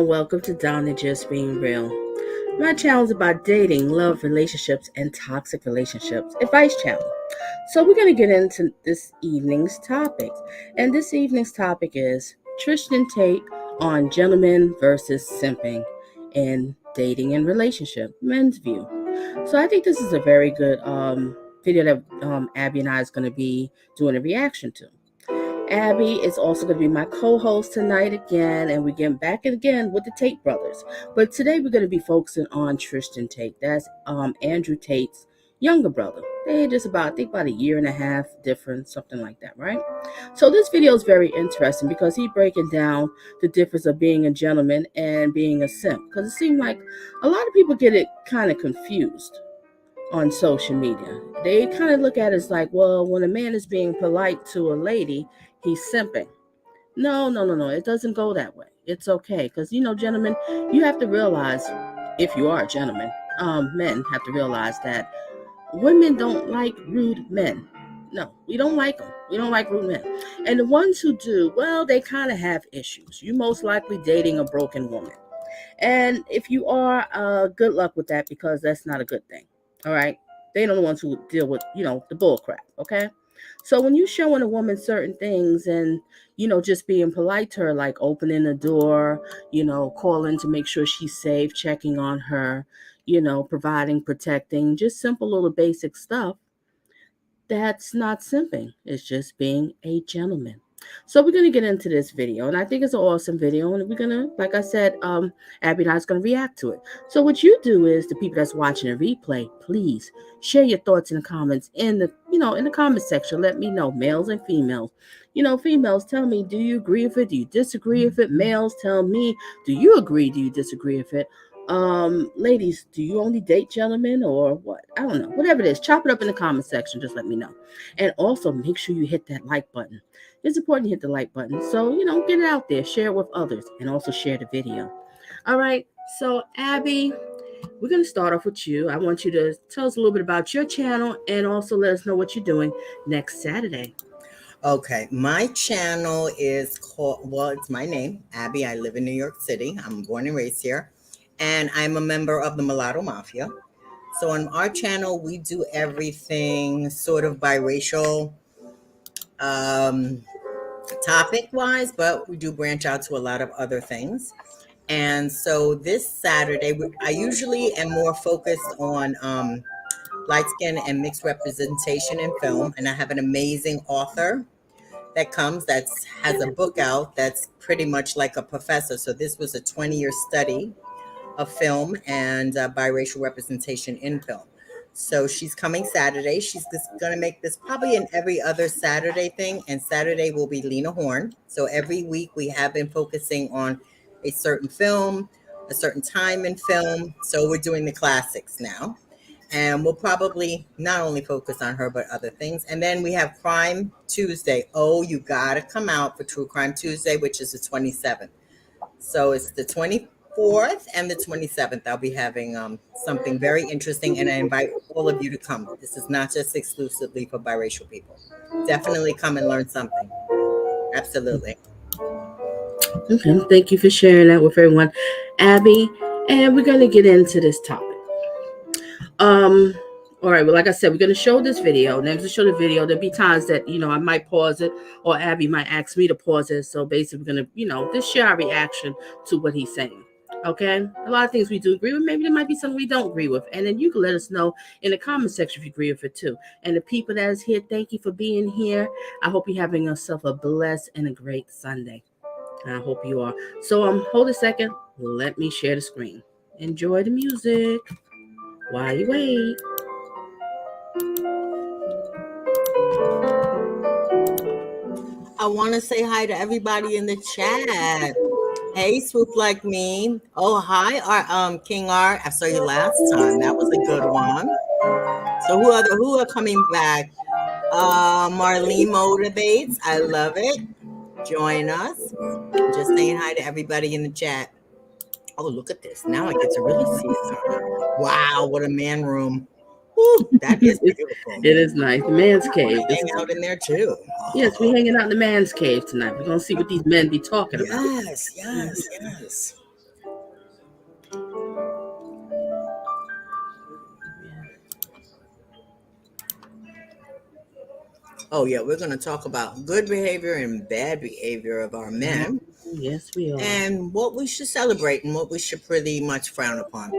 and welcome to Donna Just Being Real. My channel is about dating, love, relationships, and toxic relationships. Advice channel. So we're going to get into this evening's topic. And this evening's topic is Tristan Tate on gentlemen versus simping in dating and relationship, men's view. So I think this is a very good video that Abby and I is going to be doing a reaction to. Abby is also going to be my co-host tonight again, and we're getting back again with the Tate brothers. But today we're going to be focusing on Tristan Tate. That's Andrew Tate's younger brother. They're just about, I think, about a year and a half difference, something like that, right? So this video is very interesting because he's breaking down the difference of being a gentleman and being a simp. Because it seems like a lot of people get it kind of confused on social media. They kind of look at it as like, well, when a man is being polite to a lady, he's simping. No. It doesn't go that way. It's okay. Because, gentlemen, you have to realize, if you are a gentleman, men have to realize that women don't like rude men. No, we don't like them. We don't like rude men. And the ones who do, well, they kind of have issues. You're most likely dating a broken woman. And if you are, good luck with that, because that's not a good thing. All right. They're the ones who deal with, the bull crap. Okay. So when you're showing a woman certain things and, just being polite to her, like opening the door, calling to make sure she's safe, checking on her, providing, protecting, just simple little basic stuff, that's not simping. It's just being a gentleman. So we're going to get into this video, and I think it's an awesome video, and we're going to, like I said, Abby and I is going to react to it. So what you do is, the people that's watching a replay, please share your thoughts in the comments in the comment section. Let me know, males and females. Females, tell me, do you agree with it? Do you disagree with it? Males, tell me, do you agree? Do you disagree with it? Ladies, do you only date gentlemen or what? I don't know. Whatever it is, chop it up in the comment section. Just let me know. And also make sure you hit that like button. It's important to hit the like button. So, get it out there, share it with others, and also share the video. All right. So, Abby, we're going to start off with you. I want you to tell us a little bit about your channel and also let us know what you're doing next Saturday. Okay, my channel is called, it's my name, Abby. I live in New York City. I'm born and raised here. And I'm a member of the Mulatto Mafia. So on our channel, we do everything sort of biracial, topic-wise, but we do branch out to a lot of other things. And so this Saturday, I usually am more focused on light skin and mixed representation in film. And I have an amazing author that has a book out that's pretty much like a professor. So this was a 20-year study of film and biracial representation in film. So she's coming Saturday. She's just going to make this probably an every other Saturday thing. And Saturday will be Lena Horne. So every week we have been focusing on a certain film, a certain time in film. So we're doing the classics now. And we'll probably not only focus on her, but other things. And then we have Crime Tuesday. Oh, you got to come out for True Crime Tuesday, which is the 27th. So it's the 24th and the 27th. I'll be having something very interesting, and I invite all of you to come. This is not just exclusively for biracial people. Definitely come and learn something. Absolutely. Okay, thank you for sharing that with everyone, Abby. And we're going to get into this topic. All right, well, like I said, we're going to show this video. And to show the video, there'll be times that, I might pause it, or Abby might ask me to pause it. So basically, we're going to, just share our reaction to what he's saying. Okay? A lot of things we do agree with. Maybe there might be something we don't agree with. And then you can let us know in the comment section if you agree with it too. And the people that is here, thank you for being here. I hope you're having yourself a blessed and a great Sunday. I hope you are. So hold a second. Let me share the screen. Enjoy the music while you wait. I want to say hi to everybody in the chat. Hey, Swoop Like Me. Oh, hi, King Art. I saw you last time. That was a good one. So who are coming back? Marlene Motivates. I love it. Join us. Just saying hi to everybody in the chat. Oh, look at this. Now I get to really see it. Wow, what a man room. Ooh, that is beautiful. It is nice. The man's cave. We hang out in there too. Yes, we're hanging out in the man's cave tonight. We're going to see what these men be talking about. Yes. Oh, yeah, we're going to talk about good behavior and bad behavior of our Mhm. men Yes, we are. and what we should celebrate and what we should pretty much frown upon.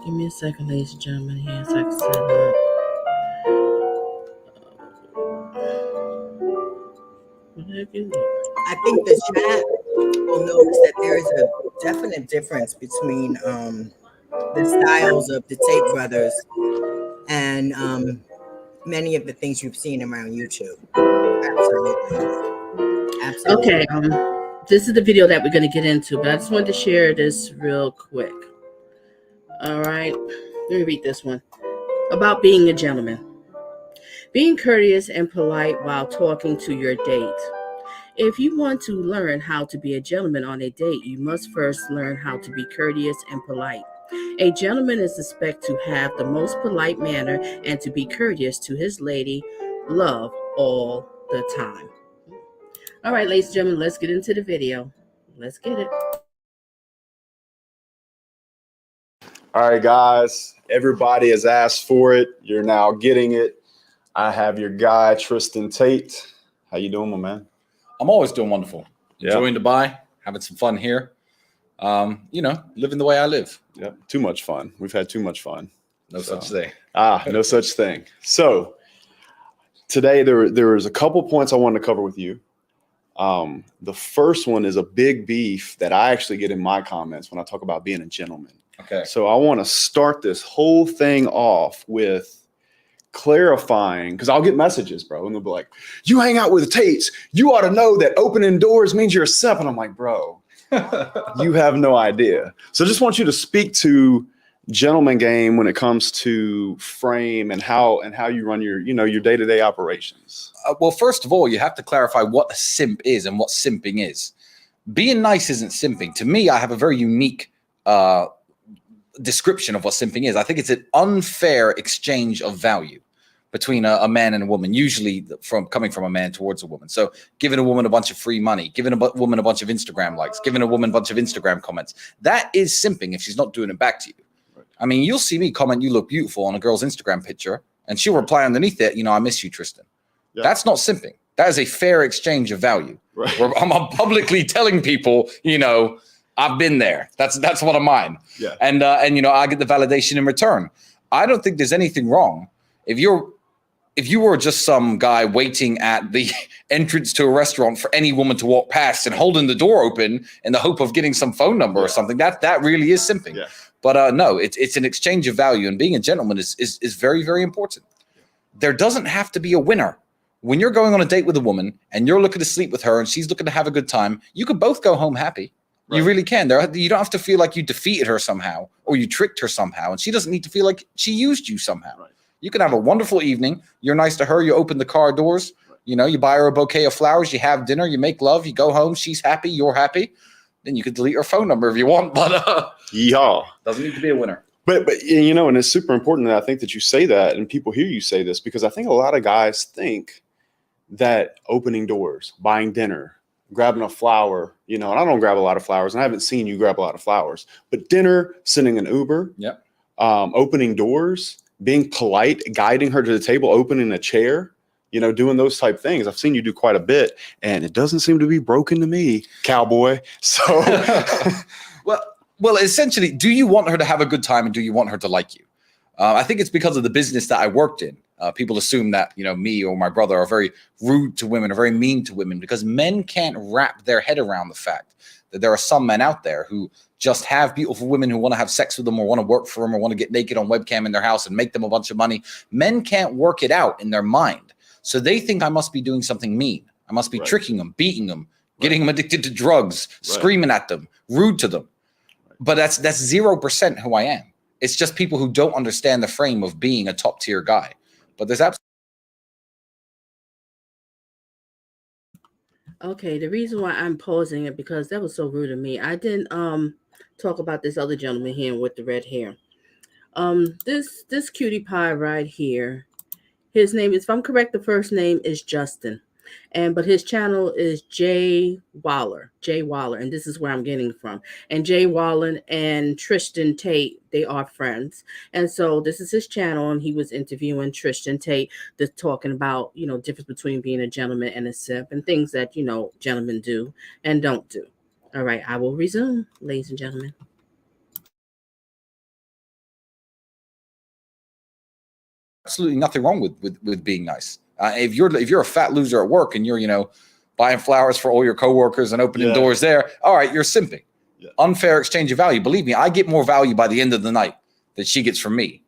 Give me a second, ladies and gentlemen, here so I can set it up. Whatever you want. I think the chat will notice that there is a definite difference between the styles of the Tate brothers and many of the things you've seen around YouTube. Absolutely. Okay, Absolutely. this is the video that we're going to get into, but I just wanted to share this real quick. All right, let me read this one about being a gentleman. Being courteous and polite while talking to your date. If you want to learn how to be a gentleman on a date, you must first learn how to be courteous and polite. A gentleman is expected to have the most polite manner and to be courteous to his lady love all the time. All right, ladies and gentlemen, let's get into the video. Let's get it. All right, guys, everybody has asked for it. You're now getting it. I have your guy, Tristan Tate. How you doing, my man? I'm always doing wonderful. Yeah. Enjoying Dubai, having some fun here. Living the way I live. Yep, too much fun. We've had too much fun. No such thing. No such thing. So today there was a couple points I wanted to cover with you. The first one is a big beef that I actually get in my comments when I talk about being a gentleman. Okay. So I want to start this whole thing off with clarifying, because I'll get messages, bro, and they'll be like, you hang out with Tates, you ought to know that opening doors means you're a simp. And I'm like, bro, you have no idea. So I just want you to speak to gentleman game when it comes to frame and how you run your day-to-day operations. Well, first of all, you have to clarify what a simp is and what simping is. Being nice isn't simping. To me, I have a very unique description of what simping is. I think it's an unfair exchange of value between a man and a woman, usually coming from a man towards a woman. So giving a woman a bunch of free money, giving a woman a bunch of Instagram likes, giving a woman a bunch of Instagram comments. That is simping if she's not doing it back to you. Right. I mean, you'll see me comment, you look beautiful on a girl's Instagram picture, and she'll reply underneath it, I miss you, Tristan. Yeah. That's not simping. That is a fair exchange of value. Right. Where I'm publicly telling people, I've been there. That's one of mine. Yeah. And I get the validation in return. I don't think there's anything wrong if you were just some guy waiting at the entrance to a restaurant for any woman to walk past and holding the door open in the hope of getting some phone number or something. That really is simping. Yeah. But no, it's an exchange of value, and being a gentleman is very, very important. There doesn't have to be a winner. When you're going on a date with a woman and you're looking to sleep with her and she's looking to have a good time, you could both go home happy. Right. You really can. You don't have to feel like you defeated her somehow or you tricked her somehow, and she doesn't need to feel like she used you somehow. Right. You can have a wonderful evening. You're nice to her. You open the car doors. Right. You buy her a bouquet of flowers. You have dinner. You make love. You go home. She's happy. You're happy. Then you could delete her phone number if you want. But yeah, doesn't need to be a winner. But and it's super important that I think that you say that and people hear you say this, because I think a lot of guys think that opening doors, buying dinner, grabbing a flower, and I don't grab a lot of flowers, and I haven't seen you grab a lot of flowers, but dinner, sending an Uber, yep. Opening doors, being polite, guiding her to the table, opening a chair, doing those type things. I've seen you do quite a bit, and it doesn't seem to be broken to me, cowboy. So, well, essentially, do you want her to have a good time and do you want her to like you? I think it's because of the business that I worked in. People assume that, me or my brother are very rude to women or very mean to women, because men can't wrap their head around the fact that there are some men out there who just have beautiful women who want to have sex with them or want to work for them or want to get naked on webcam in their house and make them a bunch of money. Men can't work it out in their mind. So they think I must be doing something mean. I must be tricking them, beating them, getting them addicted to drugs, screaming at them, rude to them. But that's 0% who I am. It's just people who don't understand the frame of being a top tier guy. But there's absolutely. Okay, the reason why I'm pausing it because that was so rude of me. I didn't talk about this other gentleman here with the red hair. This cutie pie right here. His name is, if I'm correct, the first name is Justin. But his channel is Jay Waller, and this is where I'm getting from. And Jay Waller and Tristan Tate, they are friends, and so this is his channel, and he was interviewing Tristan Tate, just talking about difference between being a gentleman and a simp, and things that gentlemen do and don't do. All right, I will resume, ladies and gentlemen. Absolutely nothing wrong with being nice. If you're a fat loser at work and you're buying flowers for all your coworkers and opening doors there, all right, you're simping. Yeah. Unfair exchange of value. Believe me, I get more value by the end of the night than she gets from me,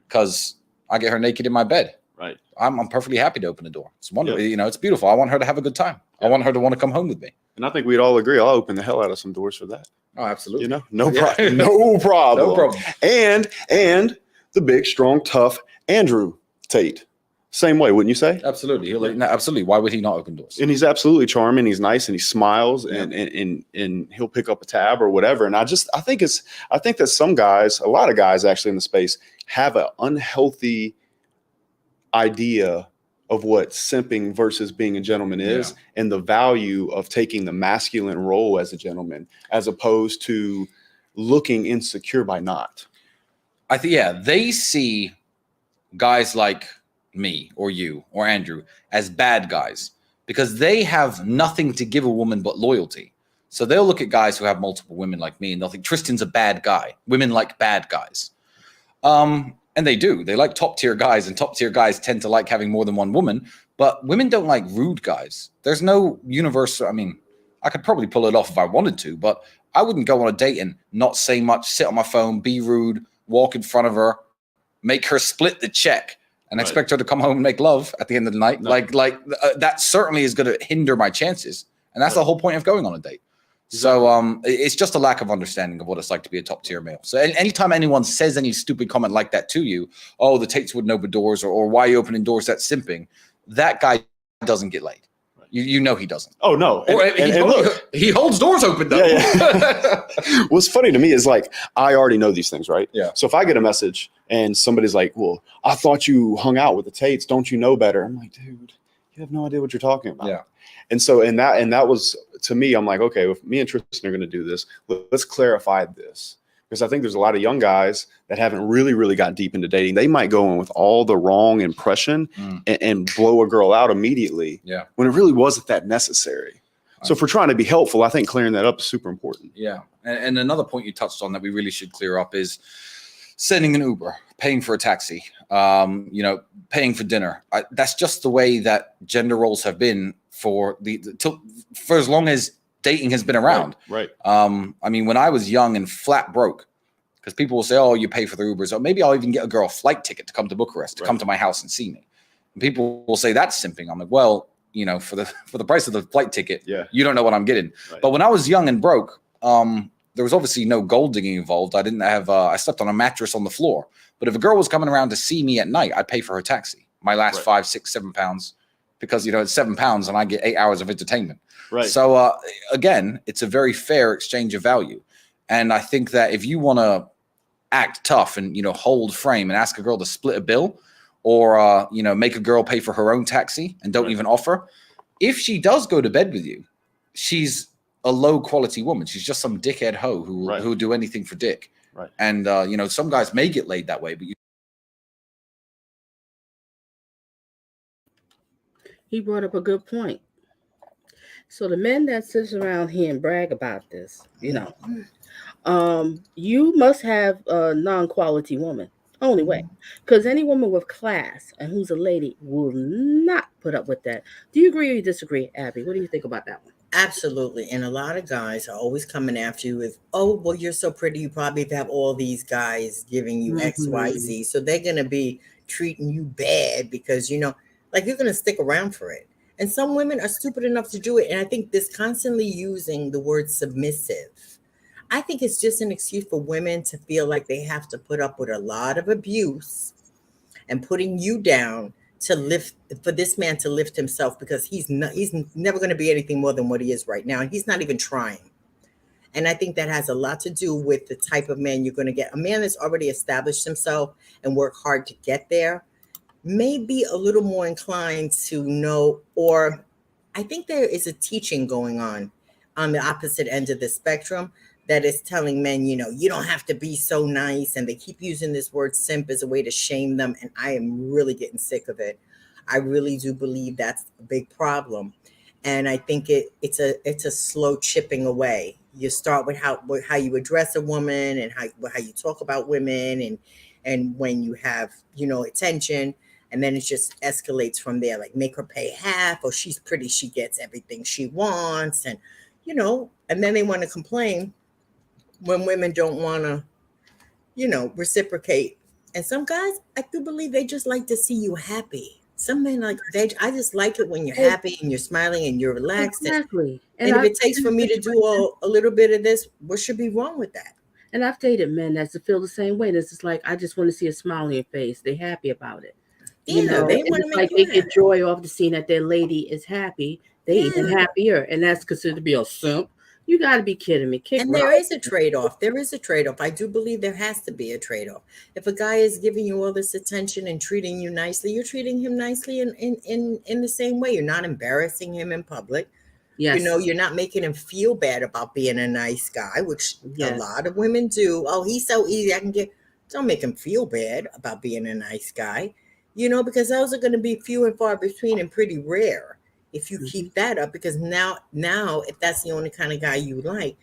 because I get her naked in my bed. Right. I'm perfectly happy to open the door. It's wonderful. Yep. It's beautiful. I want her to have a good time. Yep. I want her to want to come home with me. And I think we'd all agree, I'll open the hell out of some doors for that. Oh, absolutely. No problem. No problem. No problem. And the big, strong, tough Andrew Tate. Same way, wouldn't you say? Absolutely. Absolutely. Why would he not open doors? And he's absolutely charming. He's nice and he smiles and he'll pick up a tab or whatever. And I think that some guys, a lot of guys actually in the space, have an unhealthy idea of what simping versus being a gentleman is, and the value of taking the masculine role as a gentleman, as opposed to looking insecure by not. I think, they see guys like me or you or Andrew as bad guys because they have nothing to give a woman but loyalty. So they'll look at guys who have multiple women like me and they'll think Tristan's a bad guy. Women like bad guys. And they do. They like top tier guys, and top tier guys tend to like having more than one woman. But women don't like rude guys. There's no universal. I mean, I could probably pull it off if I wanted to, but I wouldn't go on a date and not say much, sit on my phone, be rude, walk in front of her, make her split the check, and expect her to come home and make love at the end of the night. No. That certainly is going to hinder my chances. And that's the whole point of going on a date. So it's just a lack of understanding of what it's like to be a top tier male. So anytime anyone says any stupid comment like that to you, oh, the Tates wouldn't open doors, or why are you opening dours, that's simping, that guy doesn't get laid. You know he doesn't. Oh, no. He holds doors open, though. Yeah. What's funny to me is, like, I already know these things, right? Yeah. So if I get a message and somebody's like, well, I thought you hung out with the Tates. Don't you know better? I'm like, dude, you have no idea what you're talking about. Yeah. And so, and that was, to me, I'm like, okay, if me and Tristan are going to do this, let's clarify this. Because I think there's a lot of young guys that haven't really got deep into dating. They might go in with all the wrong impression and blow a girl out immediately when it really wasn't that necessary. So if we're trying to be helpful, I think clearing that up is super important. Yeah. And another point you touched on that we really should clear up is sending an Uber, paying for a taxi, paying for dinner. That's just the way that gender roles have been for as long as dating has been around. Right. I mean, when I was young and flat broke, because people will say, oh, you pay for the Ubers, or maybe I'll even get a girl a flight ticket to come to Bucharest, to come to my house and see me. And people will say that's simping. I'm like, well, for the price of the flight ticket, you don't know what I'm getting. Right. But when I was young and broke, there was obviously no gold digging involved. I didn't have, I slept on a mattress on the floor. But if a girl was coming around to see me at night, I'd pay for her taxi. My last 5, 6, 7 pounds, because, it's 7 pounds and I get 8 hours of entertainment. Right. So again, it's a very fair exchange of value. And I think that if you want to act tough and, hold frame and ask a girl to split a bill, or, make a girl pay for her own taxi and don't even offer, if she does go to bed with you, she's a low quality woman. She's just some dickhead hoe who will do anything for dick. Right. And, some guys may get laid that way, but He brought up a good point. So the men that sits around here and brag about this, you must have a non-quality woman. Only way. Because any woman with class and who's a lady will not put up with that. Do you agree or you disagree, Abby? What do you think about that one? Absolutely. And a lot of guys are always coming after you with, oh, well, you're so pretty. You probably have all these guys giving you X, Y, Z. So they're going to be treating you bad because, you're going to stick around for it. And some women are stupid enough to do it. And I think this constantly using the word submissive, I think it's just an excuse for women to feel like they have to put up with a lot of abuse and putting you down for this man to lift himself, because he's never going to be anything more than what he is right now. And he's not even trying. And I think that has a lot to do with the type of man you're going to get. A man that's already established himself and worked hard to get there may be a little more inclined to know, or I think there is a teaching going on the opposite end of the spectrum that is telling men, you don't have to be so nice. And they keep using this word simp as a way to shame them. And I am really getting sick of it. I really do believe that's a big problem. And I think it's a slow chipping away. You start with how you address a woman and how you talk about women and when you have, attention. And then it just escalates from there, like make her pay half, or she's pretty, she gets everything she wants. And, and then they want to complain when women don't want to, reciprocate. And some guys, I do believe they just like to see you happy. Some men I just like it when you're happy and you're smiling and you're relaxed. Exactly. And if it takes for me to do a little bit of this, what should be wrong with that? And I've dated men that feel the same way. It's just like, I just want to see a smile on your face. They're happy about it. Yeah, they want to make you they get joy off the seeing that their lady is happy. They even happier. And that's considered to be a simp. You got to be kidding me. And there is a trade-off. There is a trade-off. I do believe there has to be a trade-off. If a guy is giving you all this attention and treating you nicely, you're treating him nicely in the same way. You're not embarrassing him in public. Yes. You're not making him feel bad about being a nice guy, which a lot of women do. Oh, he's so easy. Don't make him feel bad about being a nice guy, because those are going to be few and far between and pretty rare. If you keep that up, because now, if that's the only kind of guy you like,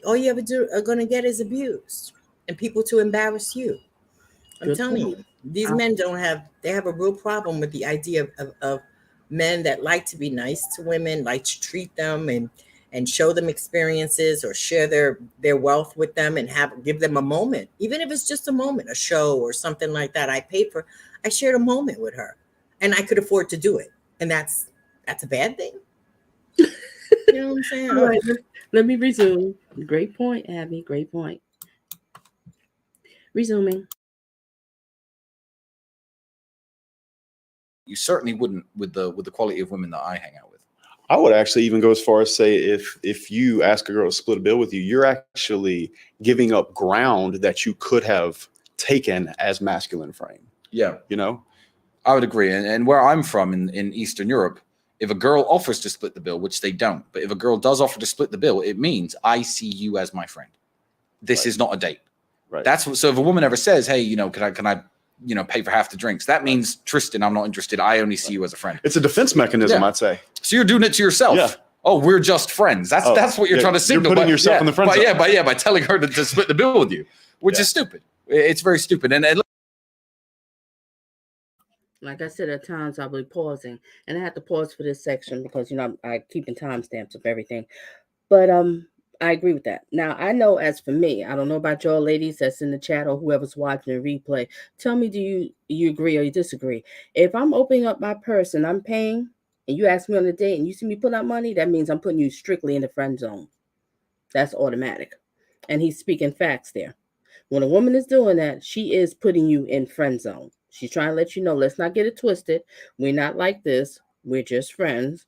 all you ever are going to get is abused and people to embarrass you. I'm telling you, these men they have a real problem with the idea of men that like to be nice to women, like to treat them and show them experiences or share their wealth with them and give them a moment, even if it's just a moment, a show or something like that. I shared a moment with her and I could afford to do it. And that's a bad thing. You know what I'm saying? All right, let me resume. Great point, Abby. Great point. Resuming. You certainly wouldn't with the quality of women that I hang out with. I would actually even go as far as say if you ask a girl to split a bill with you, you're actually giving up ground that you could have taken as masculine frame. Yeah. I would agree. And where I'm from in Eastern Europe, if a girl offers to split the bill, which they don't, but if a girl does offer to split the bill, it means I see you as my friend. This is not a date. Right. So if a woman ever says, hey, can I pay for half the drinks, that means Tristan, I'm not interested. I only see you as a friend. It's a defense mechanism, I'd say. So you're doing it to yourself. Yeah. Oh, we're just friends. That's what you're trying to signal. You're putting yourself in the friend zone. By telling her to split the bill with you, which is stupid. It's very stupid. And like I said, at times I'll be pausing, and I had to pause for this section because I keeping timestamps of everything. But I agree with that. Now I know, as for me, I don't know about y'all ladies that's in the chat or whoever's watching the replay. Tell me, do you agree or you disagree? If I'm opening up my purse and I'm paying, and you ask me on a date and you see me put out money, that means I'm putting you strictly in the friend zone. That's automatic, and he's speaking facts there. When a woman is doing that, she is putting you in friend zone. She's trying to let you know, let's not get it twisted. We're not like this. We're just friends,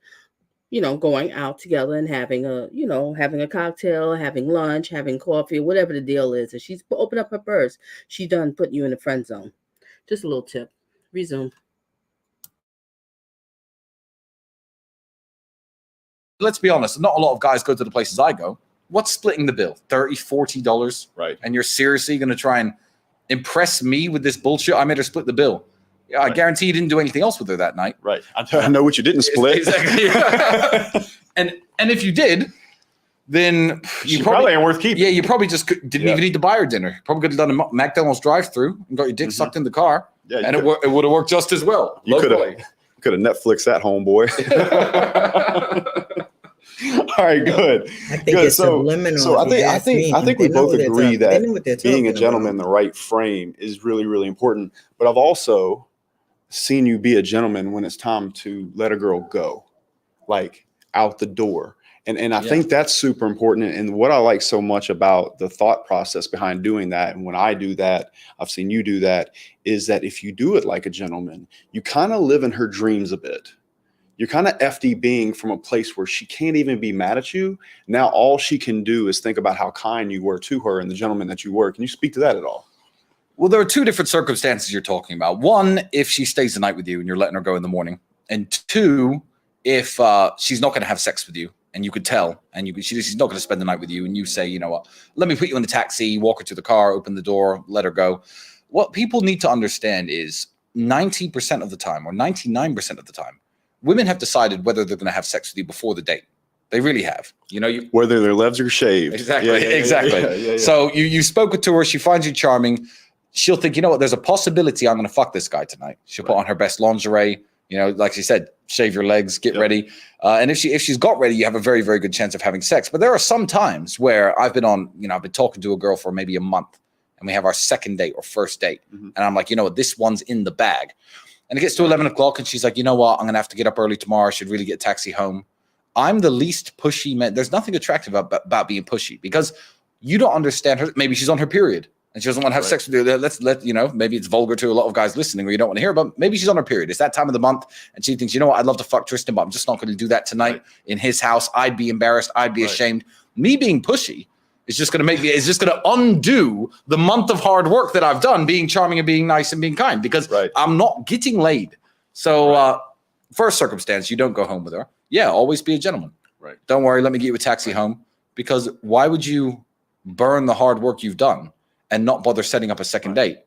going out together and having a cocktail, having lunch, having coffee, whatever the deal is. If she's opened up her purse, she's done putting you in the friend zone. Just a little tip. Resume. Let's be honest, not a lot of guys go to the places I go. What's splitting the bill? $30, $40? Right. And you're seriously going to try and impress me with this bullshit? I made her split the bill. I guarantee you didn't do anything else with her that night. Right. I know what you didn't split. Exactly. and if you did, then you probably ain't worth keeping. Yeah, you probably just didn't even need to buy her dinner. Probably could have done a McDonald's drive-through and got your dick sucked in the car. Yeah, and it would have worked just as well. You could have Netflixed that, homeboy. All right, good. I think it's subliminal. So I think we both agree that being a gentleman in the right frame is really, really important. But I've also seen you be a gentleman when it's time to let a girl go, like out the door. And I think that's super important. And what I like so much about the thought process behind doing that, and when I do that, I've seen you do that, is that if you do it like a gentleman, you kind of live in her dreams a bit. You're kind of FDBing from a place where she can't even be mad at you. Now all she can do is think about how kind you were to her and the gentleman that you were. Can you speak to that at all? Well, there are two different circumstances you're talking about. One, if she stays the night with you and you're letting her go in the morning. And two, if she's not going to have sex with you, and you could tell, and she's not going to spend the night with you, and you say, you know what, let me put you in the taxi, walk her to the car, open the door, let her go. What people need to understand is 90% of the time, or 99% of the time, women have decided whether they're going to have sex with you before the date. They really have. Whether their legs are shaved. Exactly. Exactly. So you spoke to her. She finds you charming. She'll think, you know what? There's a possibility I'm going to fuck this guy tonight. She'll put on her best lingerie. Like she said, shave your legs, get ready. And if she's got ready, you have a very, very good chance of having sex. But there are some times where I've been talking to a girl for maybe a month, and we have our second date or first date, and I'm like, you know what? This one's in the bag. And it gets to 11 o'clock, and she's like, you know what? I'm going to have to get up early tomorrow. I should really get a taxi home. I'm the least pushy man. There's nothing attractive about being pushy, because you don't understand her. Maybe she's on her period and she doesn't want to have sex with you. Maybe it's vulgar to a lot of guys listening, or you don't want to hear, but maybe she's on her period. It's that time of the month, and she thinks, you know what? I'd love to fuck Tristan, but I'm just not going to do that tonight in his house. I'd be embarrassed. I'd be ashamed. Me being pushy is just going to undo the month of hard work that I've done being charming and being nice and being kind, because I'm not getting laid. So first circumstance, you don't go home with her. Yeah, always be a gentleman. Right. Don't worry, let me get you a taxi home, because why would you burn the hard work you've done and not bother setting up a second date?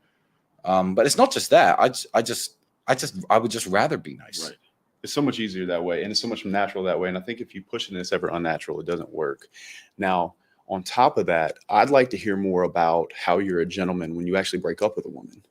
But it's not just that. I would just rather be nice. Right. It's so much easier that way, and it's so much natural that way. And I think if you push it and it's ever unnatural, it doesn't work. Now, on top of that, I'd like to hear more about how you're a gentleman when you actually break up with a woman.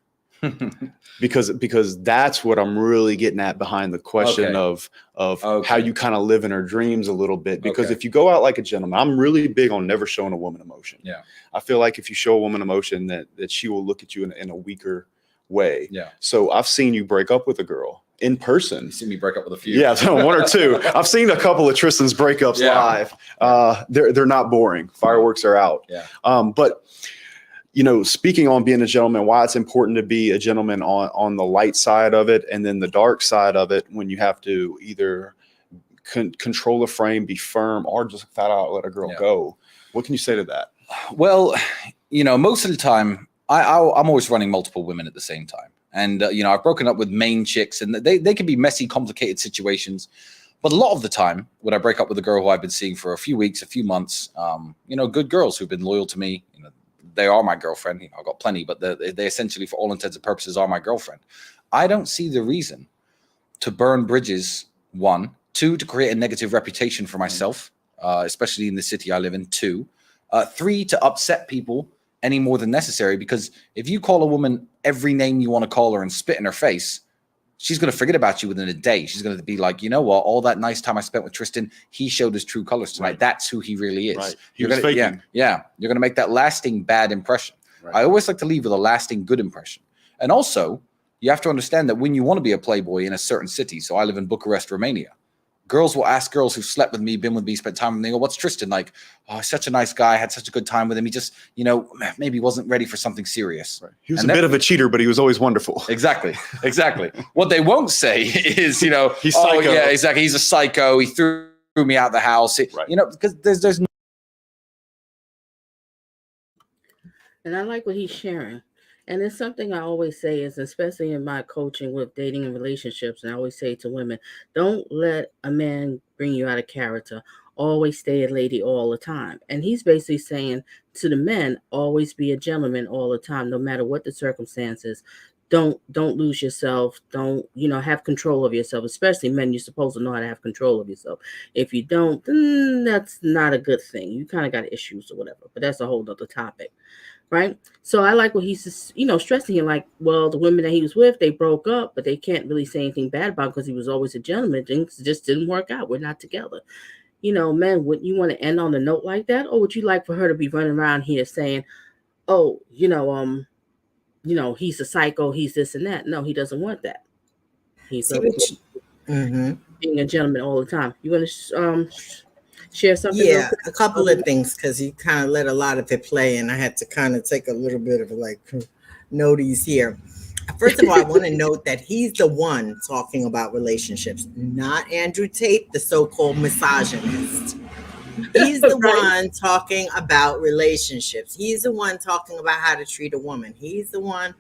because that's what I'm really getting at behind the question of how you kind of live in her dreams a little bit. Because if you go out like a gentleman, I'm really big on never showing a woman emotion. Yeah, I feel like if you show a woman emotion, that she will look at you in a weaker way. Yeah. So I've seen you break up with a girl in person. You've seen me break up with a few. Yeah, one or two. I've seen a couple of Tristan's breakups live. They're not boring. Fireworks are out. Yeah. But speaking on being a gentleman, why it's important to be a gentleman on the light side of it, and then the dark side of it, when you have to either control a frame, be firm, or just flat out let a girl go. What can you say to that? Well, most of the time, I'm always running multiple women at the same time. And, I've broken up with main chicks, and they can be messy, complicated situations. But a lot of the time, when I break up with a girl who I've been seeing for a few weeks, a few months, good girls who've been loyal to me, they are my girlfriend. I've got plenty, but they essentially, for all intents and purposes, are my girlfriend. I don't see the reason to burn bridges, one. Two, to create a negative reputation for myself, especially in the city I live in. Two. Three, to upset people any more than necessary, because if you call a woman every name you want to call her and spit in her face, she's going to forget about you within a day. She's going to be like, you know what? All that nice time I spent with Tristan, he showed his true colors tonight. Right. That's who he really is. Right. You're going to make that lasting bad impression. Right. I always like to leave with a lasting good impression. And also, you have to understand that when you want to be a playboy in a certain city, so I live in Bucharest, Romania, girls will ask girls who slept with me, been with me, spent time with me, go, what's Tristan like? Oh, he's such a nice guy. I had such a good time with him. He just, maybe wasn't ready for something serious. Right. He was a bit of a cheater, but he was always wonderful. Exactly. What they won't say is, he's psycho. Yeah, exactly. He's a psycho. He threw me out the house. Right. Because there's no. And I like what he's sharing. And it's something I always say is, especially in my coaching with dating and relationships, and I always say to women, don't let a man bring you out of character. Always stay a lady all the time. And he's basically saying to the men, always be a gentleman all the time, no matter what the circumstances. Don't lose yourself. Don't, have control of yourself. Especially men, you're supposed to know how to have control of yourself. If you don't, then that's not a good thing. You kind of got issues or whatever. But that's a whole other topic. Right. So I like what he's, stressing here, like, well, the women that he was with, they broke up, but they can't really say anything bad about him because he was always a gentleman. Things just didn't work out. We're not together. Men, wouldn't you want to end on a note like that? Or would you like for her to be running around here saying, oh, he's a psycho, he's this and that? No, he doesn't want that. He's being a gentleman all the time. You want to share something? Yeah, a couple of things, because you kind of let a lot of it play, and I had to kind of take a little bit of notice here. First of all, I want to note that he's the one talking about relationships, not Andrew Tate, the so-called misogynist. He's the one talking about relationships. He's the one talking about how to treat a woman. He's the one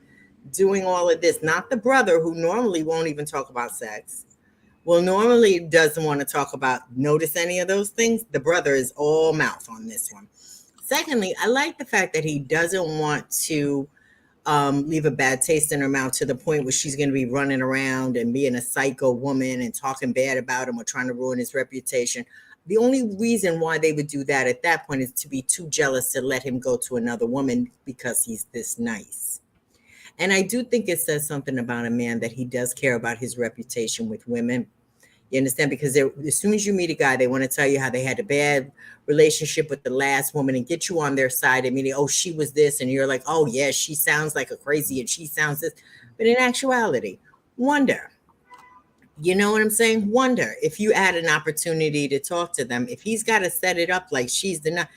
doing all of this, not the brother who normally won't even talk about sex. Well, normally doesn't want to talk about notice any of those things. The brother is all mouth on this one. Secondly, I like the fact that he doesn't want to leave a bad taste in her mouth to the point where she's going to be running around and being a psycho woman and talking bad about him or trying to ruin his reputation. The only reason why they would do that at that point is to be too jealous to let him go to another woman because he's this nice. And I do think it says something about a man that he does care about his reputation with women. You understand? Because as soon as you meet a guy, they want to tell you how they had a bad relationship with the last woman and get you on their side. I mean, oh, she was this. And you're like, oh, yeah, she sounds like a crazy and she sounds this. But in actuality, wonder. You know what I'm saying? Wonder if you had an opportunity to talk to them, if he's got to set it up like she's the,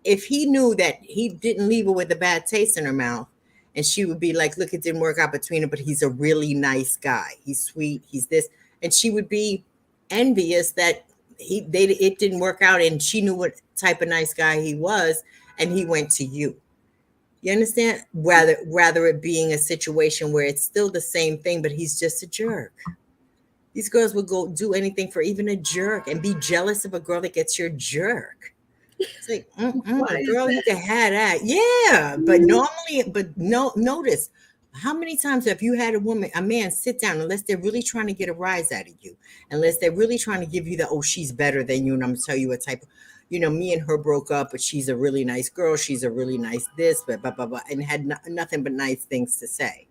if he knew that he didn't leave her with a bad taste in her mouth, and she would be like, look, it didn't work out between them, but he's a really nice guy. He's sweet. He's this. And she would be envious that it didn't work out, and she knew what type of nice guy he was, and he went to you. You understand? Rather it being a situation where it's still the same thing, but he's just a jerk. These girls would go do anything for even a jerk and be jealous of a girl that gets your jerk. It's like, girl, you can have that. Yeah, but notice how many times have you had a man sit down, unless they're really trying to get a rise out of you, unless they're really trying to give you the, oh, she's better than you, and I'm gonna tell you what type of, me and her broke up, but she's a really nice girl, she's a really nice this, blah, blah, blah, blah, and had nothing but nice things to say.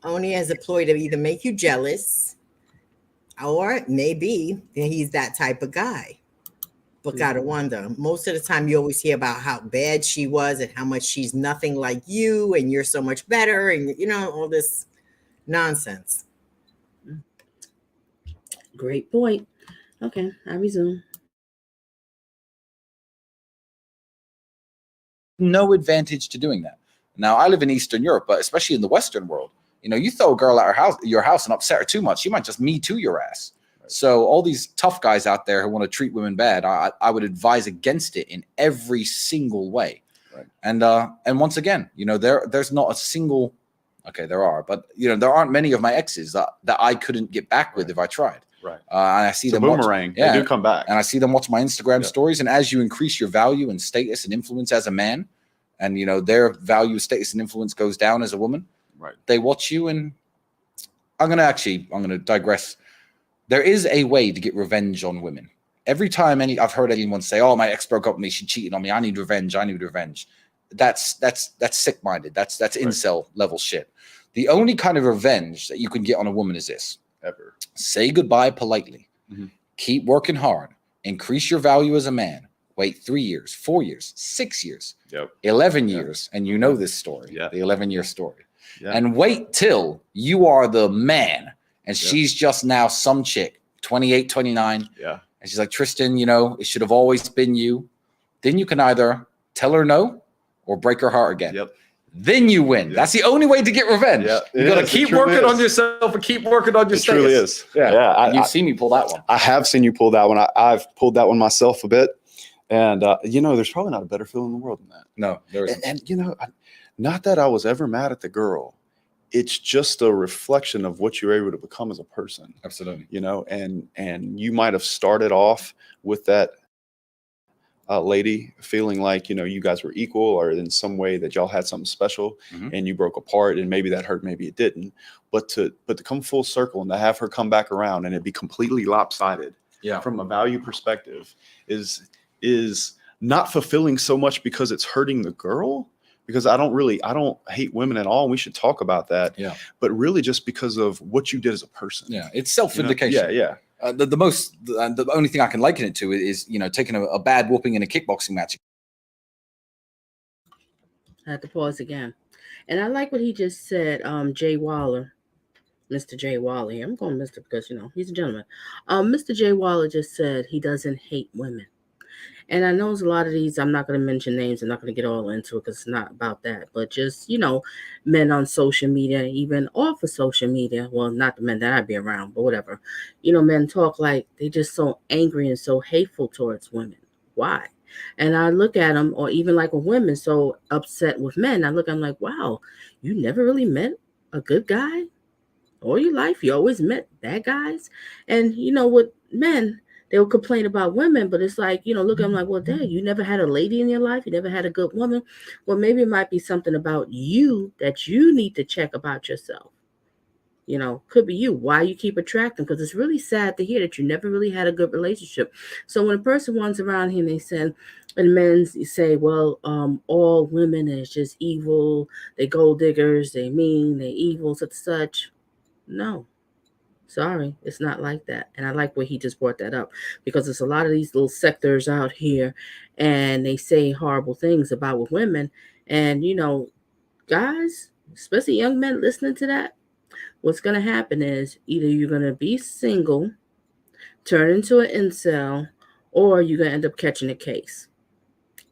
Only as a ploy to either make you jealous, or maybe he's that type of guy. But gotta wonder, most of the time you always hear about how bad she was and how much she's nothing like you and you're so much better and all this nonsense. Great point. Okay, I resume. No advantage to doing that. Now, I live in Eastern Europe, but especially in the Western world, you throw a girl at your house and upset her too much, she might just Me Too your ass. So all these tough guys out there who want to treat women bad, I would advise against it in every single way. Right. And once again, there's not a single, okay, there are, but there aren't many of my exes that I couldn't get back with if I tried. Right. And I see them boomerang. They do come back. And I see them watch my Instagram stories. And as you increase your value and status and influence as a man, and their value, status, and influence goes down as a woman, right? They watch you, and I'm gonna digress. There is a way to get revenge on women. Every time I've heard anyone say, "Oh, my ex broke up with me, she cheated on me. I need revenge. I need revenge." That's sick-minded. That's right. Incel level shit. The only kind of revenge that you can get on a woman is this: ever say goodbye politely, keep working hard, increase your value as a man. Wait 3 years, 4 years, 6 years, 11 years, and this story, the 11-year story, and wait till you are the man. And she's just now some chick, 28, 29. Yeah. And she's like, Tristan, it should have always been you. Then you can either tell her no or break her heart again. Yep. Then you win. Yep. That's the only way to get revenge. Yeah, you got to keep working on yourself and keep working on your status. It truly is. Yeah. You've seen me pull that one. I have seen you pull that one. I've pulled that one myself a bit. And, there's probably not a better feeling in the world than that. No, there isn't. And not that I was ever mad at the girl. It's just a reflection of what you're able to become as a person. Absolutely. And you might have started off with that lady feeling like, you guys were equal, or in some way that y'all had something special, and you broke apart, and maybe that hurt, maybe it didn't. But to come full circle and to have her come back around and it be completely lopsided from a value perspective is not fulfilling so much because it's hurting the girl. Because I don't hate women at all. And we should talk about that. Yeah. But really just because of what you did as a person. Yeah. It's self-vindication. Yeah. The only thing I can liken it to is, taking a bad whooping in a kickboxing match. I had to pause again. And I like what he just said, Jay Waller, Mr. Jay Waller. I'm going Mr. because, he's a gentleman. Mr. Jay Waller just said he doesn't hate women. And I know a lot of these, I'm not going to mention names. I'm not going to get all into it because it's not about that. But just, men on social media, even off of social media. Well, not the men that I'd be around, but whatever. Men talk like they just so angry and so hateful towards women. Why? And I look at them, or even like with women so upset with men, I'm like, wow, you never really met a good guy? all your life you always met bad guys. And with men, they'll complain about women, but it's like, look at them like, well, dang, you never had a lady in your life, you never had a good woman. Well, maybe it might be something about you that you need to check about yourself. Could be you, why you keep attracting, because it's really sad to hear that you never really had a good relationship. So when a person wants around here and they said, and men say, well, all women is just evil, they gold diggers, they mean, they evil, such. No, sorry, it's not like that. And I like where he just brought that up, because there's a lot of these little sectors out here, and they say horrible things about with women. And guys, especially young men listening to that, what's going to happen is either you're going to be single, turn into an incel, or you're going to end up catching a case.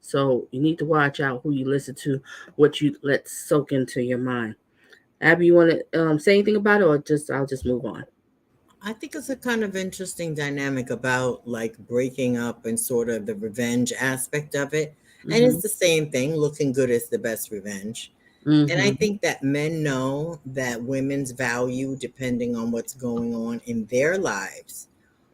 So you need to watch out who you listen to, what you let soak into your mind. Abby, you want to say anything about it, or I'll just move on? I think it's a kind of interesting dynamic about like breaking up and sort of the revenge aspect of it. And Mm-hmm. it's the same thing. Looking good is the best revenge. And I Mm-hmm. think that men know that women's value, depending on what's going on in their lives,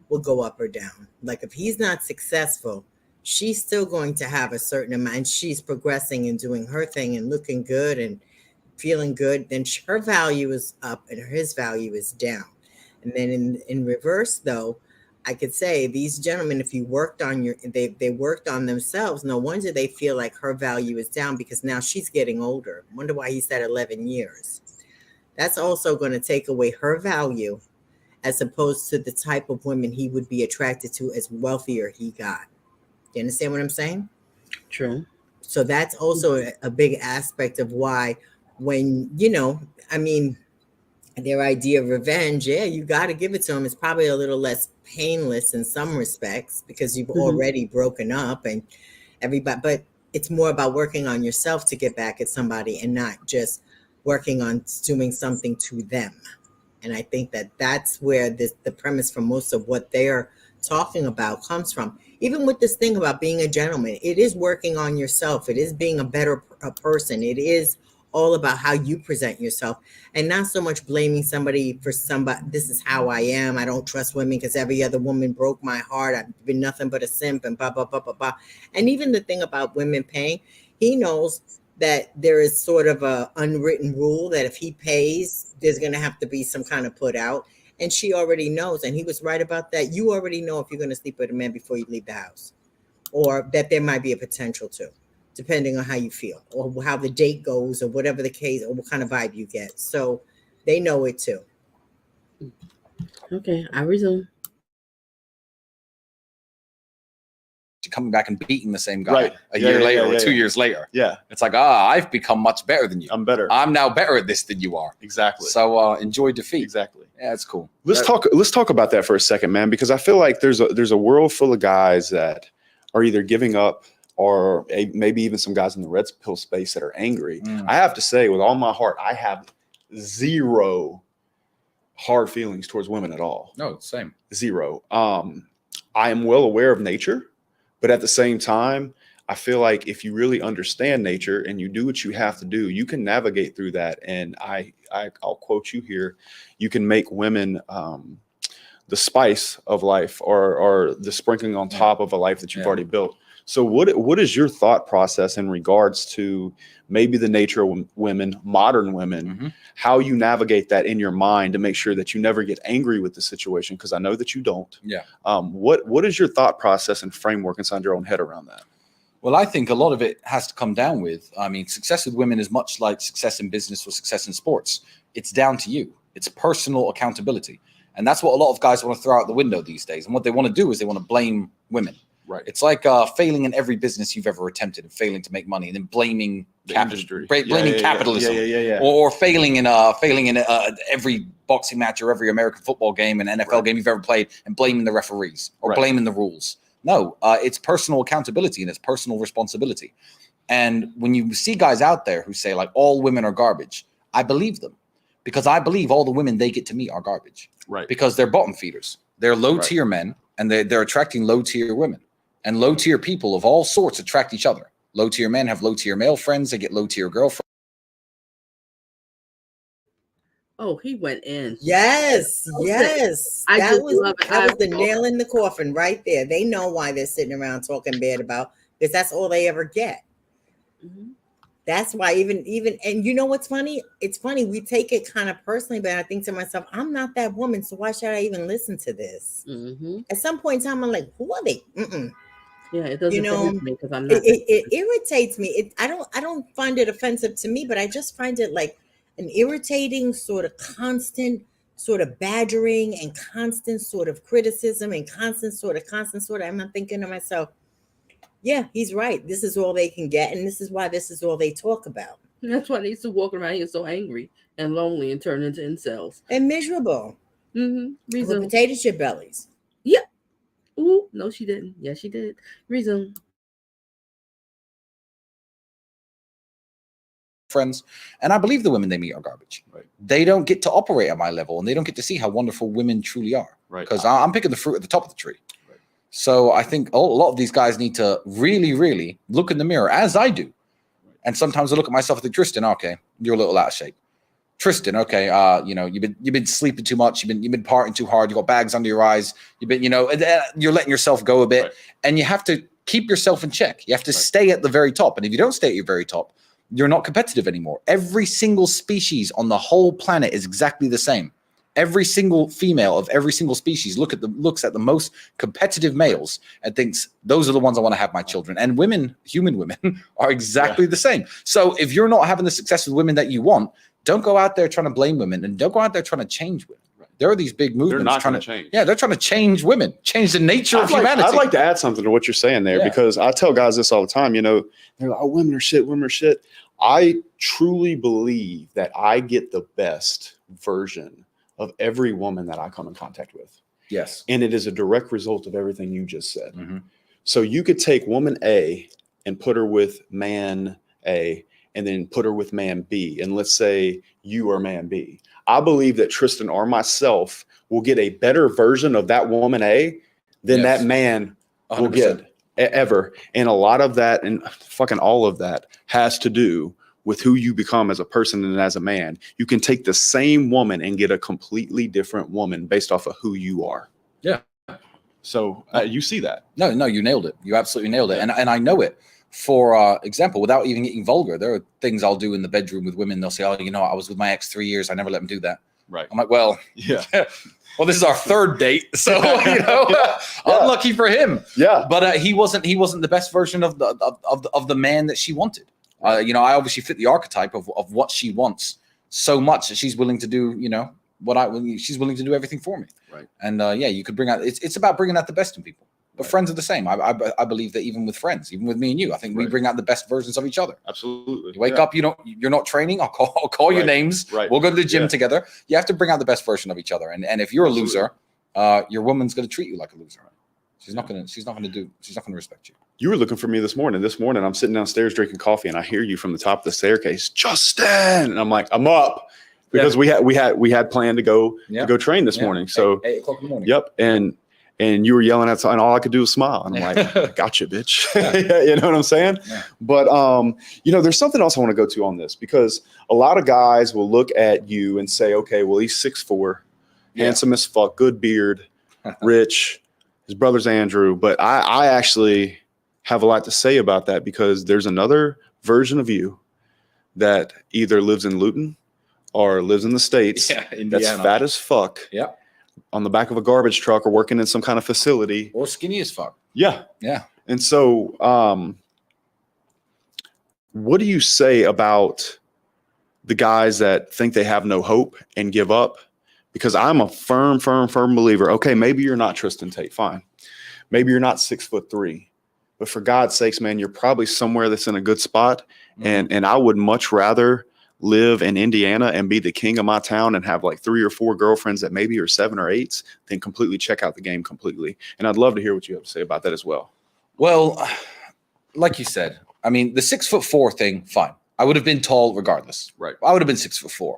will go up or down. Like if he's not successful, she's still going to have a certain amount, and she's progressing and doing her thing and looking good and feeling good, then her value is up and his value is down. And then in reverse, though, I could say these gentlemen, if you worked on they worked on themselves, no wonder they feel like her value is down, because now she's getting older. Wonder why he said 11 years. That's also going to take away her value, as opposed to the type of women he would be attracted to as wealthier he got. You understand what I'm saying? True. So that's also a big aspect of why, when, I mean, their idea of revenge, yeah, you got to give it to them. It's probably a little less painless in some respects, because you've Mm-hmm. already broken up and everybody, but it's more about working on yourself to get back at somebody, and not just working on doing something to them. And I think that that's where the premise for most of what they're talking about comes from. Even with this thing about being a gentleman, it is working on yourself. It is being a better person. It is all about how you present yourself, and not so much blaming somebody for somebody. This is how I am. I don't trust women because every other woman broke my heart. I've been nothing but a simp and blah, blah, blah, blah, blah. And even the thing about women paying, he knows that there is sort of a unwritten rule that if he pays, there's going to have to be some kind of put out. And she already knows. And he was right about that. You already know if you're going to sleep with a man before you leave the house, or that there might be a potential to, depending on how you feel or how the date goes or whatever the case, or what kind of vibe you get. So they know it too. Okay, I resume. Coming back and beating the same guy Right. a Yeah, year yeah, later yeah, or yeah, 2 yeah. years later. Yeah, It's like, I've become much better than you. I'm better. I'm now better at this than you are. Exactly. So enjoy defeat. Exactly. Yeah, it's cool. Let's talk about that for a second, man, because I feel like there's a world full of guys that are either giving up, or maybe even some guys in the red pill space that are angry. I have to say, with all my heart, I have zero hard feelings towards women at all. No, same. Zero. I am well aware of nature, but at the same time, I feel like if you really understand nature and you do what you have to do, you can navigate through that. And I'll quote you here: you can make women the spice of life, or the sprinkling on top of a life that you've already built. So what is your thought process in regards to maybe the nature of women, modern women, how you navigate that in your mind to make sure that you never get angry with the situation? Because I know that you don't. Yeah. What is your thought process and framework inside your own head around that? Well, I think a lot of it has to come down with, success with women is much like success in business or success in sports. It's down to you. It's personal accountability. And that's what a lot of guys want to throw out the window these days. And what they want to do is they want to blame women. Right. It's like failing in every business you've ever attempted and failing to make money, and then blaming industry, capitalism, or failing in every boxing match or every American football game and NFL game you've ever played, and blaming the referees or blaming the rules. No, it's personal accountability and it's personal responsibility. And when you see guys out there who say like all women are garbage, I believe them, because I believe all the women they get to meet are garbage. Right. Because they're bottom feeders. They're low tier men, and they're attracting low tier women. And low tier people of all sorts attract each other. Low tier men have low tier male friends. They get low tier girlfriends. Oh, he went in. Yes, Listen, yes. I just love it. That was the nail in the coffin right there. They know why they're sitting around talking bad about, because that's all they ever get. Mhm. That's why even and you know what's funny? It's funny, we take it kind of personally, but I think to myself, I'm not that woman, so why should I even listen to this? Mm-hmm. At some point in time, I'm like, who are they? Mm-mm. Yeah, it You doesn't know, faze me because I'm it, not that. it, it irritates me. I don't find it offensive to me, but I just find it like an irritating sort of constant sort of badgering and constant sort of criticism and constant sort of. I'm thinking to myself, yeah, he's right. This is all they can get, and this is why this is all they talk about. That's why they used to walk around here so angry and lonely and turn into incels. And miserable Mm-hmm. with Reason. potato chip bellies. Yeah. Ooh, no, she didn't. Yes, she did. Reason. Friends, and I believe the women they meet are garbage. Right. They don't get to operate at my level, and they don't get to see how wonderful women truly are. Right. Because I'm picking the fruit at the top of the tree. Right. So I think a lot of these guys need to really, really look in the mirror, as I do. Right. And sometimes I look at myself and think, Tristan, okay, you're a little out of shape. Tristan, okay, you've been sleeping too much, you've been partying too hard, you got bags under your eyes, you've been, you're letting yourself go a bit, right. And you have to keep yourself in check. You have to stay at the very top, and if you don't stay at your very top, you're not competitive anymore. Every single species on the whole planet is exactly the same. Every single female of every single species looks at the most competitive males and thinks those are the ones I want to have my children. And women, human women, are exactly the same. So if you're not having the success with women that you want, don't go out there trying to blame women, and don't go out there trying to change women. There are these big movements. They're not trying to change. Yeah, they're trying to change women, change the nature of humanity. I'd like to add something to what you're saying there, because I tell guys this all the time. They're like, oh, women are shit, women are shit. I truly believe that I get the best version of every woman that I come in contact with. Yes. And it is a direct result of everything you just said. Mm-hmm. So you could take woman A and put her with man A, and then put her with man B. And let's say you are man B. I believe that Tristan or myself will get a better version of that woman A than that man 100%. Will get ever. And a lot of that, and fucking all of that, has to do with who you become as a person and as a man. You can take the same woman and get a completely different woman based off of who you are. Yeah. So you see that. No, you nailed it. You absolutely nailed it. And I know it. For example, without even getting vulgar, there are things I'll do in the bedroom with women. They'll say, oh, I was with my ex 3 years. I never let him do that. Right. I'm like, well, yeah. Well, this is our third date. So, unlucky for him. Yeah. But he wasn't the best version of the man that she wanted. I obviously fit the archetype of what she wants so much that she's willing to do, she's willing to do everything for me. Right. And you could bring out, it's about bringing out the best in people. But right. Friends are the same. I believe that even with friends, even with me and you, I think we bring out the best versions of each other. Absolutely. You wake up, you're not training. I'll call your names. Right. We'll go to the gym together. You have to bring out the best version of each other. And if you're a loser, your woman's going to treat you like a loser. She's not going to respect you. You were looking for me this morning. This morning, I'm sitting downstairs drinking coffee, and I hear you from the top of the staircase, Justin. And I'm like, I'm up, because we had planned to go train this morning. So 8 o'clock in the morning. Yep. And you were yelling at, and all I could do was smile. And I'm like, gotcha, bitch. You know what I'm saying? Yeah. But there's something else I want to go to on this, because a lot of guys will look at you and say, okay, well, he's 6'4", handsome as fuck, good beard, rich. His brother's Andrew. But I actually have a lot to say about that, because there's another version of you that either lives in Luton or lives in the States. Yeah, Indiana. That's fat as fuck. Yeah. On the back of a garbage truck or working in some kind of facility. Or skinny as fuck. Yeah. Yeah. And so what do you say about the guys that think they have no hope and give up? Because I'm a firm believer. Okay, maybe you're not Tristan Tate. Fine. Maybe you're not 6'3", but for God's sakes, man, you're probably somewhere that's in a good spot. Mm-hmm. And I would much rather live in Indiana and be the king of my town and have like 3 or 4 girlfriends that maybe are 7 or 8s than completely check out the game completely. And I'd love to hear what you have to say about that as well. Well, like you said, I mean, the 6'4" thing, fine. I would have been tall regardless. Right. I would have been 6'4".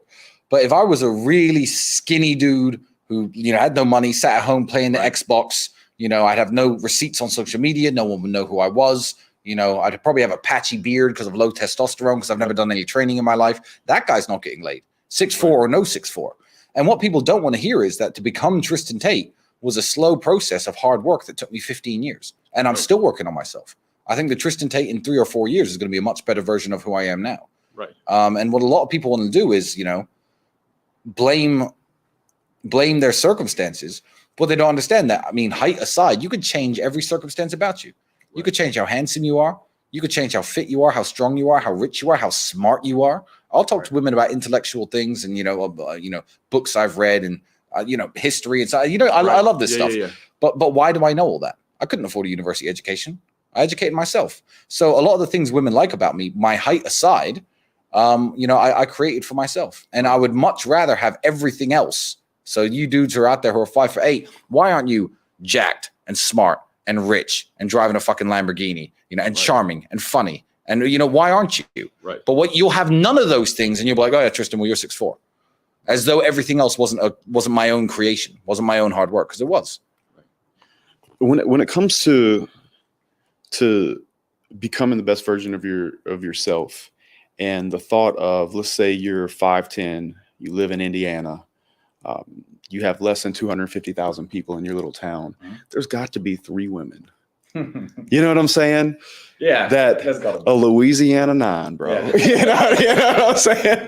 But if I was a really skinny dude who, had no money, sat at home playing the Xbox, I'd have no receipts on social media. No one would know who I was. I'd probably have a patchy beard because of low testosterone, because I've never done any training in my life. That guy's not getting laid. 6'4" or no 6'4". And what people don't want to hear is that to become Tristan Tate was a slow process of hard work that took me 15 years. And I'm still working on myself. I think the Tristan Tate in 3 or 4 years is going to be a much better version of who I am now. Right. And what a lot of people want to do is, blame their circumstances, but they don't understand that. I mean, height aside, you could change every circumstance about you. You could change how handsome you are. You could change how fit you are, how strong you are, how rich you are, how smart you are. I'll talk to women about intellectual things and, books I've read and, history. And so, I love this stuff. Yeah. But why do I know all that? I couldn't afford a university education. I educated myself. So a lot of the things women like about me, my height aside, I created for myself. And I would much rather have everything else. So you dudes who are out there who are 5'8", why aren't you jacked and smart and rich and driving a fucking Lamborghini, and charming and funny? And, why aren't you? Right. But you'll have none of those things. And you'll be like, oh yeah, Tristan, well, you're 6'4". As though everything else wasn't my own creation, wasn't my own hard work, because it was. When it comes to becoming the best version of yourself, and the thought of, let's say you're 5'10", you live in Indiana, you have less than 250,000 people in your little town. Mm-hmm. There's got to be 3 women. You know what I'm saying? Yeah. That a Louisiana 9, bro. Yeah. You know what I'm saying?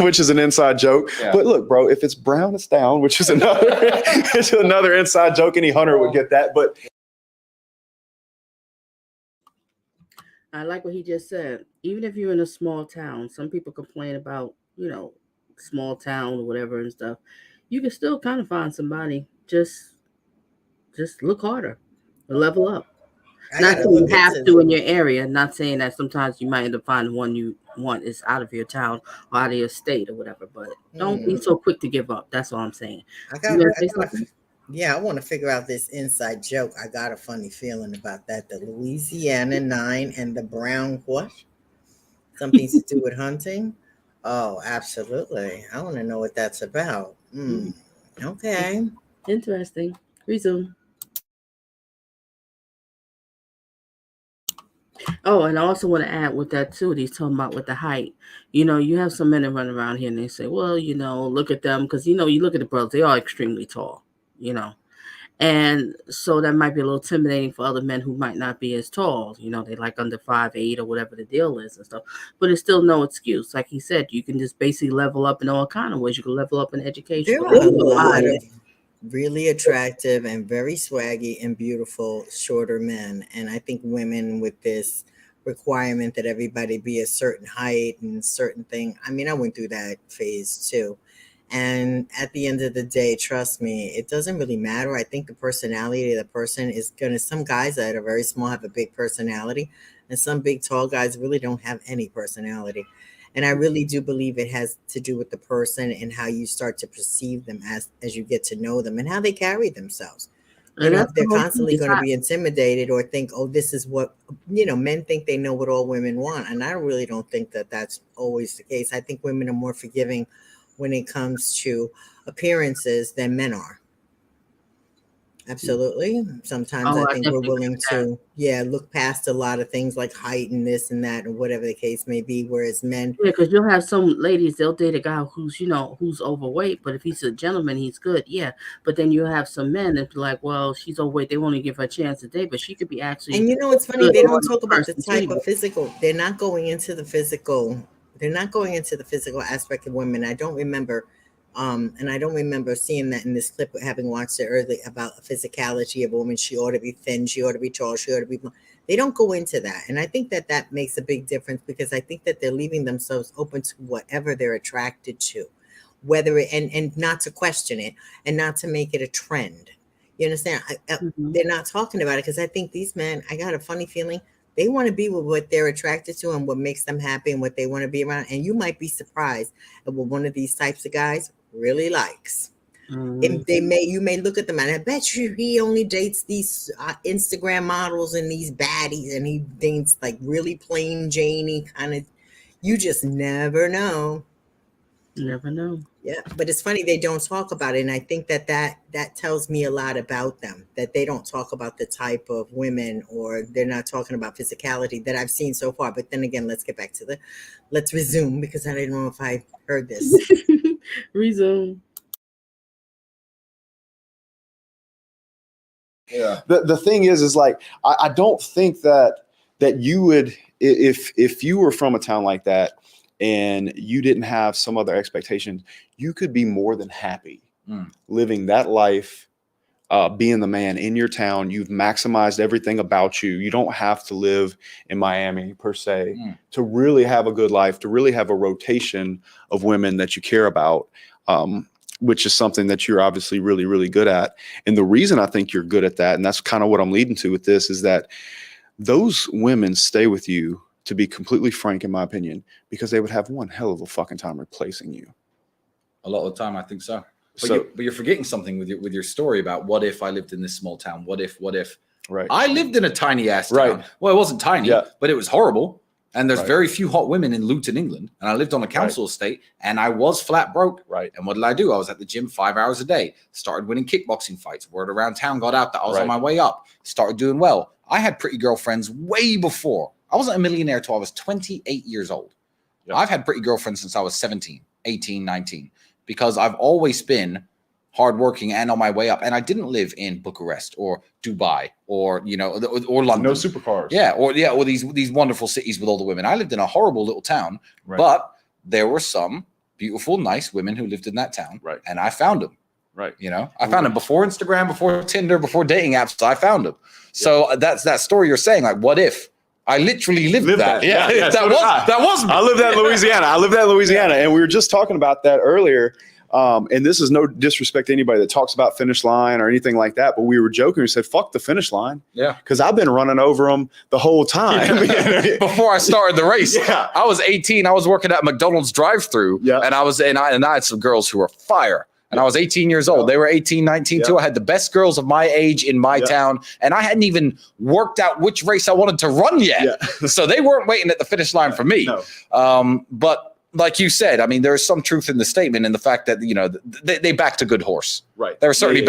Which is an inside joke. Yeah. But look, bro, if it's brown, it's down, which is another inside joke. Any hunter would get that. But I like what he just said. Even if you're in a small town, some people complain about, small town or whatever and stuff. You can still kind of find somebody. Just look harder, level up. Not that you have to in your area. Not saying that sometimes you might end up finding one you want is out of your town or out of your state or whatever. But don't be so quick to give up. That's all I'm saying. I want to figure out this inside joke. I got a funny feeling about that. The Louisiana 9 and the brown what? Something to do with hunting? Oh, absolutely. I want to know what that's about. Okay. Interesting. Resume. Oh, and I also want to add with that too. He's talking about with the height. You have some men that run around here and they say, well, look at them. Because, you look at the brothers, they are extremely tall, And so that might be a little intimidating for other men who might not be as tall. They like under 5'8" or whatever the deal is and stuff. But it's still no excuse. Like he said, you can just basically level up in all kind of ways. You can level up in education. There are a lot of really attractive and very swaggy and beautiful shorter men. And I think women with this requirement that everybody be a certain height and certain thing. I mean, I went through that phase too. And at the end of the day, trust me, it doesn't really matter. I think the personality of the person is going to, some guys that are very small have a big personality, and some big tall guys really don't have any personality. And I really do believe it has to do with the person and how you start to perceive them as you get to know them and how they carry themselves. If they're constantly going to be intimidated or think, oh, this is what, men think they know what all women want. And I really don't think that that's always the case. I think women are more forgiving when it comes to appearances than men are. Absolutely. Sometimes I think we're willing to, look past a lot of things like height and this and that and whatever the case may be. Whereas men, because you'll have some ladies, they'll date a guy who's, who's overweight, but if he's a gentleman, he's good. Yeah. But then you'll have some men that be like, well, she's overweight. They won't even give her a chance today, but she could be actually. And it's funny. They don't talk about the type of physical. They're not going into the physical. They're not going into the physical aspect of women. I don't remember. And I don't remember seeing that in this clip, having watched it early about the physicality of a woman. She ought to be thin. She ought to be tall. She ought to be. They don't go into that. And I think that makes a big difference because I think that they're leaving themselves open to whatever they're attracted to, whether and not to question it and not to make it a trend. You understand? They're not talking about it because I think these men, I got a funny feeling, they want to be with what they're attracted to and what makes them happy and what they want to be around. And you might be surprised at what one of these types of guys really likes. If you may look at them and I bet you he only dates these Instagram models and these baddies and he dates like really plain Janey kind of. You just never know. You never know. Yeah, but it's funny they don't talk about it, and I think that tells me a lot about them, that they don't talk about the type of women, or they're not talking about physicality that I've seen so far. But then again, let's resume, because I didn't know if I heard this. Resume. Yeah. The thing is like I don't think that you would, if you were from a town like that and you didn't have some other expectations, you could be more than happy living that life, being the man in your town. You've maximized everything about you. You don't have to live in Miami per se to really have a good life, to really have a rotation of women that you care about. Which is something that you're obviously really, really good at. And the reason I think you're good at that, and that's kind of what I'm leading to with this, is that those women stay with you, to be completely frank, in my opinion, because they would have one hell of a fucking time replacing you. A lot of the time, I think so. But you're forgetting something with your story about what if I lived in this small town? What if? Right. I lived in a tiny ass town. Right. Well, it wasn't tiny, but it was horrible. And there's Right. very few hot women in Luton, England. And I lived on a council estate, and I was flat broke. Right. And what did I do? I was at the gym 5 hours a day, started winning kickboxing fights. Word around town got out that I was on my way up, started doing well. I had pretty girlfriends way before. I wasn't a millionaire until I was 28 years old. Yep. I've had pretty girlfriends since I was 17, 18, 19, because I've always been hardworking and on my way up. And I didn't live in Bucharest or Dubai or, or London. No supercars. Yeah. Or these wonderful cities with all the women. I lived in a horrible little town, but there were some beautiful, nice women who lived in that town. Right. And I found them. Right. I found them before Instagram, before Tinder, before dating apps. I found them. So that's that story you're saying. Like, what if I literally lived that? Yeah. That was me. I lived that in Louisiana. And we were just talking about that earlier. And this is no disrespect to anybody that talks about finish line or anything like that, but we were joking. We said, fuck the finish line. Yeah. Because I've been running over them the whole time. Before I started the race. Yeah. I was 18. I was working at McDonald's drive-thru. Yeah. And I had some girls who were fire. And I was 18 years old. They were 18, 19 too. I had the best girls of my age in my town. And I hadn't even worked out which race I wanted to run yet. Yeah. So they weren't waiting at the finish line for me. No. But like you said, I mean, there's some truth in the statement, and the fact that they backed a good horse. Right. They were certainly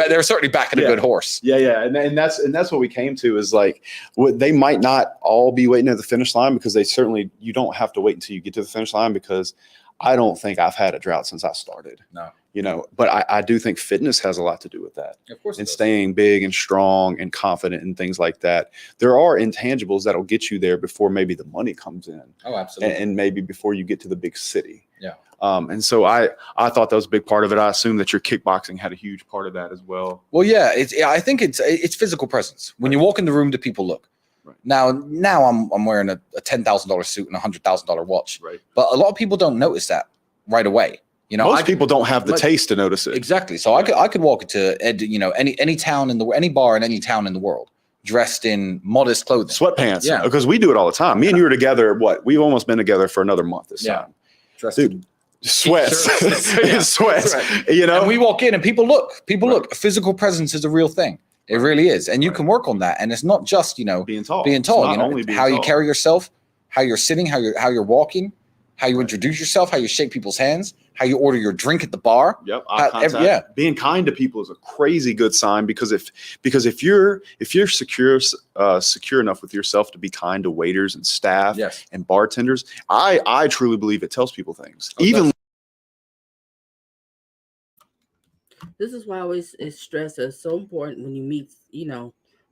backing a good horse. Yeah. And that's what we came to, is like, they might not all be waiting at the finish line, because you don't have to wait until you get to the finish line, because I don't think I've had a drought since I started. No. But I do think fitness has a lot to do with that. Of course. And staying big and strong and confident and things like that. There are intangibles that'll get you there before maybe the money comes in. Oh, absolutely. And maybe before you get to the big city. Yeah. And so I thought that was a big part of it. I assume that your kickboxing had a huge part of that as well. Well, yeah, I think it's physical presence. When you walk in the room, do people look? Right. Now I'm wearing a $10,000 suit and a $100,000 watch. Right. But a lot of people don't notice that right away. Most people don't have the taste to notice it. Exactly. So I could walk into any town any bar in any town in the world, dressed in modest clothing, sweatpants. Yeah, because we do it all the time. Me and you were together. We've almost been together for another month this time. Dressed in sweats, sweats. Right. And we walk in and people look. Look. Physical presence is a real thing. It really is, and you can work on that. And it's not just being tall. How you carry yourself, how you're sitting, how you're walking, how you introduce yourself, how you shake people's hands, how you order your drink at the bar. Yep. Being kind to people is a crazy good sign, because if you're secure enough with yourself to be kind to waiters and staff and bartenders, I truly believe it tells people things. This is why I always stress that it's so important when you meet,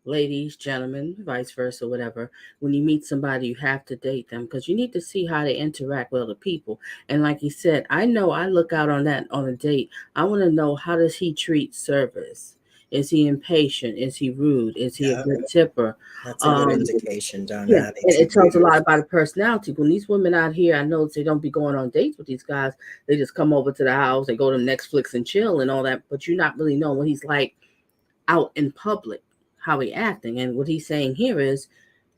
ladies, gentlemen, vice versa, whatever. When you meet somebody, you have to date them, because you need to see how they interact with other people. And like you said, I know I look out on that on a date. I want to know, how does he treat service? Is he impatient? Is he rude? Is he a good tipper? That's a good indication, Donna. Yeah, and it tells a lot about a personality. When these women out here, I know they don't be going on dates with these guys. They just come over to the house, they go to Netflix and chill and all that. But you're not really knowing what he's like out in public, how he acting. And what he's saying here is,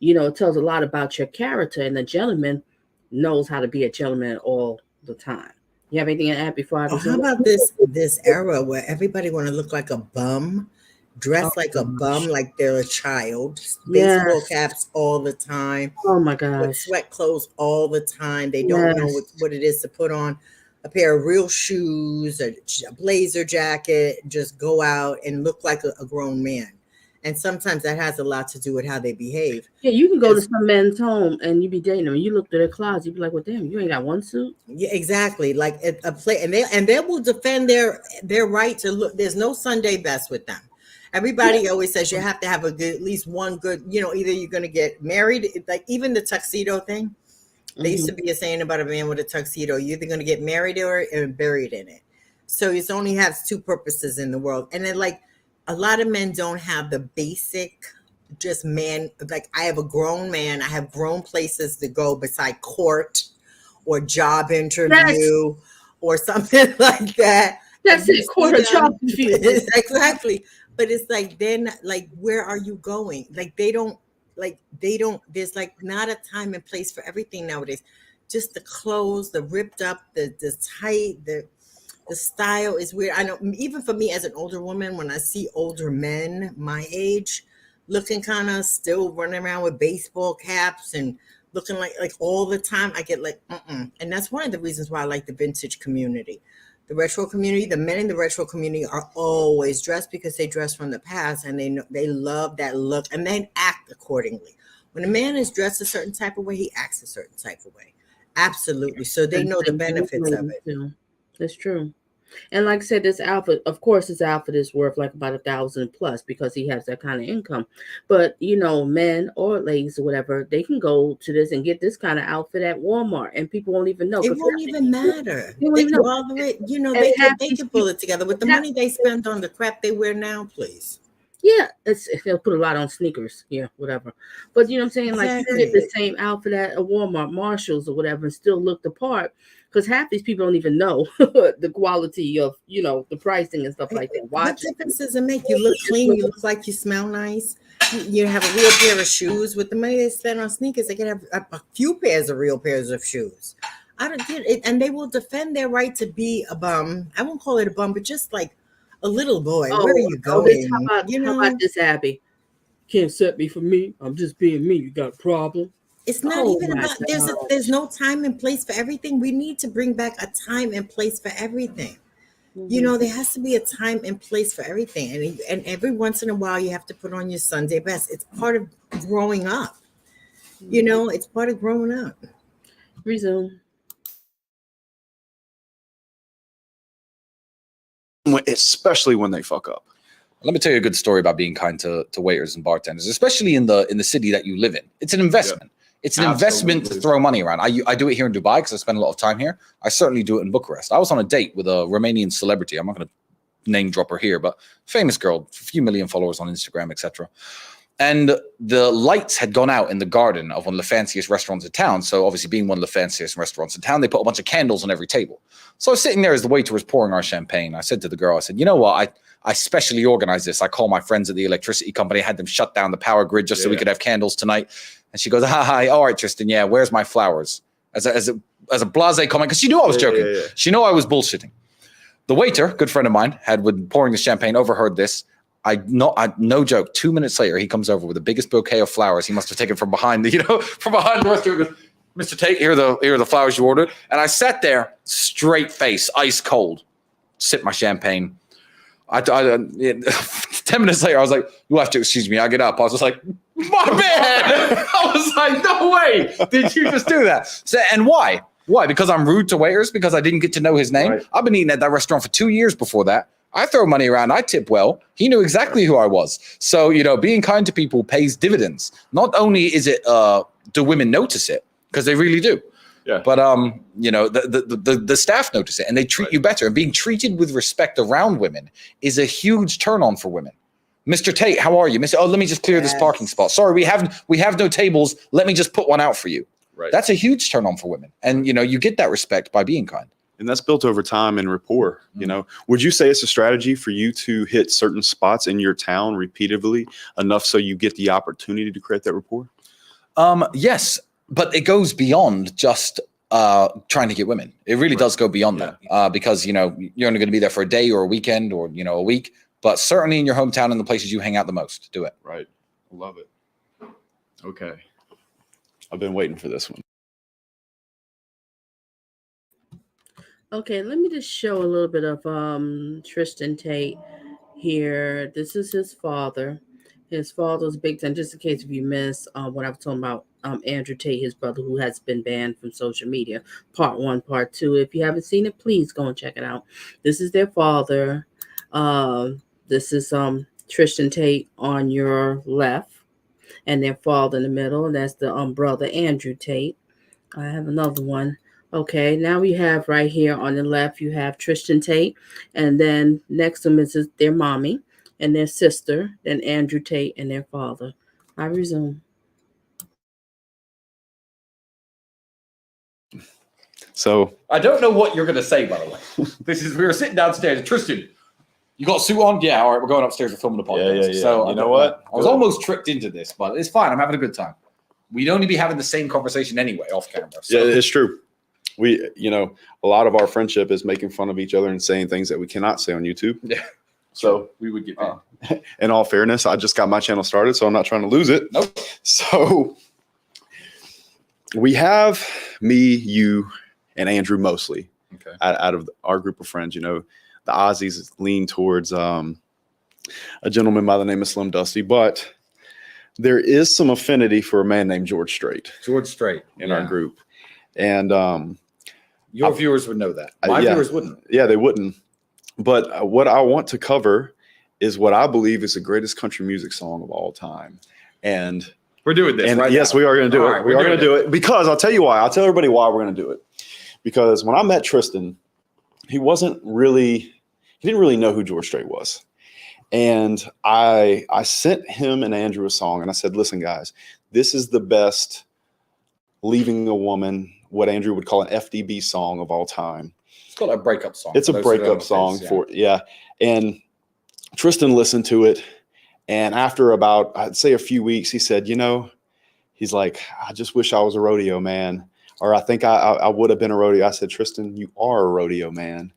it tells a lot about your character. And the gentleman knows how to be a gentleman all the time. You have anything to add before I how about this era where everybody want to look like a bum, dress like a bum, like they're a child, baseball caps all the time. Oh my gosh. Sweat clothes all the time. They don't know what it is to put on. a pair of real shoes, a blazer jacket, just go out and look like a grown man. And sometimes that has a lot to do with how they behave. Yeah, you can go to some men's home and you be dating them. You look through their closet, you be like, "Well, damn, you ain't got one suit." Yeah, exactly. Like a play, and they will defend their right to look. There's no Sunday best with them. Everybody always says you have to have a good, at least one good. Either you're going to get married, like even the tuxedo thing. There used to be a saying about a man with a tuxedo: you're either going to get married or buried in it. So it only has two purposes in the world, and then like a lot of men don't have the basic. Just man, like I have a grown man. I have grown places to go beside court or job interview or something like that. That's it, court or job interview. Exactly. But it's like, then like, where are you going? Like, they don't, there's like not a time and place for everything nowadays. Just the clothes, the ripped up, the tight, the style is weird. I know even for me as an older woman, when I see older men my age looking kind of still running around with baseball caps and looking like all the time, I get like, And that's one of the reasons why I like the vintage community. The retro community, the men in the retro community are always dressed because they dress from the past and they love that look and they act accordingly. When a man is dressed a certain type of way, he acts a certain type of way. Absolutely. So they know the benefits of it. That's true. And like I said, this outfit, of course, this outfit is worth like about $1,000 plus because he has that kind of income. But men or ladies or whatever, they can go to this and get this kind of outfit at Walmart, and people won't even know. It won't even matter. They won't even know. They can pull it together with the money they spend on the crap they wear now. Please. Yeah, they'll put a lot on sneakers, whatever. But you know what I'm saying? Exactly. Like you get the same outfit at a Walmart, Marshalls, or whatever, and still look the part. Because half these people don't even know the quality of, the pricing and stuff like that. What difference does it make? You look clean. You look like you smell nice. You have a real pair of shoes. With the money they spend on sneakers, they can have a few real pairs of shoes. I don't get it, and they will defend their right to be a bum. I won't call it a bum, but just like a little boy. Where are you going? How about this, Abby? Can't set me for me. I'm just being me. You got a problem? It's not even about there's no time and place for everything. We need to bring back a time and place for everything. There has to be a time and place for everything. And every once in a while you have to put on your Sunday best. It's part of growing up. It's part of growing up. Resume. Especially when they fuck up. Let me tell you a good story about being kind to waiters and bartenders, especially in the city that you live in. It's an investment. Yeah. It's an investment to throw money around. I do it here in Dubai because I spend a lot of time here. I certainly do it in Bucharest. I was on a date with a Romanian celebrity. I'm not going to name drop her here, but famous girl, a few million followers on Instagram, etc. And the lights had gone out in the garden of one of the fanciest restaurants in town. So obviously being one of the fanciest restaurants in town, they put a bunch of candles on every table. So I was sitting there as the waiter was pouring our champagne. I said to the girl, I said, you know what? I specially organized this. I called my friends at the electricity company. I had them shut down the power grid just so we could have candles tonight. And she goes, hi, all right, Tristan. Yeah, where's my flowers? As a blasé comment, because she knew I was joking. Yeah. She knew I was bullshitting. The waiter, good friend of mine, had been pouring the champagne, overheard this. No joke. 2 minutes later, he comes over with the biggest bouquet of flowers. He must have taken from behind from behind the restaurant. Mr. Tate, here are the flowers you ordered. And I sat there, straight face, ice cold, sip my champagne. 10 minutes later, I was like, you have to excuse me. I get up. I was just like, my man. I was like, no way. Did you just do that? So, and why? Why? Because I'm rude to waiters? Because I didn't get to know his name? Right. I've been eating at that restaurant for 2 years before that. I throw money around. I tip well. He knew exactly who I was. So, being kind to people pays dividends. Not only is it, do women notice it? Because they really do. Yeah. But the staff notice it and they treat you better. And being treated with respect around women is a huge turn on for women. Mr. Tate, how are you? Let me just clear this parking spot. Sorry, we have no tables. Let me just put one out for you. Right. That's a huge turn on for women. And you get that respect by being kind. And that's built over time and rapport. Would you say it's a strategy for you to hit certain spots in your town repeatedly enough so you get the opportunity to create that rapport? Yes. But it goes beyond just trying to get women. It really does go beyond that because, you're only going to be there for a day or a weekend or, a week. But certainly in your hometown and the places you hang out the most, do it. Right. Love it. Okay. I've been waiting for this one. Okay, let me just show a little bit of Tristan Tate here. This is his father. His father's big time. Just in case if you miss what I was talking about, Andrew Tate, his brother, who has been banned from social media. Part 1, part 2. If you haven't seen it, please go and check it out. This is their father. This is Tristan Tate on your left, and their father in the middle. And that's the brother Andrew Tate. I have another one. Okay, now we have right here on the left, you have Tristan Tate, and then next to them is their mommy and their sister, then Andrew Tate and their father. I resume. So I don't know what you're going to say, by the way. We were sitting downstairs. Tristan, you got a suit on? Yeah, all right, we're going upstairs to film the podcast. Yeah. So you know what? I was almost tricked into this, but it's fine. I'm having a good time. We'd only be having the same conversation anyway off camera. So. Yeah, it's true. We, a lot of our friendship is making fun of each other and saying things that we cannot say on YouTube. Yeah. So we would get banned. In all fairness, I just got my channel started, so I'm not trying to lose it. Nope. So we have me, you, and Andrew mostly. Okay. Out of our group of friends, the Aussies lean towards a gentleman by the name of Slim Dusty, but there is some affinity for a man named George Strait. George Strait in our group. And your viewers would know that. My viewers wouldn't. Yeah, they wouldn't. But what I want to cover is what I believe is the greatest country music song of all time. And we're doing this right yes, now. we are going to do all it. Right, we are going to do it because I'll tell you why. I'll tell everybody why we're going to do it. Because when I met Tristan, he didn't really know who George Strait was. And I sent him and Andrew a song, and I said, listen, guys, this is the best leaving a woman, what Andrew would call an FDB song of all time. It's called a breakup song. It's a breakup song And Tristan listened to it. And after about, I'd say a few weeks, he said, he's like, I just wish I was a rodeo man. Or I think I would have been a rodeo. I said, Tristan, you are a rodeo man.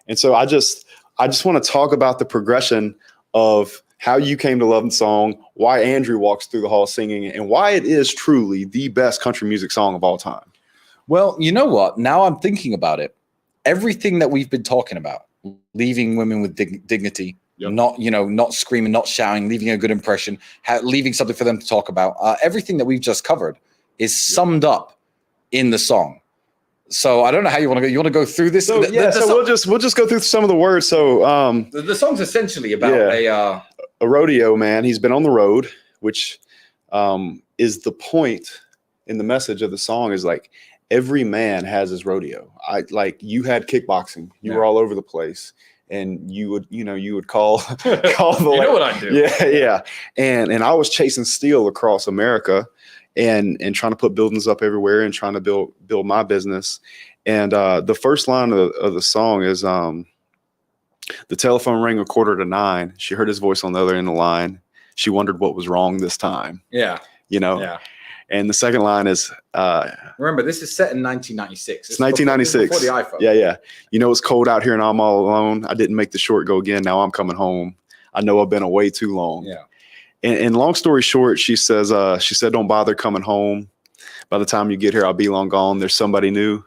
And so I just want to talk about the progression of how you came to love the song, why Andrew walks through the hall singing it, and why it is truly the best country music song of all time. Well, you know what? Now I'm thinking about it. Everything that we've been talking about, leaving women with dignity, not screaming, not shouting, leaving a good impression, leaving something for them to talk about. Everything that we've just covered is summed up in the song. So I don't know how you want to go. You want to go through this? So, we'll just go through some of the words. So the song's essentially about a rodeo man. He's been on the road, which is the point in the message of the song is like every man has his rodeo. You had kickboxing. You were all over the place. And you would call the you know what I do. Yeah. And I was chasing steel across America and trying to put buildings up everywhere and trying to build my business. And the first line of the song is the telephone rang 8:45. She heard his voice on the other end of the line. She wondered what was wrong this time. Yeah. Yeah. And the second line is remember, this is set in 1996. It's 1996. Before the iPhone. Yeah. It's cold out here and I'm all alone. I didn't make the short go again. Now I'm coming home. I know I've been away too long. Yeah. And long story short, she said, don't bother coming home. By the time you get here, I'll be long gone. There's somebody new.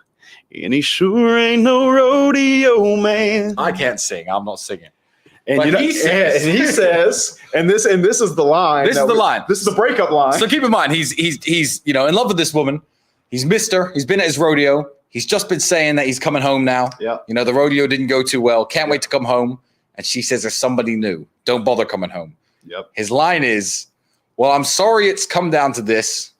And he sure ain't no rodeo man. I can't sing. I'm not singing. And he says, and this is the line. This is the line. This is the breakup line. So keep in mind, he's in love with this woman. He's missed her. He's been at his rodeo. He's just been saying that he's coming home now. Yeah. The rodeo didn't go too well. Can't wait to come home. And she says, there's somebody new. Don't bother coming home. Yep. His line is, well, I'm sorry it's come down to this.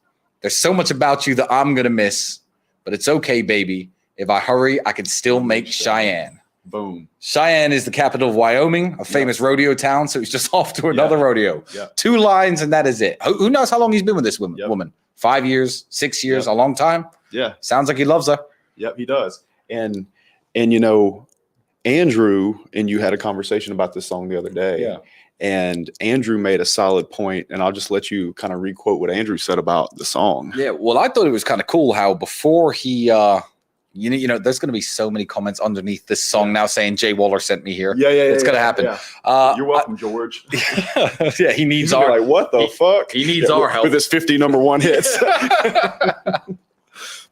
There's so much about you that I'm going to miss. But it's okay, baby. If I hurry, I can still make Cheyenne. Boom. Cheyenne is the capital of Wyoming, a famous rodeo town. So he's just off to another rodeo. Yeah. 2 lines, and that is it. Who knows how long he's been with this woman? 5 years, 6 years, a long time. Yeah. Sounds like he loves her. Yep, he does. And Andrew and you had a conversation about this song the other day. Yeah. And Andrew made a solid point, and I'll just let you kind of requote what Andrew said about the song. Yeah. Well, I thought it was kind of cool how before he there's going to be so many comments underneath this song now saying Jay Waller sent me here. Yeah. It's going to happen. Yeah. You're welcome, George. Yeah, he needs our like, what the fuck? He needs our help with his 50 number 1 hits.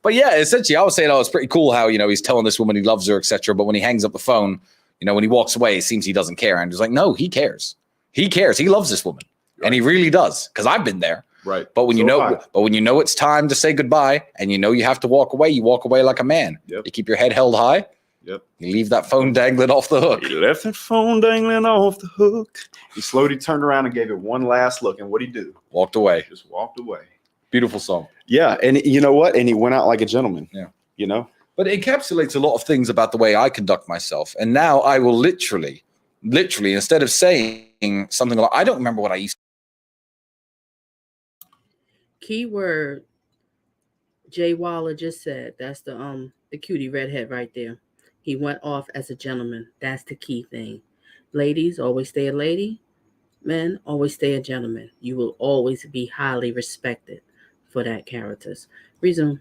But yeah, essentially, I was saying, it's pretty cool how, he's telling this woman he loves her, etc. But when he hangs up the phone, when he walks away, it seems he doesn't care. And he's like, no, he cares. He cares. He loves this woman. Right. And he really does. Because I've been there. Right. But when you know it's time to say goodbye and you have to walk away, you walk away like a man. Yep. You keep your head held high. Yep. You leave that phone dangling off the hook. He left that phone dangling off the hook. He slowly turned around and gave it one last look. And what'd he do? Walked away. Just walked away. Beautiful song. Yeah. And you know what? And he went out like a gentleman. Yeah. But it encapsulates a lot of things about the way I conduct myself. And now I will literally, instead of saying something like, I don't remember what I used to. Keyword Jay Waller just said. That's the cutie redhead right there. He went off as a gentleman. That's the key thing. Ladies, always stay a lady. Men, always stay a gentleman. You will always be highly respected for that characters. Reason.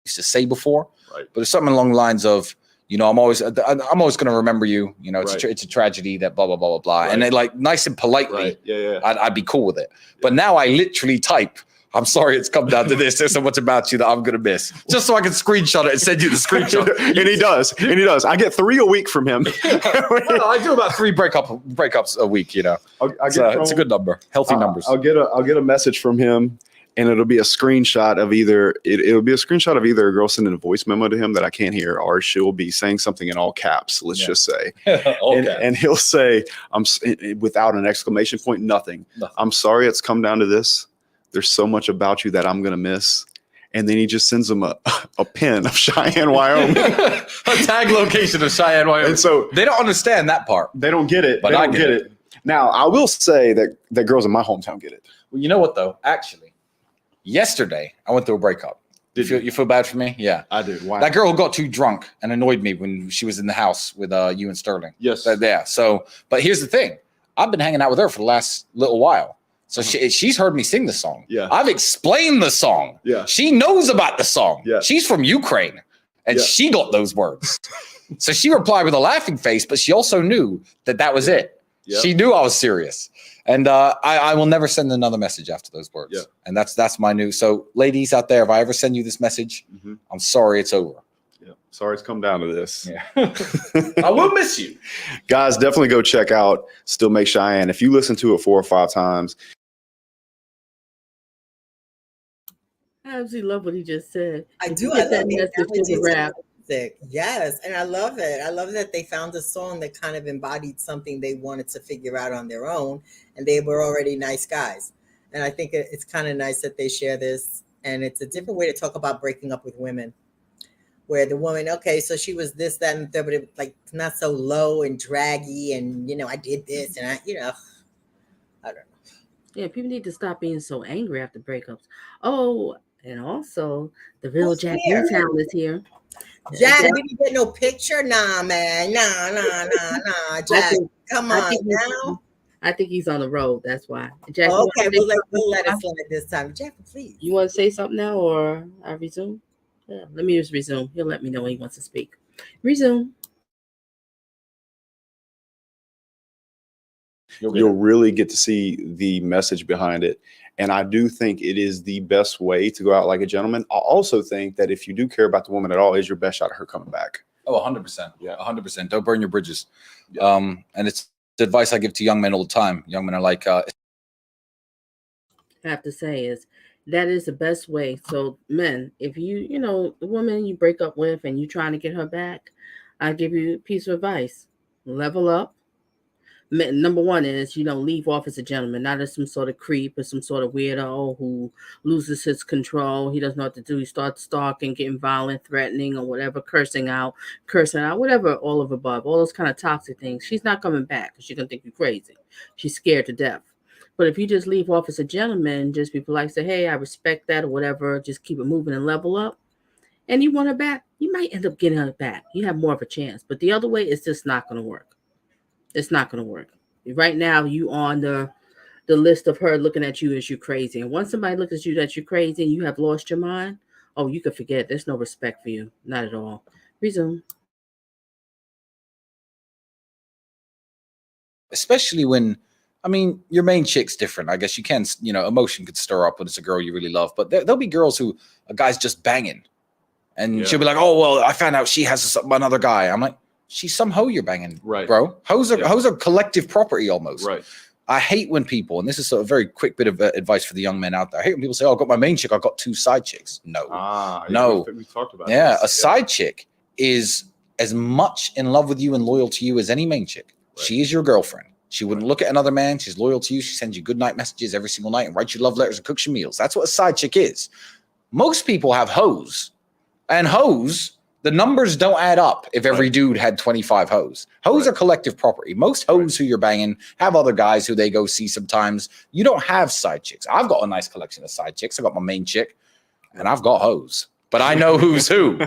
Used to say before, right? But it's something along the lines of, I'm always going to remember you. It's right. It's a tragedy that blah blah blah blah blah, right. And they like nice and politely. Right. Yeah. I'd be cool with it. But now I literally type, I'm sorry, it's come down to this. There's so much about you that I'm gonna miss, just so I can screenshot it and send you the screenshot. And he does. I get 3 a week from him. I do about 3 breakups a week. It's a good number, healthy numbers. I'll get a message from him. And it'll be a screenshot of either a girl sending a voice memo to him that I can't hear, or she'll be saying something in all caps. Let's just say, and he'll say, "I'm," without an exclamation point, nothing. I'm sorry, it's come down to this. There's so much about you that I'm gonna miss. And then he just sends them a pin of Cheyenne, Wyoming, a tag location of Cheyenne, Wyoming. And so they don't understand that part. They don't get it. But I get it. Now I will say that girls in my hometown get it. Well, you know what though, actually. Yesterday, I went through a breakup. You feel bad for me? Yeah. I do. Why? That girl got too drunk and annoyed me when she was in the house with you and Sterling. Yes. Yeah. So, but here's the thing. I've been hanging out with her for the last little while. So she's heard me sing the song. Yeah. I've explained the song. Yeah. She knows about the song. Yeah. She's from Ukraine and she got those words. So she replied with a laughing face, but she also knew that was it. Yep. She knew I was serious. And I will never send another message after those words. Yeah. And that's my new. So ladies out there, if I ever send you this message, I'm sorry it's over. Yeah. Sorry it's come down to this. Yeah. I will miss you. Guys, definitely go check out Still Make Cheyenne. If you listen to it 4 or 5 times. I absolutely love what he just said. I do. I love that. Yes, and I love it. I love that they found a song that kind of embodied something they wanted to figure out on their own, and they were already nice guys. And I think it's kind of nice that they share this, and it's a different way to talk about breaking up with women, where the woman, okay, so she was this, that, and the third, but it, like not so low and draggy, and I did this, and I don't know. Yeah, people need to stop being so angry after breakups. Oh, and also the real Jack Newtown is here. Jack, did you get no picture? Nah, man. Nah. Jack, come on now. I think he's on the road. That's why. Jack, okay, we'll let it slide this time. Jack, please. You want to say something now, or I resume? Yeah, let me just resume. He'll let me know when he wants to speak. Resume. You'll really get to see the message behind it. And I do think it is the best way to go out like a gentleman. I also think that if you do care about the woman at all, is your best shot at her coming back. Oh, 100%. Yeah, 100%. Don't burn your bridges. Yeah. And it's the advice I give to young men all the time. Young men are like, I have to say is that is the best way. So men, if the woman you break up with and you trying to get her back, I give you a piece of advice. Level up. Number one is, leave off as a gentleman, not as some sort of creep or some sort of weirdo who loses his control. He doesn't know what to do. He starts stalking, getting violent, threatening, or whatever, cursing out, whatever, all of above, all those kind of toxic things. She's not coming back because she's going to think you're crazy. She's scared to death. But if you just leave off as a gentleman, just be polite, say, hey, I respect that or whatever, just keep it moving and level up, and you want her back, you might end up getting her back. You have more of a chance. But the other way is just not going to work. It's not going to work. Right now, you on the list of her looking at you as you crazy. And once somebody looks at you that you're crazy and you have lost your mind, oh, you can forget. There's no respect for you. Not at all. Resume. Especially when I mean, your main chick's different. I guess you can, emotion could stir up when it's a girl you really love. But there'll be girls who a guy's just banging. And she'll be like, oh, well, I found out she has another guy. I'm like, she's some hoe you're banging, right, bro. Hoes are collective property almost. Right. I hate when people, and this is a very quick bit of advice for the young men out there. I hate when people say, oh, I've got my main chick, I've got 2 side chicks. No. No. We talked about this. A side chick is as much in love with you and loyal to you as any main chick. Right. She is your girlfriend. She wouldn't look at another man. She's loyal to you. She sends you good night messages every single night and writes you love letters and cooks you meals. That's what a side chick is. Most people have hoes. And hoes, the numbers don't add up if every dude had 25 hoes. Hoes are collective property. Most hoes who you're banging have other guys who they go see sometimes. You don't have side chicks. I've got a nice collection of side chicks. I got my main chick, and I've got hoes. But I know who's who.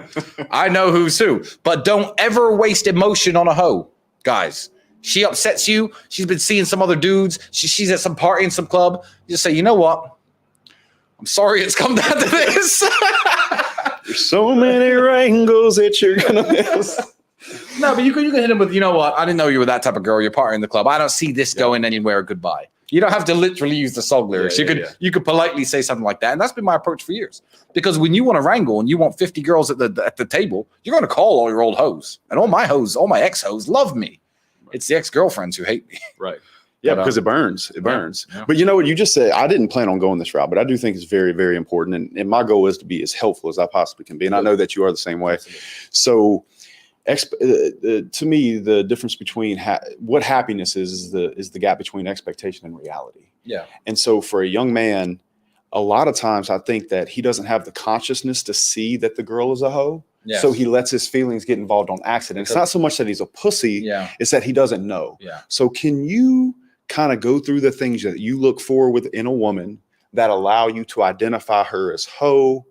I know who's who. But don't ever waste emotion on a hoe, guys. She upsets you. She's been seeing some other dudes. She's at some party in some club. You just say, you know what? I'm sorry it's come down to this. There's so many wrangles that you're gonna miss. No, but you can hit him with, you know what? I didn't know you were that type of girl. You're partying in the club. I don't see this going anywhere. Goodbye. You don't have to literally use the song lyrics. You could politely say something like that, and that's been my approach for years. Because when you want to wrangle and you want 50 girls at the table, you're going to call all your old hoes, and all my ex hoes love me. Right. It's the ex girlfriends who hate me. Right. Yeah, because it burns. It burns. Yeah. But you know what you just said? I didn't plan on going this route, but I do think it's very, very important. And my goal is to be as helpful as I possibly can be. And I know that you are the same way. Absolutely. So to me, the difference between what happiness is the gap between expectation and reality. Yeah. And so for a young man, a lot of times I think that he doesn't have the consciousness to see that the girl is a hoe. Yes. So he lets his feelings get involved on accident. It's not so much that he's a pussy. Yeah. It's that he doesn't know. Yeah. So can you kind of go through the things that you look for within a woman that allow you to identify her as hoe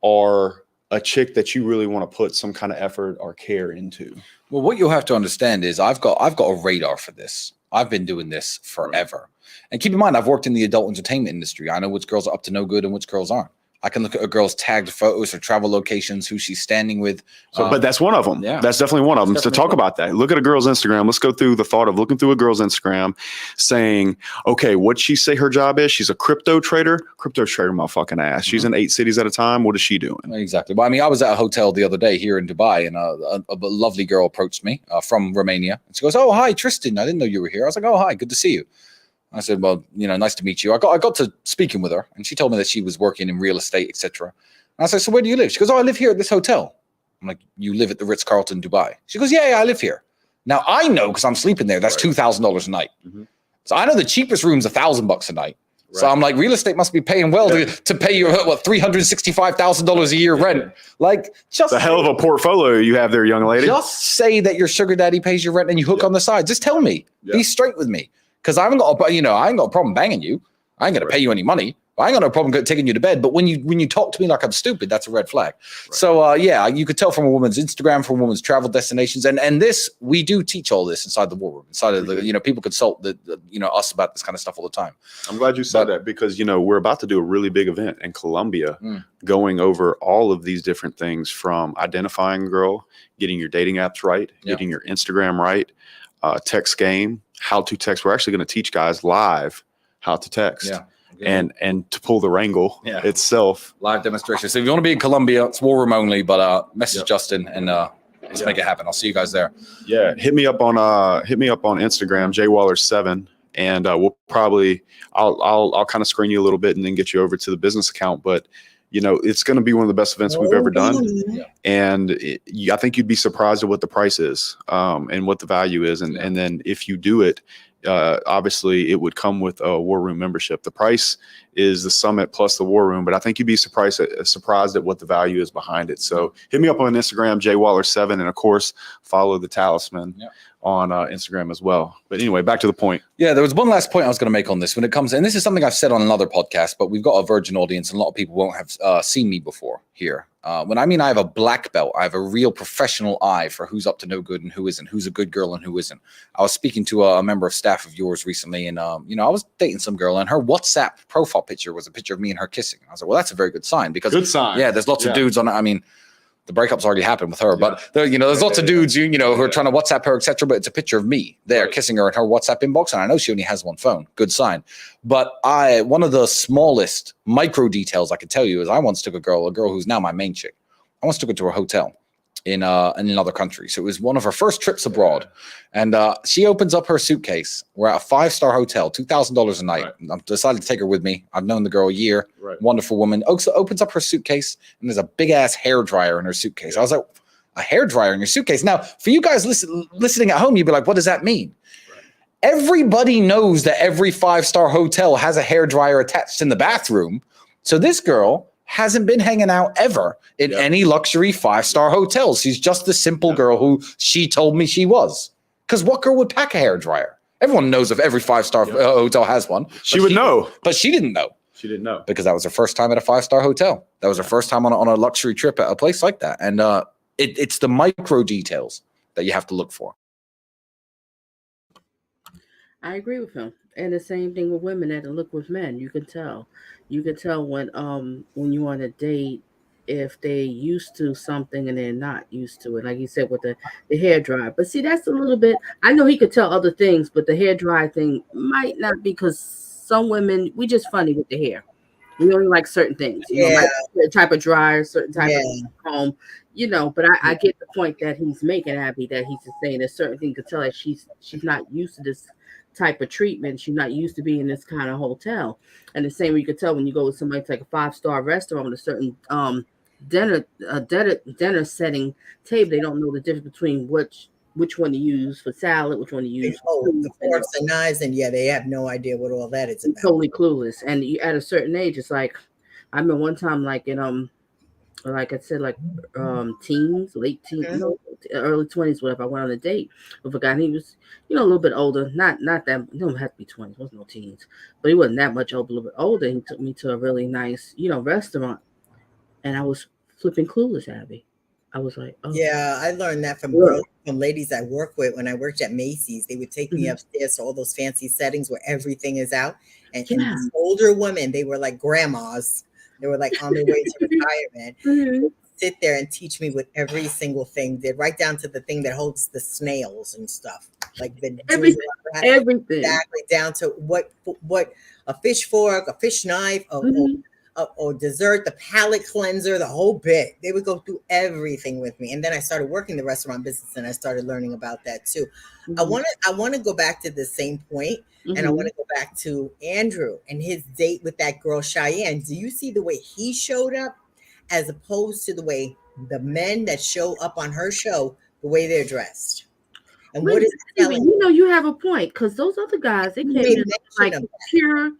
or a chick that you really want to put some kind of effort or care into? Well, what you'll have to understand is I've got a radar for this. I've been doing this forever. And keep in mind, I've worked in the adult entertainment industry. I know which girls are up to no good and which girls aren't. I can look at a girl's tagged photos or travel locations, who she's standing with. But that's one of them. Yeah. That's definitely one of them. To talk about that, look at a girl's Instagram. Let's go through the thought of looking through a girl's Instagram saying, okay, what'd she say her job is? She's a crypto trader. Crypto trader, my fucking ass. She's in 8 cities at a time. What is she doing? Exactly. Well, I mean, I was at a hotel the other day here in Dubai, and a lovely girl approached me from Romania. And she goes, oh, hi, Tristan. I didn't know you were here. I was like, oh, hi, good to see you. I said, well, nice to meet you. I got to speaking with her, and she told me that she was working in real estate, etc. And I said, so where do you live? She goes, oh, I live here at this hotel. I'm like, you live at the Ritz-Carlton, Dubai? She goes, yeah, I live here. Now I know because I'm sleeping there. That's $2,000 a night. Mm-hmm. So I know the cheapest room's $1,000 a night. Right. So I'm like, real estate must be paying well to pay you $365,000 a year rent. Like, just it's a hell of a portfolio you have there, young lady. Just say that your sugar daddy pays your rent and you hook on the side. Just tell me. Be straight with me. Because I ain't got a problem banging you. I ain't gonna pay you any money. I ain't got no problem taking you to bed. But when you talk to me like I'm stupid, that's a red flag. Right. So you could tell from a woman's Instagram, from a woman's travel destinations, and this we do teach all this inside the war room. Inside of the people consult us about this kind of stuff all the time. I'm glad you said that because we're about to do a really big event in Colombia, going over all of these different things from identifying a girl, getting your dating apps right, getting your Instagram right, text game. How to text. We're actually going to teach guys live how to text and to pull the wrangle itself. Live demonstration. So if you want to be in Colombia, it's war room only, but message Justin and let's make it happen. I'll see you guys there. Yeah. Hit me up on Instagram, jwaller7, and we'll probably, I'll kind of screen you a little bit and then get you over to the business account. But it's going to be one of the best events we've ever done. Yeah. And I think you'd be surprised at what the price is and what the value is. And then if you do it, obviously it would come with a war room membership. The price is the summit plus the war room, but I think you'd be surprised at what the value is behind it. So hit me up on Instagram, jwaller7, and of course, follow the Talisman on Instagram as well. But anyway, back to the point. Yeah, there was one last point I was going to make on this when it comes, and this is something I've said on another podcast, but we've got a virgin audience and a lot of people won't have seen me before here. When I mean I have a black belt, I have a real professional eye for who's up to no good and who isn't, who's a good girl and who isn't. I was speaking to a member of staff of yours recently, and I was dating some girl, and her WhatsApp profile picture was a picture of me and her kissing. I was like, well, that's a very good sign because good sign. Yeah, there's lots of dudes on it. I mean, The breakup's already happened with her, but there, there's lots of dudes, who are trying to WhatsApp her, etc. But it's a picture of me there kissing her in her WhatsApp inbox, and I know she only has one phone. Good sign. But one of the smallest micro details I could tell you is I once took a girl who's now my main chick. I once took her to a hotel in another country. So it was one of her first trips abroad, and she opens up her suitcase. We're at a 5-star hotel, $2,000 a night. I decided to take her with me. I've known the girl a year. Wonderful woman. Also opens up her suitcase, and there's a big ass hair dryer in her suitcase. I was like, a hair dryer in your suitcase? Now, for you guys listening at home, you'd be like, what does that mean? Everybody knows that every 5-star hotel has a hair dryer attached in the bathroom. So this girl hasn't been hanging out ever in any luxury 5-star hotels. She's just the simple girl who she told me she was. Because what girl would pack a hair dryer? Everyone knows if every 5-star hotel has one. She would know. But she didn't know. She didn't know. Because that was her first time at a 5-star hotel. That was her first time on a luxury trip at a place like that. And it's the micro details that you have to look for. I agree with him. And the same thing with women that look with men. You can tell. You can tell when you're on a date if they used to something and they're not used to it. Like you said with the hair dryer. But see, that's a little bit, I know he could tell other things, but the hair dryer thing might not be, because some women, we just funny with the hair. We only like certain things. You know, like certain type of dryer, certain type of comb, but I get the point that he's making, Abby, that he's just saying there's certain things you can tell that she's not used to this type of treatment. She's not used to being in this kind of hotel. And the same way you could tell when you go with somebody to like a 5-star restaurant with a certain dinner setting table, they don't know the difference between which one to use for salad, which one to use. The forks and knives, and they have no idea what all that is about. Totally clueless. And you, at a certain age, it's like, I remember one time, like in like I said, like teens, late teens, early 20s, whatever. I went on a date with a guy, and he was, a little bit older, not that, he don't have to be 20s, wasn't no teens, but he wasn't that much older, a little bit older. He took me to a really nice, restaurant, and I was flipping clueless, Abby. I was like, oh. Yeah, I learned that from ladies I work with. When I worked at Macy's, they would take me upstairs to all those fancy settings where everything is out. And these older women, they were like grandmas. They were like on their way to retirement. They'd sit there and teach me with every single thing. They'd right down to the thing that holds the snails and stuff. Like the everything. Exactly, down to what a fish fork, a fish knife, or dessert, the palate cleanser, the whole bit. They would go through everything with me. And then I started working the restaurant business, and I started learning about that too. I want to go back to the same point, and I want to go back to Andrew and his date with that girl Cheyenne. Do you see the way he showed up as opposed to the way the men that show up on her show, the way they're dressed? And what is it telling? You have a point, because those other guys, they came in like pure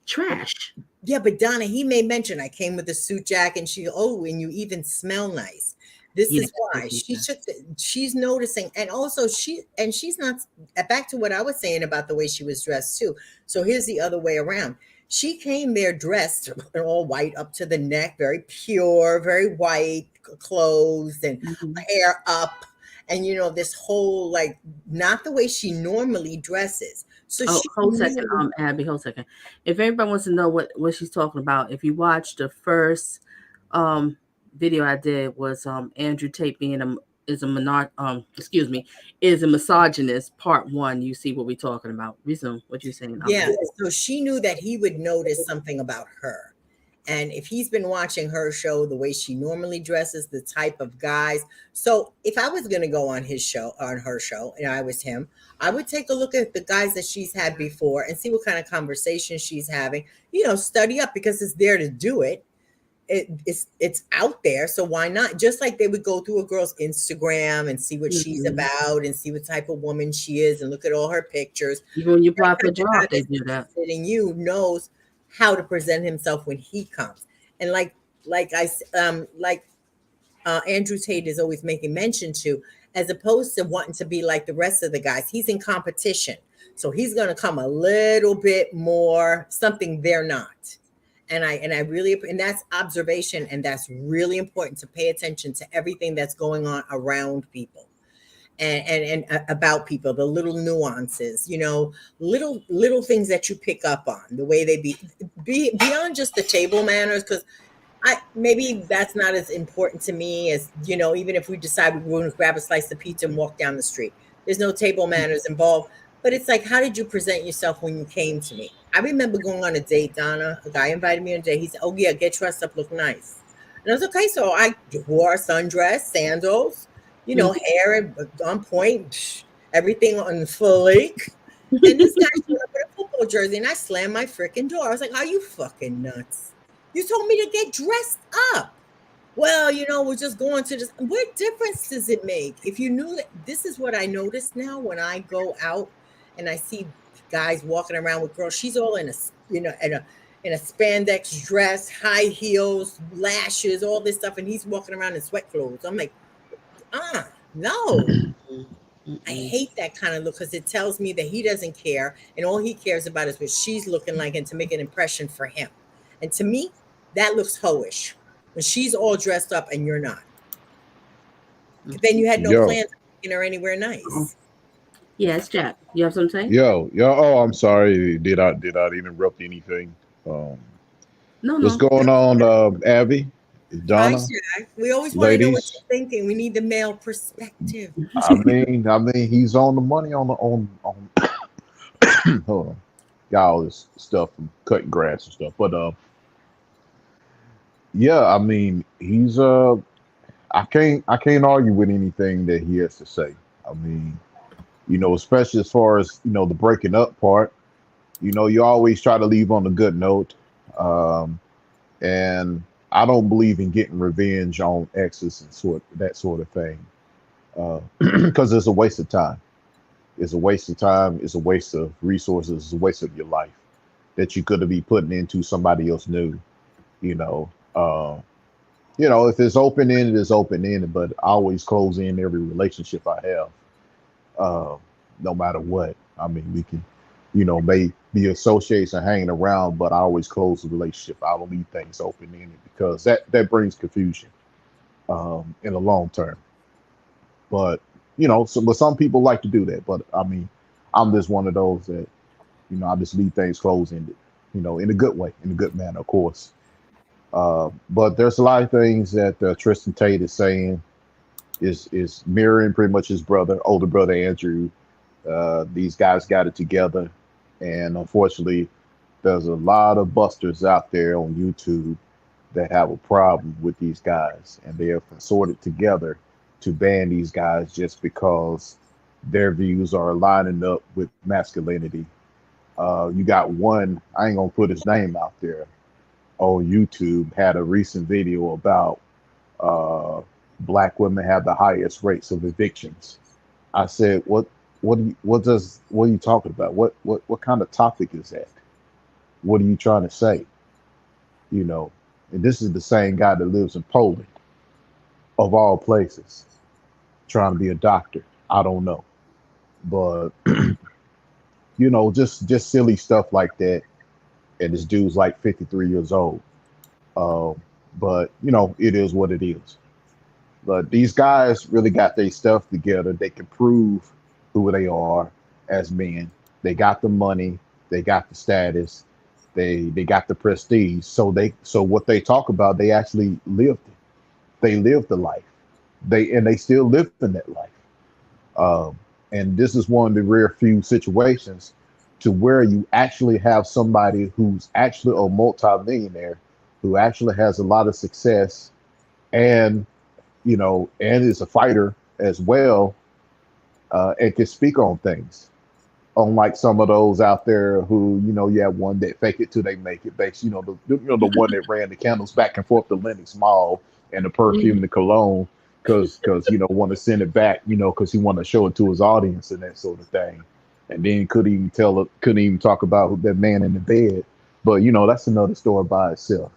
trash. Yeah, but Donna, he may mention I came with a suit jacket, and and you even smell nice. This is why she's noticing. And also she's not, back to what I was saying about the way she was dressed too. So here's the other way around. She came there dressed all white up to the neck, very pure, very white clothes, and hair up. And this whole, like, not the way she normally dresses. So hold a second, Abby, hold a second. If everybody wants to know what she's talking about, if you watch the first video I did, was Andrew Tate being is a misogynist, part 1. You see what we're talking about. Resume what you're saying. Yeah, so she knew that he would notice something about her. And if he's been watching her show, the way she normally dresses, the type of guys. So if I was going to go on her show, and I was him, I would take a look at the guys that she's had before and see what kind of conversation she's having, study up, because it's there to do it. It's out there. So why not? Just like they would go through a girl's Instagram and see what she's about and see what type of woman she is and look at all her pictures. Even when you apply for a job, they do that. And you knows how to present himself when he comes. And Andrew Tate is always making mention to, as opposed to wanting to be like the rest of the guys, he's in competition. So he's going to come a little bit more something they're not. And I really, and that's observation. And that's really important, to pay attention to everything that's going on around people. And about people, the little nuances, little things that you pick up on, the way they be beyond just the table manners. Because Maybe that's not as important to me as, even if we decide we're going to grab a slice of pizza and walk down the street. There's no table manners involved. But it's like, how did you present yourself when you came to me? I remember going on a date, Donna. A guy invited me on a date. He said, "Oh yeah, get dressed up, look nice." And I was okay. So I wore a sundress, sandals, hair on point, everything on fleek. And this guy showed up in a football jersey, and I slammed my freaking door. I was like, "Are you fucking nuts? You told me to get dressed up." Well, we're just going to this. What difference does it make? If you knew that, this is what I notice now when I go out and I see guys walking around with girls. She's all in a, in a spandex dress, high heels, lashes, all this stuff, and he's walking around in sweat clothes. I'm like, no. I hate that kind of look because it tells me that he doesn't care, and all he cares about is what she's looking like and to make an impression for him. And to me, that looks hoish when she's all dressed up and you're not. Then you had no plans of taking her anywhere nice. Yes, Jack. You have something to say? Yo. Oh, I'm sorry. Did I interrupt anything? No. What's going on, Abby? Donna? Hi, Jack. We always want to know what you're thinking. We need the male perspective. I mean, he's on the money on hold on. Got all this stuff from cutting grass and stuff. But yeah, I mean, he's I can't argue with anything that he has to say. I mean, especially as far as, the breaking up part, you always try to leave on a good note. And I don't believe in getting revenge on exes and that sort of thing. Because it's a waste of time. It's a waste of time. It's a waste of resources. It's a waste of your life that you could be putting into somebody else new. If it's open ended, it's open ended. But I always close in every relationship I have, no matter what. I mean, we can, may be associates and hanging around, but I always close the relationship. I don't leave things open ended because that brings confusion in the long term. But but some people like to do that. But I mean, I'm just one of those that I just leave things closed ended. In a good way, in a good manner, of course. But there's a lot of things that Tristan Tate is saying is mirroring pretty much his older brother Andrew. These guys got it together, and unfortunately, there's a lot of busters out there on YouTube that have a problem with these guys, and they have consorted together to ban these guys just because their views are lining up with masculinity. You got one, I ain't gonna put his name out there, on YouTube, had a recent video about black women have the highest rates of evictions. I said, what are you talking about? What kind of topic is that? What are you trying to say? And this is the same guy that lives in Poland, of all places, trying to be a doctor. I don't know, but just silly stuff like that. And this dude's like 53 years old. But it is what it is. But these guys really got their stuff together. They can prove who they are as men. They got the money. They got the status. They got the prestige. So what they talk about, they actually lived it. They lived the life. They still live in that life. And this is one of the rare few situations to where you actually have somebody who's actually a multimillionaire, who actually has a lot of success, and and is a fighter as well, and can speak on things. Unlike some of those out there who, you have one that fake it till they make it, based, the one that ran the candles back and forth to Lenox Mall and the perfume, the cologne, because want to send it back, because he want to show it to his audience and that sort of thing. And then couldn't even talk about that man in the bed. But that's another story by itself.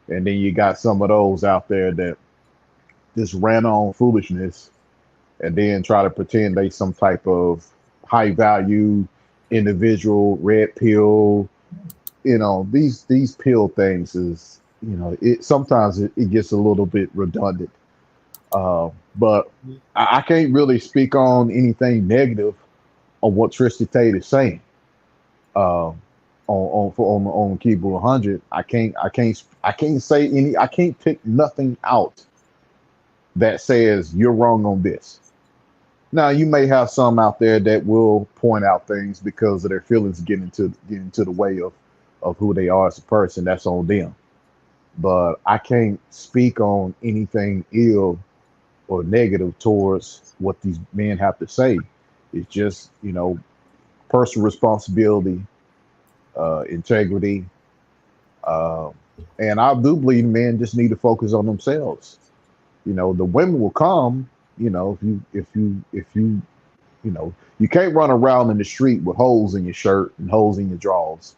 And then you got some of those out there that just ran on foolishness and then try to pretend they some type of high value individual, red pill. These pill things is, it sometimes it gets a little bit redundant. But I can't really speak on anything negative on what Tristan Tate is saying. on keyboard 100. I can't say any. I can't pick nothing out that says you're wrong on this. Now you may have some out there that will point out things because of their feelings getting into the way of who they are as a person. That's on them. But I can't speak on anything ill or negative towards what these men have to say. It's just, personal responsibility, integrity, uh, and I do believe men just need to focus on themselves. The women will come. You can't run around in the street with holes in your shirt and holes in your drawers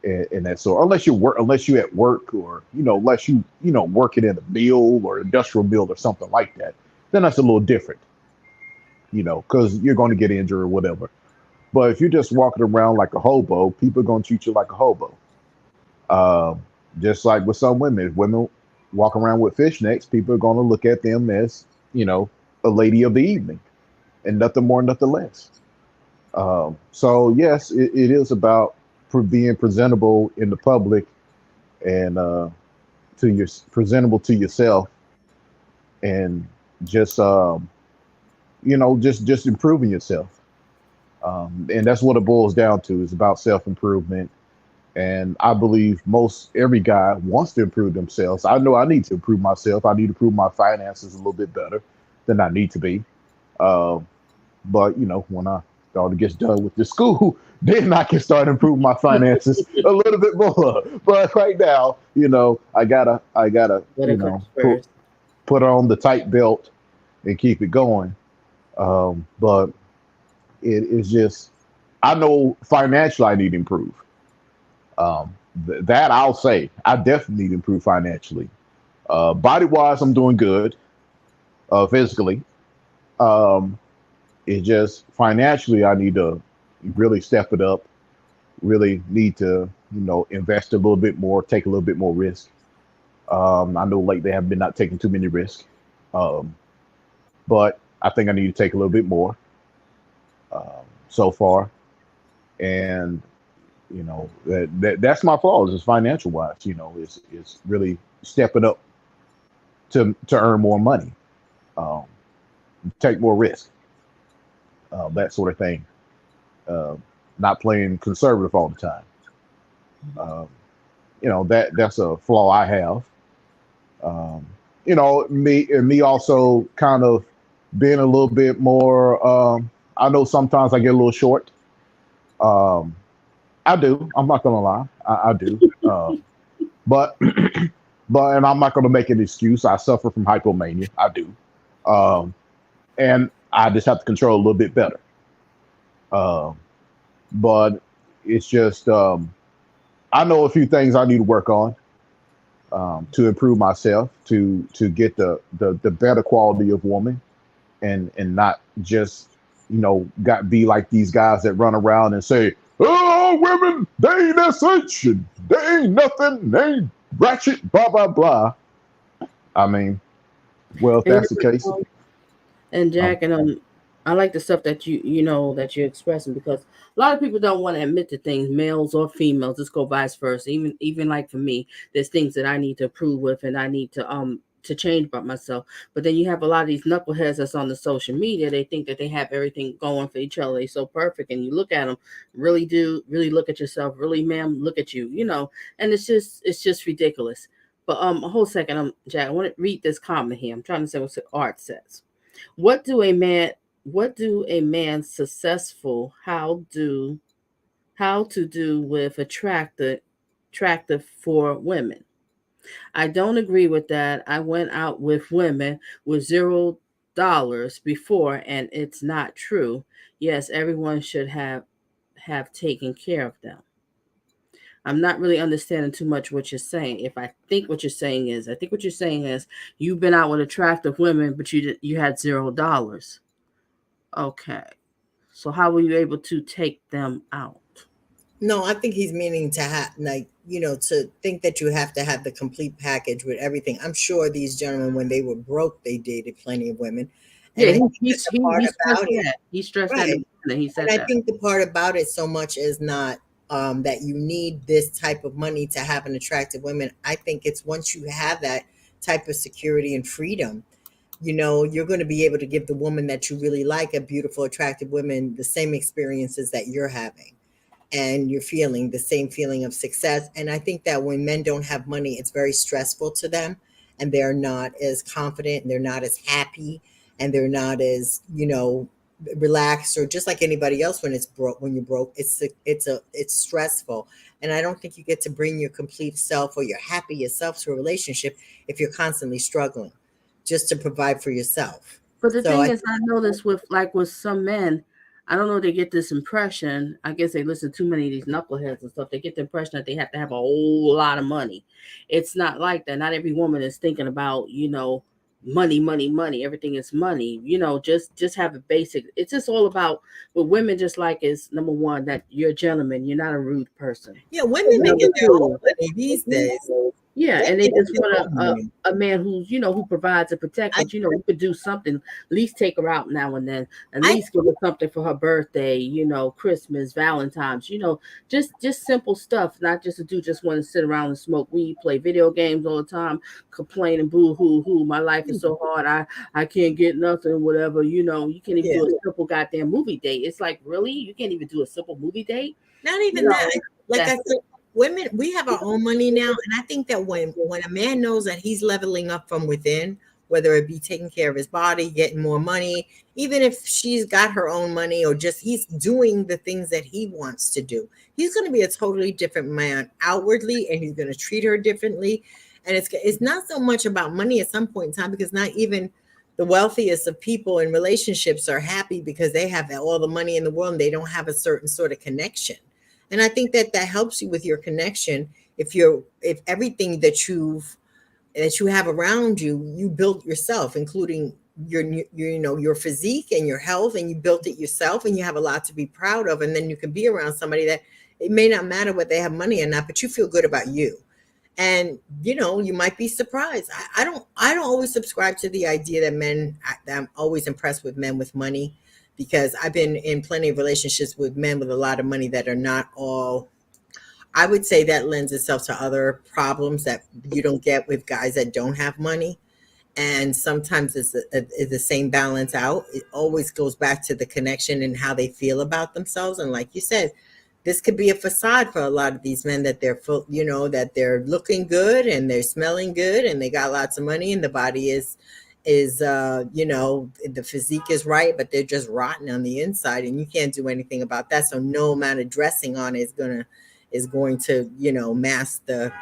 and that sort. Unless you at work, or unless working in a mill or industrial mill or something like that. Then that's a little different, because you're going to get injured or whatever. But if you're just walking around like a hobo, people are going to treat you like a hobo. Uh, just like with some women, if women walk around with fishnets, people are going to look at them as, a lady of the evening, and nothing more, nothing less. So yes, it is about being presentable in the public, and presentable to yourself, and just just improving yourself. And that's what it boils down to. Is about self improvement. And I believe most every guy wants to improve themselves. I know I need to improve myself. I need to improve my finances a little bit better than I need to be. Um, but when I daughter gets done with the school, then I can start improving my finances a little bit more. But right now, I gotta, What comes put first? put on the tight belt and keep it going. But it is just, I know financially I need to improve. That I'll say I definitely need to improve financially. Body wise, I'm doing good. Physically, um, it's just financially I need to really step it up. Really need to invest a little bit more, take a little bit more risk. I know lately I have been not taking too many risks, um, but I think I need to take a little bit more so far. And that's my fault. Is financial wise. It's really stepping up to earn more money, um, take more risk, that sort of thing. Uh, Not playing conservative all the time. Um, that's a flaw I have. Me also kind of being a little bit more. I know sometimes I get a little short. Um, I do. I'm not gonna lie. I do. But and I'm not gonna make an excuse. I suffer from hypomania. I do. Um, and I just have to control a little bit better. Um, but it's just, I know a few things I need to work on, to improve myself, to get the better quality of woman, and not just got be like these guys that run around and say, oh, women, they ain't that such, and they ain't nothing, they ain't ratchet, blah blah blah. I mean, well, if And that's the case, and um, Jack, and I like the stuff that that you're expressing, because a lot of people don't want to admit to things, males or females. Just go vice versa. Even like for me, there's things that I need to improve with, and I need to change about myself. But then you have a lot of these knuckleheads that's on the social media. They think that they have everything going for each other. They're so perfect, and you look at them, really look at yourself, really, ma'am, look at you, and it's just ridiculous. But a whole second, Jack, I want to read this comment here. I'm trying to say what the art says. What do a man what do a man successful how to do with attractive for women? I don't agree with that. I went out with women with $0 before, and it's not true. Yes, everyone should have taken care of them. I'm not really understanding too much what you're saying. If I think what you're saying is, I think what you're saying is you've been out with attractive women, but you had $0. Okay. So how were you able to take them out? No, I think he's meaning to have, like, to think that you have to have the complete package with everything. I'm sure these gentlemen, when they were broke, they dated plenty of women. And Yeah, I he think he that the he, part he stressed about it, that. He stressed that in right. the beginning. He And said I that. think the part about it so much is not that you need this type of money to have an attractive woman. I think it's once you have that type of security and freedom, you're going to be able to give the woman that you really like, a beautiful, attractive woman, the same experiences that you're having. And you're feeling the same feeling of success. And I think that when men don't have money, it's very stressful to them, and they're not as confident, and they're not as happy, and they're not as, relaxed, or just like anybody else when it's broke. When you're broke, it's stressful. And I don't think you get to bring your complete self or your happiest self to a relationship if you're constantly struggling just to provide for yourself. But the So thing is, I notice with some men, I don't know, they get this impression. I guess they listen to too many of these knuckleheads and stuff. They get the impression that they have to have a whole lot of money. It's not like that. Not every woman is thinking about, money, money, money. Everything is money. Just have a basic. It's just all about what women just like is, number one, that you're a gentleman. You're not a rude person. yeah, women making their own money these days. Yeah, and they just want money. a man who's, who provides and protects, but who could do something, at least take her out now and then, at least give her something for her birthday, Christmas, Valentine's, just simple stuff, not just a dude just want to sit around and smoke weed, play video games all the time, complain and boo hoo, my life is so hard, I can't get nothing, whatever, you can't even do a simple goddamn movie date. It's like, really? You can't even do a simple movie date? Not even that. Like I said, women, we have our own money now, and I think that when a man knows that he's leveling up from within, whether it be taking care of his body, getting more money, even if she's got her own money, or just he's doing the things that he wants to do, he's going to be a totally different man outwardly, and he's going to treat her differently. And it's not so much about money at some point in time, because not even the wealthiest of people in relationships are happy because they have all the money in the world and they don't have a certain sort of connection. And I think that helps you with your connection. If everything that you have around you, you built yourself, including your physique and your health, and you built it yourself, and you have a lot to be proud of. And then you can be around somebody that it may not matter whether they have money or not, but you feel good about you. And you might be surprised. I don't always subscribe to the idea that I'm always impressed with men with money, because I've been in plenty of relationships with men with a lot of money that are not all, I would say that lends itself to other problems that you don't get with guys that don't have money. And sometimes it's the same balance out. It always goes back to the connection and how they feel about themselves. And like you said, this could be a facade for a lot of these men, that they're full, that they're looking good and they're smelling good and they got lots of money and the body is the physique is right, but they're just rotten on the inside, and you can't do anything about that. So no amount of dressing on is going to mask the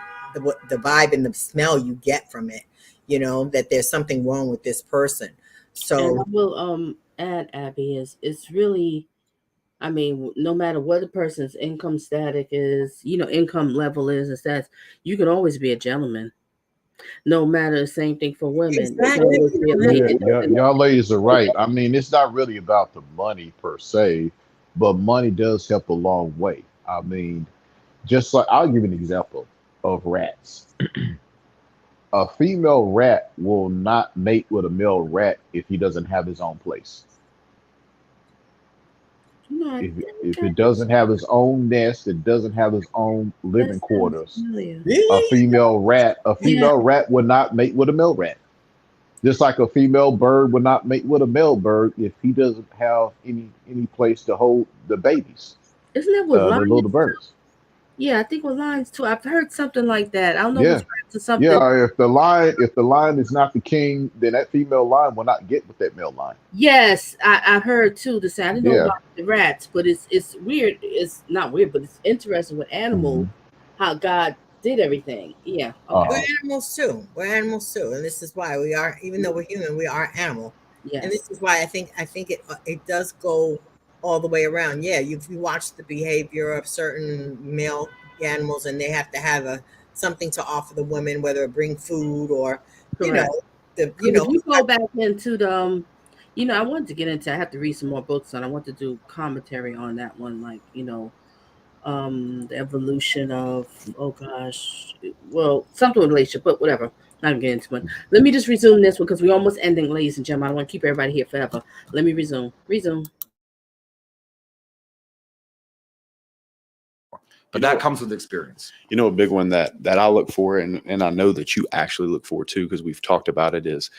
vibe and the smell you get from it, that there's something wrong with this person. So, and I will add, Abby, it's really, I mean, no matter what the person's income static is, income level is, and stats, you can always be a gentleman. No matter, the same thing for women. Exactly. Y'all ladies are right. I mean, it's not really about the money per se, but money does help a long way. I mean, just like, I'll give you an example of rats. A female rat will not mate with a male rat if he doesn't have his own place. If it doesn't have his own nest, it doesn't have his own living quarters. really? A female rat would not mate with a male rat. Just like a female bird would not mate with a male bird if he doesn't have any place to hold the babies. Isn't that what the little birds? Yeah, I think with lions too. I've heard something like that. I don't know Yeah. what's right to something. Yeah, if the lion is not the king, then that female lion will not get with that male lion. Yes, I heard too. The same. I didn't know Yeah. about the rats, but it's weird. It's not weird, but it's interesting with animals how God did everything. Yeah. Okay. We're animals too. And this is why we are, even though we're human, we are animal. Yes. And this is why I think it does go all the way around. Yeah, you watch the behavior of certain male animals, and they have to have something to offer the women, whether it bring food or Correct. If you go back into the I wanted to get into, I have to read some more books on. I want to do commentary on that one, like, the evolution of, something with relationship, but whatever. Not getting into it. Let me just resume this one because we're almost ending, ladies and gentlemen. I don't want to keep everybody here forever. Let me resume. But that comes with experience. You know, a big one that I look for, and I know that you actually look for too, because we've talked about it, is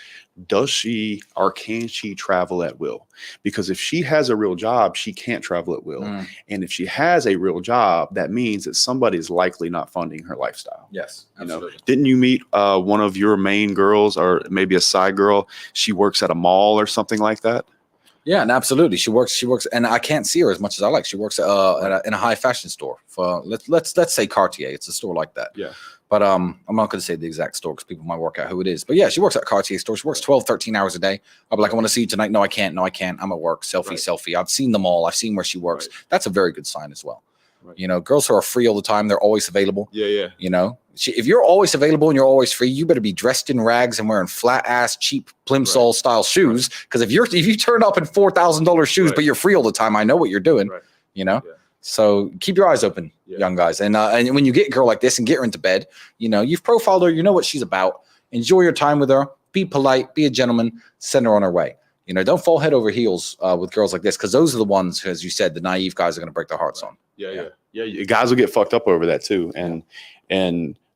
does she or can she travel at will? Because if she has a real job, she can't travel at will. And if she has a real job, that means that somebody is likely not funding her lifestyle. Yes, absolutely. You know, didn't you meet one of your main girls, or maybe a side girl? She works at a mall or something like that. Yeah, and absolutely, she works, and I can't see her as much as I like. She works in a high fashion store for let's say Cartier. It's a store like that. Yeah. But I'm not going to say the exact store because people might work out who it is. But yeah, she works at a Cartier store. She works 12, 13 hours a day. I'll be like, I want to see you tonight. No, I can't. No, I can't. I'm at work. Selfie. I've seen them all. I've seen where she works. That's a very good sign as well. You know, girls who are free all the time, they're always available. Yeah. You know, if you're always available and you're always free, you better be dressed in rags and wearing flat ass, cheap plimsoll style shoes. Because if you turn up in $4,000 shoes, but you're free all the time, I know what you're doing. You know, so keep your eyes open, young guys. And when you get a girl like this and get her into bed, you know, you've profiled her, you know what she's about. Enjoy your time with her. Be polite. Be a gentleman. Send her on her way. You know, don't fall head over heels with girls like this, because those are the ones, as you said, the naive guys are going to break their hearts on. Yeah. Guys will get fucked up over that too, and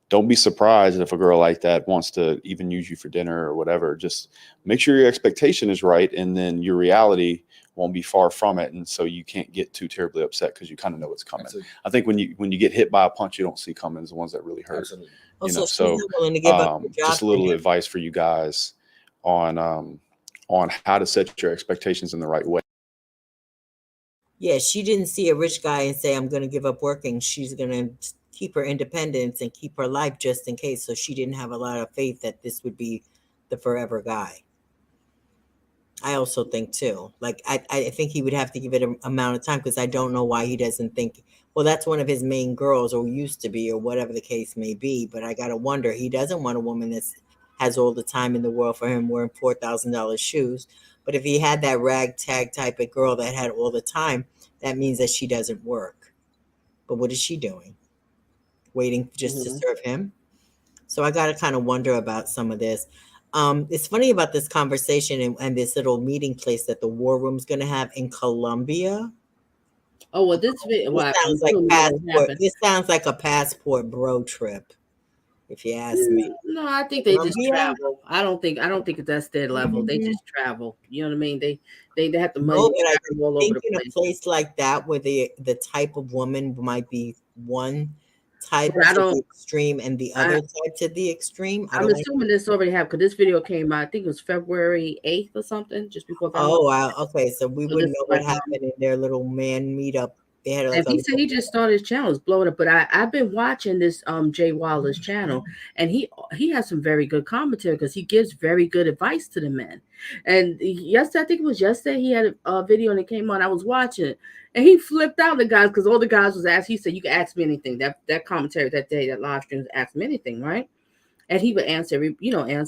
don't be surprised if a girl like that wants to even use you for dinner or whatever. Just make sure your expectation is right, and then your reality won't be far from it, and so you can't get too terribly upset because you kind of know it's coming. Absolutely. I think when you get hit by a punch you don't see coming is the ones that really hurt. Absolutely. You know, so just a little advice for you guys on how to set your expectations in the right way. Yeah, she didn't see a rich guy and say, I'm going to give up working. She's going to keep her independence and keep her life just in case. So she didn't have a lot of faith that this would be the forever guy. I also think too, like, I think he would have to give it an amount of time, because I don't know why he doesn't think, well, that's one of his main girls, or used to be, or whatever the case may be. But I got to wonder, he doesn't want a woman that has all the time in the world for him wearing $4,000 shoes. But if he had that ragtag type of girl that had all the time, that means that she doesn't work. But what is she doing? Waiting just to serve him? So I got to kind of wonder about some of this. It's funny about this conversation and this little meeting place that the War Room's going to have in Colombia. Oh, well, this sounds like passport. This sounds like a passport bro trip, if you ask me. No, I think they just travel. I don't think that's their level. They just travel. You know what I mean? They have the money. No, but I think in a place like that, where the type of woman might be one type to the extreme and the other type to the extreme. I'm assuming this already happened, because this video came out, I think it was February 8th or something, just before. Oh, wow. Okay, so we wouldn't know what happened in their little man meetup. They had and he said he just started his channel, it's blowing up. But I've been watching this Jay Waller's channel, and he has some very good commentary, because he gives very good advice to the men. And yesterday, I think it was yesterday, he had a video and it came on. I was watching it, and he flipped out the guys, because all the guys was asked. He said, "You can ask me anything." That commentary that day, that live stream, was ask me anything, right? And he would answer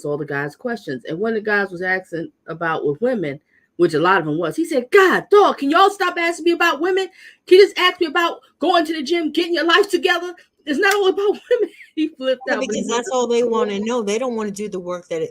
all the guys' questions. And when the guys was asking about with women, which a lot of them was, he said, "God, dog, can y'all stop asking me about women? Can you just ask me about going to the gym, getting your life together? It's not all about women." He flipped out. Because that's all they want to know. They don't want to do the work that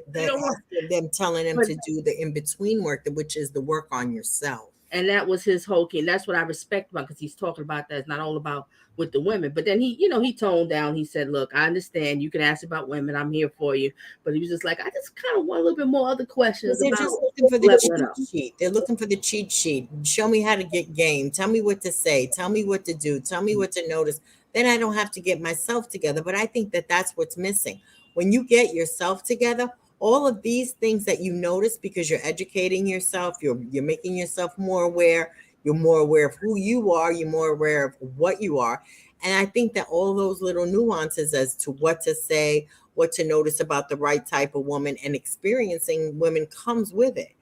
them telling them to do the in-between work, which is the work on yourself. And that was his whole key. And that's what I respect about, because he's talking about that. It's not all about with the women. But then he toned down. He said, "Look, I understand. You can ask about women. I'm here for you." But he was just like, I just kind of want a little bit more other questions. They're just looking for the cheat sheet. They're looking for the cheat sheet. Show me how to get game. Tell me what to say. Tell me what to do. Tell me what to notice. Then I don't have to get myself together. But I think that that's what's missing. When you get yourself together, all of these things that you notice, because you're educating yourself, you're making yourself more aware. You're more aware of who you are. You're more aware of what you are. And I think that all those little nuances as to what to say, what to notice about the right type of woman, and experiencing women comes with it.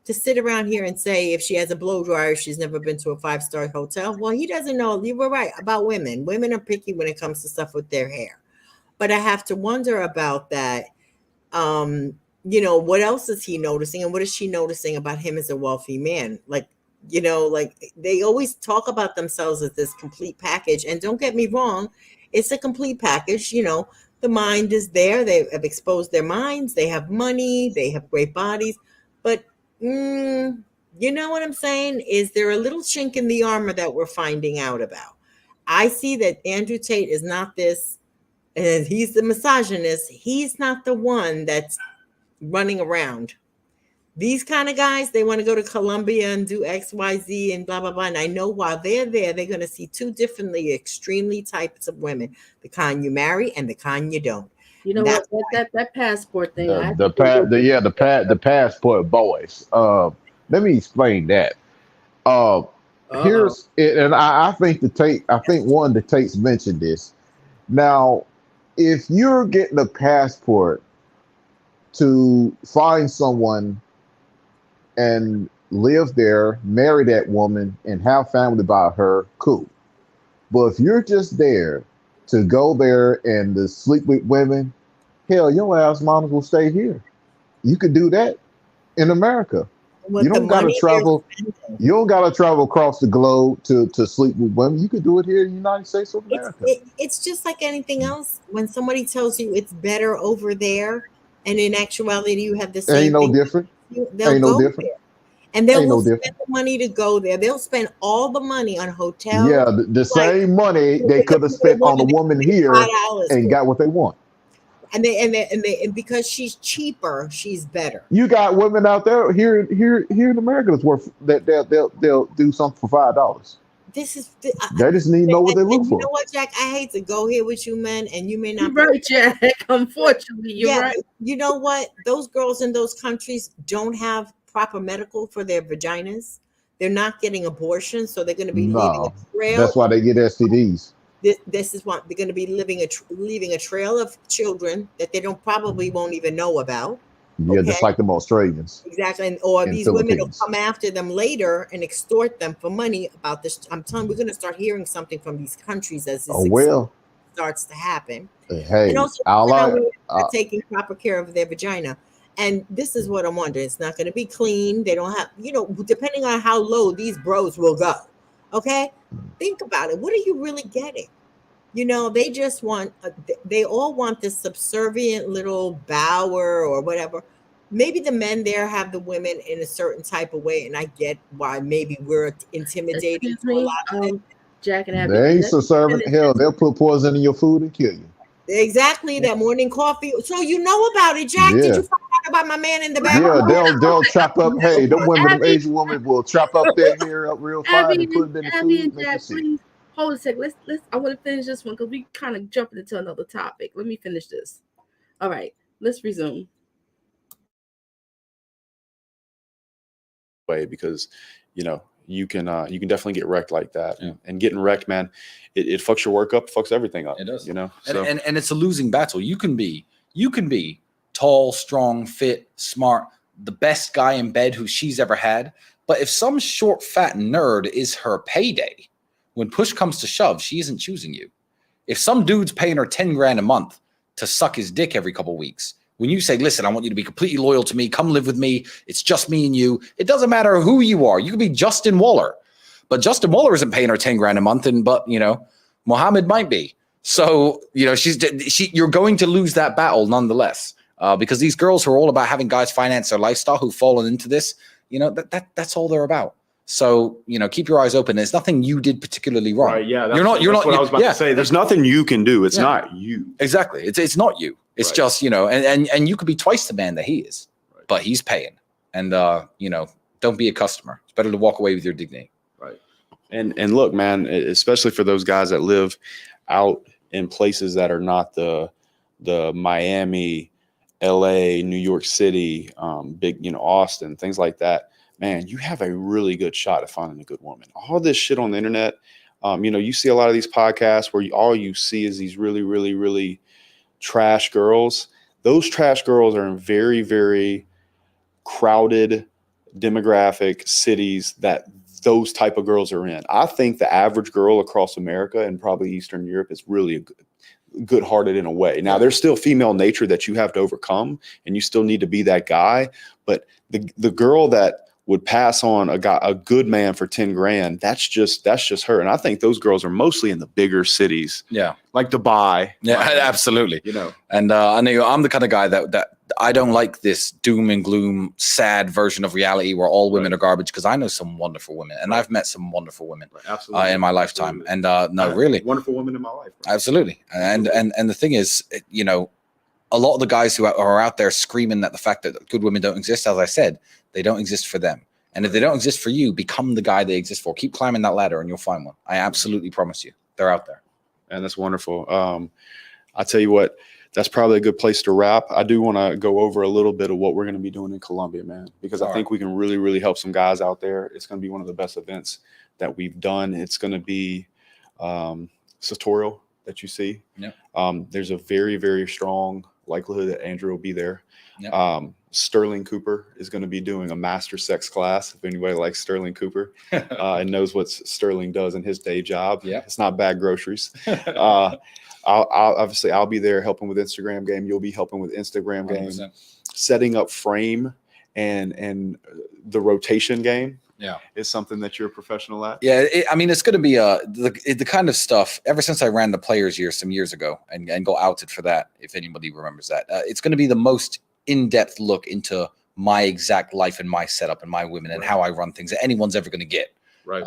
To sit around here and say, if she has a blow dryer, she's never been to a 5-star hotel. Well, he doesn't know. You were right about women. Women are picky when it comes to stuff with their hair. But I have to wonder about that. What else is he noticing, and what is she noticing about him as a wealthy man? Like they always talk about themselves as this complete package. And don't get me wrong, it's a complete package. The mind is there. They have exposed their minds. They have money. They have great bodies. But you know what I'm saying? Is there a little chink in the armor that we're finding out about? I see that Andrew Tate is not this, and he's the misogynist. He's not the one that's running around. These kind of guys, they want to go to Colombia and do X, Y, Z and blah, blah, blah. And I know while they're there, they're going to see two differently, extremely types of women, the kind you marry and the kind you don't. You know That's what? That passport thing. The passport boys. Let me explain that. Here's it, and I think one of the Tates mentioned this. Now, if you're getting a passport to find someone and live there, marry that woman, and have family by her, cool. But if you're just there to go there and to sleep with women, hell, your ass might as well stay here. You could do that in America. You don't gotta travel. You don't gotta travel across the globe to sleep with women. You could do it here in the United States of America. It's just like anything else. When somebody tells you it's better over there, and in actuality you have the same. Ain't no thing, different. They'll Ain't go no different. there. And they will no spend different. the money to go there. They'll spend all the money on hotels. Yeah, the same money they could have spent on a woman here and got what they want. And because she's cheaper, she's better. You got women out there here in America that's worth that they'll do something for $5. This is they just need to know what they look for. You know what, Jack? I hate to go here with you, men, and you may not. You're right, Jack. Unfortunately, you're right. You know what? Those girls in those countries don't have proper medical for their vaginas. They're not getting abortions, so they're going to be leaving a trail. That's why they get STDs. This is what they're going to be leaving a trail of children that they probably won't even know about. Yeah, just like them Australians. Exactly. Or these women will come after them later and extort them for money about this. I'm telling you, we're going to start hearing something from these countries as this starts to happen. Hey, and also taking proper care of their vagina. And this is what I'm wondering. It's not going to be clean. They don't have, depending on how low these bros will go. Okay? Think about it. What are you really getting? They just want, they all want this subservient little bower or whatever. Maybe the men there have the women in a certain type of way, and I get why maybe we're intimidating to a lot of them. Jack and Abby. They ain't so servant. Hell, they'll put poison in your food and kill you. Exactly, that morning coffee. So you know about it, Jack. Yeah. Did you find out about my man in the back? Yeah, they'll chop up. Hey, them Asian women will chop up their hair up real fine and put it in the food and make it see. Hold a sec. Let's. I want to finish this one because we kind of jumping into another topic. Let me finish this. All right, let's resume. Way because you can definitely get wrecked like that, and getting wrecked, man, it fucks your work up, fucks everything up. It does, So. And it's a losing battle. You can be tall, strong, fit, smart, the best guy in bed who she's ever had, but if some short, fat nerd is her payday, when push comes to shove, she isn't choosing you. If some dude's paying her 10 grand a month to suck his dick every couple of weeks, when you say, listen, I want you to be completely loyal to me, come live with me, it's just me and you, it doesn't matter who you are. You could be Justin Waller, but Justin Waller isn't paying her 10 grand a month, but Muhammad might be. So, you're going to lose that battle nonetheless, because these girls who are all about having guys finance their lifestyle, who've fallen into this, that's all they're about. So, keep your eyes open. There's nothing you did particularly wrong. Right, yeah. You're not what I was about to say. There's nothing you can do. It's not you. Exactly. It's not you. It's just, and you could be twice the man that he is, but he's paying. And, don't be a customer. It's better to walk away with your dignity. Right. And look, man, especially for those guys that live out in places that are not the Miami, LA, New York City, big, Austin, things like that. Man, you have a really good shot at finding a good woman. All this shit on the internet, you see a lot of these podcasts where all you see is these really, really, really trash girls. Those trash girls are in very, very crowded demographic cities that those type of girls are in. I think the average girl across America and probably Eastern Europe is really good-hearted in a way. Now, there's still female nature that you have to overcome, and you still need to be that guy. But the girl that would pass on a good man for 10 grand. That's just her. And I think those girls are mostly in the bigger cities. Yeah. Like Dubai. Yeah, absolutely. And I know I'm the kind of guy that I don't like this doom and gloom, sad version of reality where all women Right. are garbage, because I know some wonderful women, and Right. I've met some wonderful women Absolutely. in my lifetime. Absolutely. And I no, had really, wonderful women in my life. Bro. absolutely. And the thing is, you know, a lot of the guys who are out there screaming that the fact that good women don't exist, as I said, they don't exist for them. And if they don't exist for you, become the guy they exist for. Keep climbing that ladder and you'll find one. I absolutely promise you. They're out there. And that's wonderful. I tell you what, that's probably a good place to wrap. I do want to go over a little bit of what we're going to be doing in Columbia, man, because I think we can really, really help some guys out there. It's going to be one of the best events that we've done. It's going to be tutorial that you see. Yep. There's a very, very strong likelihood that Andrew will be there. Yep. Sterling Cooper is going to be doing a master sex class. If anybody likes Sterling Cooper and knows what Sterling does in his day job, it's not bag groceries. I'll be there helping with Instagram game. You'll be helping with Instagram 100%. game, setting up frame and the rotation game. Is something that you're a professional at. I mean, it's going to be the kind of stuff. Ever since I ran the Players Year some years ago and got outed for that, if anybody remembers that, it's going to be the most in-depth look into my exact life and my setup and my women and how I run things that anyone's ever going to get. Right.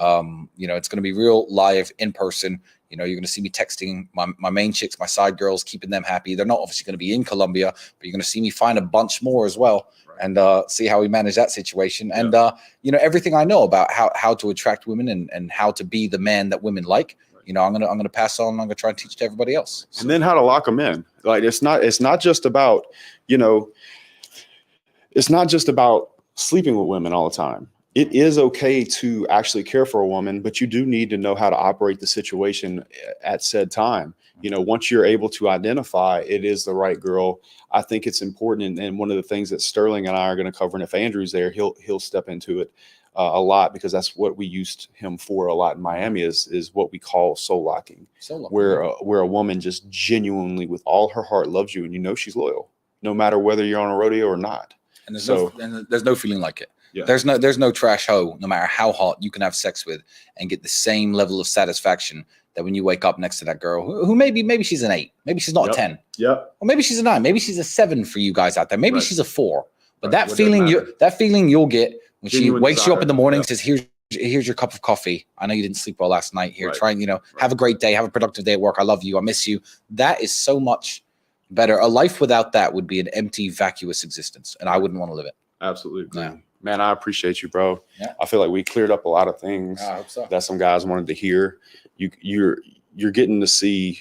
You know, it's going to be real live in person. You know, you're going to see me texting my main chicks, my side girls, keeping them happy. They're not obviously going to be in Colombia, but you're going to see me find a bunch more as well. And see how we manage that situation. And, you know, everything I know about how to attract women and how to be the man that women like, you know, I'm going to pass on. I'm going to try and teach to everybody else. So. And then how to lock them in. Like, it's not just about, you know, it's not just about sleeping with women all the time. It is okay to actually care for a woman, but you do need to know how to operate the situation at said time. You know, once you're able to identify it is the right girl, I think it's important. And one of the things that Sterling and I are going to cover, and if Andrew's there, he'll step into it a lot, because that's what we used him for a lot in Miami is what we call soul locking, where a woman just genuinely with all her heart loves you, and you know she's loyal, no matter whether you're on a rodeo or not. And there's no feeling like it. Yeah. There's no trash hoe, no matter how hot you can have sex with and get the same level of satisfaction that when you wake up next to that girl who maybe she's an 8, maybe she's not a 10, or maybe she's a 9, maybe she's a 7 for you guys out there, maybe she's a 4. But that feeling you'll get when she wakes you up in the morning, says, here's your cup of coffee. I know you didn't sleep well last night. Here, try and, you know, have a great day, have a productive day at work. I love you. I miss you. That is so much better. A life without that would be an empty, vacuous existence, and I wouldn't want to live it. Absolutely. Yeah. Man, I appreciate you, bro. Yeah. I feel like we cleared up a lot of things I hope so. that some guys wanted to hear. You're getting to see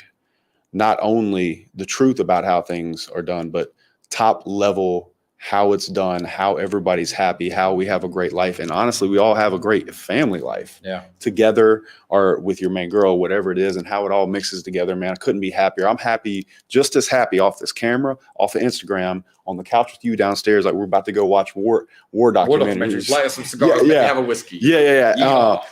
not only the truth about how things are done, but top level, how it's done, how everybody's happy, how we have a great life. And honestly, we all have a great family life together or with your main girl, whatever it is, and how it all mixes together, man. I couldn't be happier. I'm happy, just as happy off this camera, off of Instagram, on the couch with you downstairs. Like we're about to go watch war documentaries. Light us some cigars, maybe have a whiskey. Than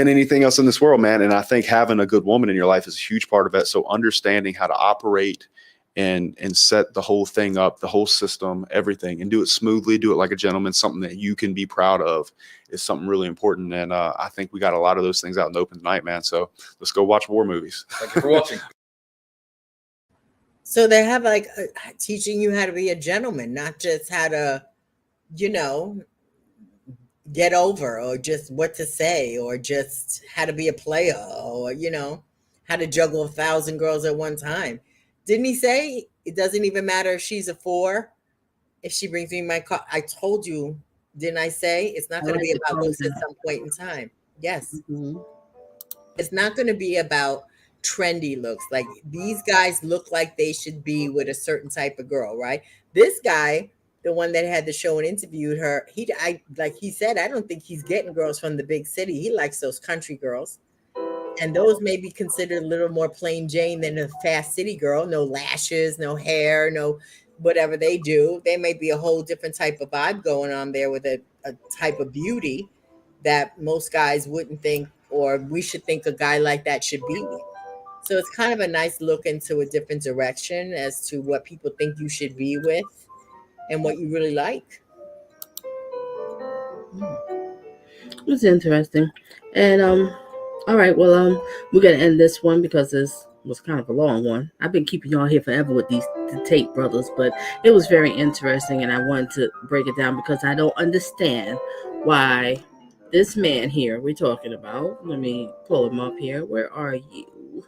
anything else in this world, man. And I think having a good woman in your life is a huge part of it. So understanding how to operate and set the whole thing up, the whole system, everything, and do it smoothly, do it like a gentleman, something that you can be proud of, is something really important. And I think we got a lot of those things out in the open tonight, man. So let's go watch war movies. Thank you for watching. So they have like teaching you how to be a gentleman, not just how to, you know, get over, or just what to say, or just how to be a player, or, you know, how to juggle 1,000 girls at one time. Didn't he say it doesn't even matter if she's a 4, if she brings me my car? I told you, didn't I say it's not going to be about looks at some point in time? Yes. Mm-hmm. It's not going to be about trendy looks. Like, these guys look like they should be with a certain type of girl, right? This guy, the one that had the show and interviewed her, like he said, I don't think he's getting girls from the big city. He likes those country girls. And those may be considered a little more plain Jane than a fast city girl. No lashes, no hair, no whatever they do. They may be a whole different type of vibe going on there with a type of beauty that most guys wouldn't think, or we should think a guy like that should be with. So it's kind of a nice look into a different direction as to what people think you should be with and what you really like. It's interesting. And all right, well, we're gonna end this one because it's was kind of a long one. I've been keeping y'all here forever with the Tate brothers, but it was very interesting, and I wanted to break it down because I don't understand why this man here we're talking about. Let me pull him up here. Where are you,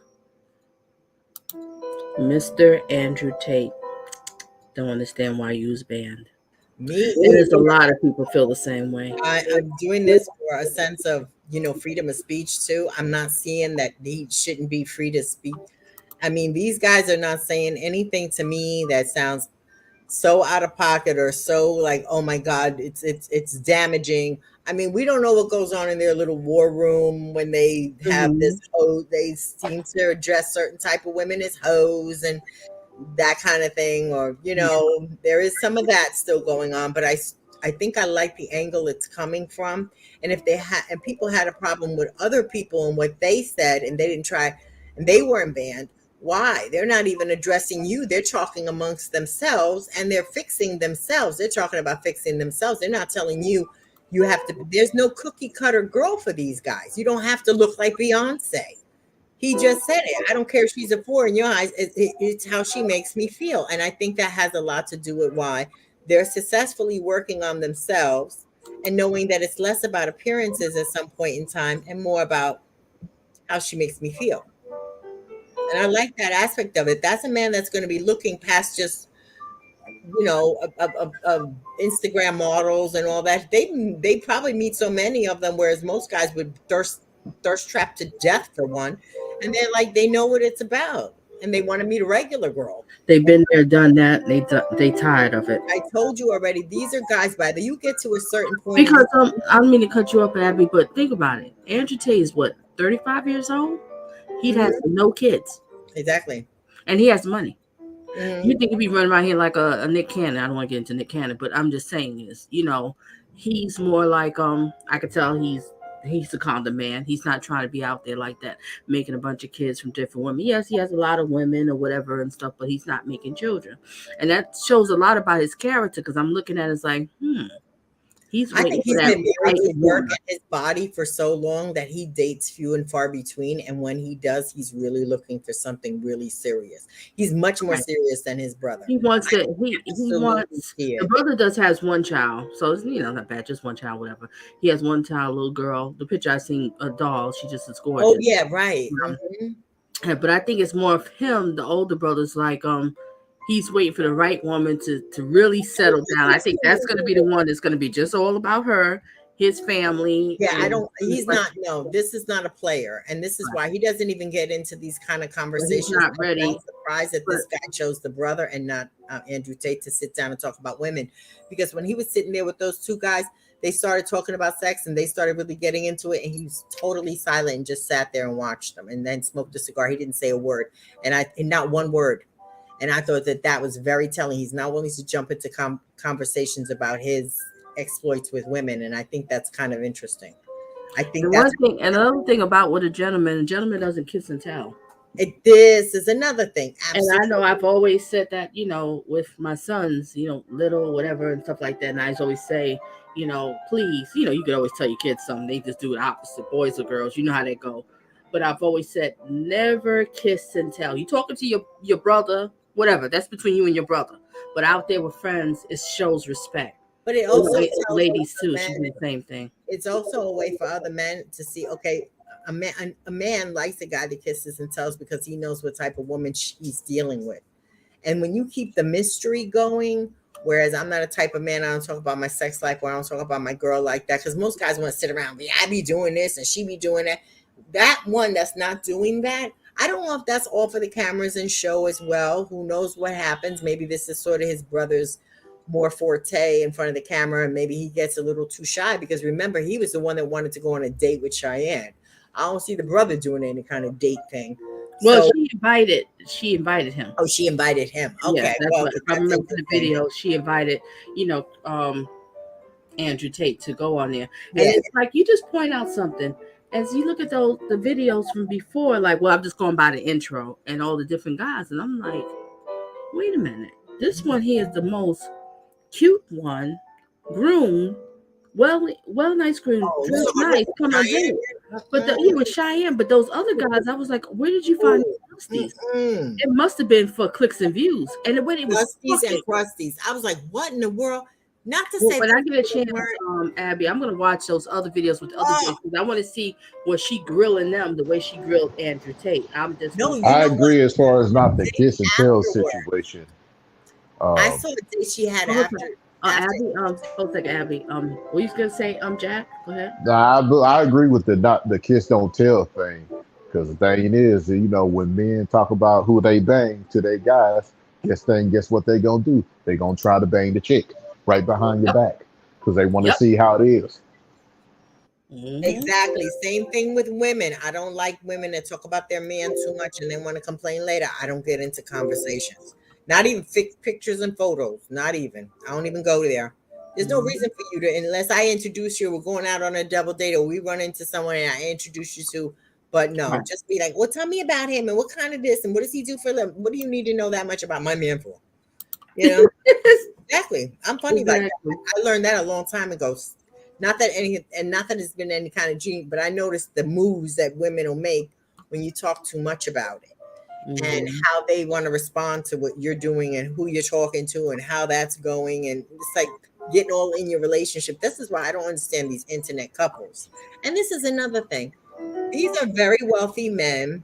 Mr. Andrew Tate? Don't understand why you was banned. Me And there's a either. lot of people feel the same way. I'm doing this for a sense of, freedom of speech too. I'm not seeing that he shouldn't be free to speak. I mean, these guys are not saying anything to me that sounds so out of pocket or so like, oh my God, it's damaging. I mean, we don't know what goes on in their little war room when they have this hoe. They seem to address certain type of women as hoes and that kind of thing, or there is some of that still going on, but I think I like the angle it's coming from. And if they had, and people had a problem with other people and what they said, and they didn't try, and they weren't banned, why? They're not even addressing you. They're talking amongst themselves, and they're fixing themselves. They're talking about fixing themselves. They're not telling you have to. There's no cookie cutter girl for these guys. You don't have to look like Beyonce. He just said it. I don't care if she's a 4 in your eyes. It's how she makes me feel. And I think that has a lot to do with why they're successfully working on themselves and knowing that it's less about appearances at some point in time and more about how she makes me feel. And I like that aspect of it. That's a man that's going to be looking past just, Instagram models and all that. They probably meet so many of them, whereas most guys would thirst trapped to death for one. And they're like, they know what it's about, and they want to meet a regular girl. They've been there, done that. They tired of it. I told you already. These are guys. By the you get to a certain point. Because I don't mean to cut you up, Abby, but think about it. Andrew Tate is what, 35 years old? He has no kids. Exactly. And he has money. You think he'd be running around here like a Nick Cannon? I don't want to get into Nick Cannon, but I'm just saying is, he's more like I could tell he's a condom man. He's not trying to be out there like that, making a bunch of kids from different women. Yes, he has a lot of women or whatever and stuff, but he's not making children. And that shows a lot about his character, because I'm looking at it as like, I think he's been married to work at his body for so long that he dates few and far between. And when he does, he's really looking for something really serious. He's much more serious than his brother. He wants to. He wants. The brother has one child, so it's not bad. Just one child, whatever. He has one child, a little girl. The picture I seen, a doll. She just is gorgeous. Oh yeah, right. But I think it's more of him. The older brother's like he's waiting for the right woman to really settle down. I think that's going to be the one that's going to be just all about her, his family. Yeah, he's not, no, this is not a player. And this is why he doesn't even get into these kind of conversations. He's not ready. I'm surprised that this guy chose the brother and not Andrew Tate to sit down and talk about women. Because when he was sitting there with those two guys, they started talking about sex and they started really getting into it. And he was totally silent and just sat there and watched them and then smoked a cigar. He didn't say a word. And not one word. And I thought that was very telling. He's not willing to jump into conversations about his exploits with women. And I think that's kind of interesting. I think another thing about what a gentleman doesn't kiss and tell. This is another thing. Absolutely. And I know I've always said that, with my sons, little, whatever, and stuff like that. And I always say, please, you could always tell your kids something. They just do the opposite, boys or girls. You know how they go. But I've always said, never kiss and tell. You talking to your brother, whatever, that's between you and your brother. But out there with friends, it shows respect. But it also ladies too, she do the same thing. It's also a way for other men to see, okay, a man likes a guy that kisses and tells because he knows what type of woman he's dealing with. And when you keep the mystery going, whereas I'm not a type of man, I don't talk about my sex life, or I don't talk about my girl like that, because most guys want to sit around, I be doing this and she be doing that. That one that's not doing that, I don't know if that's all for the cameras and show as well. Who knows what happens? Maybe this is sort of his brother's more forte in front of the camera, and maybe he gets a little too shy, because remember, he was the one that wanted to go on a date with Cheyenne. I don't see the brother doing any kind of date thing. Well, she invited him. Oh, she invited him. Okay. Yeah, if I remember the video, she invited, Andrew Tate to go on there. And it's like, you just point out something. As you look at the videos from before, like, well, I'm just going by the intro and all the different guys, and I'm like, wait a minute. This one here is the most cute one, groomed, nice groomed, dressed nice, come on date. But he was Cheyenne. But those other guys, I was like, where did you find these crusties. Mm-mm. It must have been for clicks and views. And the way it was Crusties and fucking. crusties. I was like, what in the world? Not to Well, say when I get a those chance, weren't. Abby, I'm gonna watch those other videos with the other Oh days because I want to see was she grilling them the way she grilled Andrew Tate. I'm just no, want you I know what? agree as far as not the kiss and tell Afterward, situation. I Um, saw a date she had to. after. Abby, hold a second, Abby. What you gonna say, Jack? Go ahead. I agree with the not the kiss don't tell thing, because the thing is, you know, when men talk about who they bang to their guys, guess what they gonna do? They gonna try to bang the chick right behind your Yep. back because they want to Yep. see how it is. Mm-hmm. Exactly. Same thing with women. I don't like women that talk about their man too much and then want to complain later. I don't get into conversations. Not even pictures and photos. Not even. I don't even go there. There's no reason for you to, unless I introduce you, we're going out on a double date, or we run into someone and I introduce you to. But no, Right. just be like, well, tell me about him and what kind of this and what does he do for them? What do you need to know that much about my man for? You know? Exactly. I'm funny like that. Exactly. I learned that a long time ago. Not that it's been any kind of gene, but I noticed the moves that women will make when you talk too much about it, and Mm-hmm. how they want to respond to what you're doing and who you're talking to and how that's going. And it's like getting all in your relationship. This is why I don't understand these internet couples. And this is another thing. These are very wealthy men.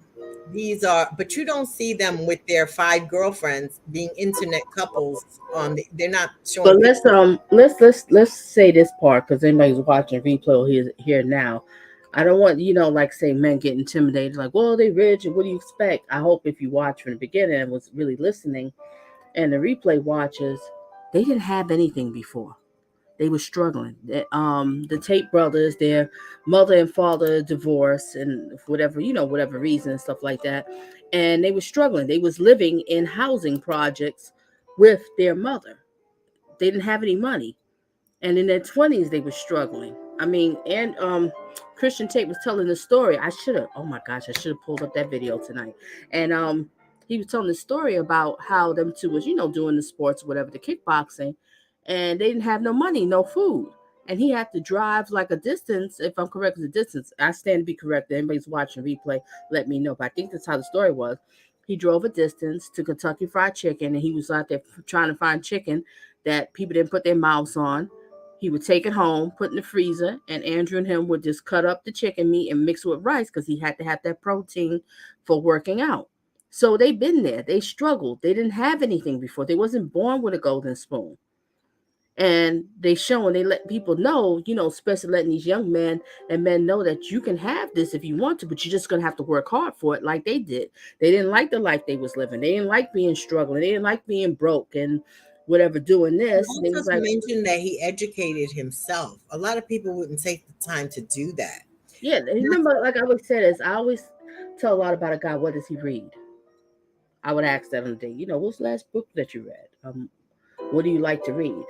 But you don't see them with their 5 girlfriends being internet couples. They're not showing But pictures. let's say this part because anybody's watching replay or here now. I don't want like say men get intimidated like, well, they rich and what do you expect? I hope if you watch from the beginning and was really listening, and the replay watchers, they didn't have anything before. They were struggling. The Tate brothers, their mother and father divorced and whatever reason and stuff like that, and they were struggling. They was living in housing projects with their mother. They didn't have any money, and in their 20s they were struggling. I mean, and Christian Tate was telling the story. I should have. Oh my gosh, I should have pulled up that video tonight. And he was telling the story about how them two was doing the sports, whatever, the kickboxing, and they didn't have no money, no food. And he had to drive like a distance. If I'm correct, the distance. I stand to be corrected. Anybody's watching replay, let me know. But I think that's how the story was. He drove a distance to Kentucky Fried Chicken, and he was out there trying to find chicken that people didn't put their mouths on. He would take it home, put in the freezer, and Andrew and him would just cut up the chicken meat and mix it with rice because he had to have that protein for working out. So they've been there. They struggled. They didn't have anything before. They wasn't born with a golden spoon. And they show and they let people know, especially letting these young men and men know that you can have this if you want to, but you're just gonna have to work hard for it, like they did. They didn't like the life they was living. They didn't like being struggling. They didn't like being broke and whatever doing You this. And they was also like, mentioned that he educated himself. A lot of people wouldn't take the time to do that. yeah. Remember, like I always said, is I always tell a lot about a guy. What does he read? I would ask that on the day. What's the last book that you read? What do you like to read?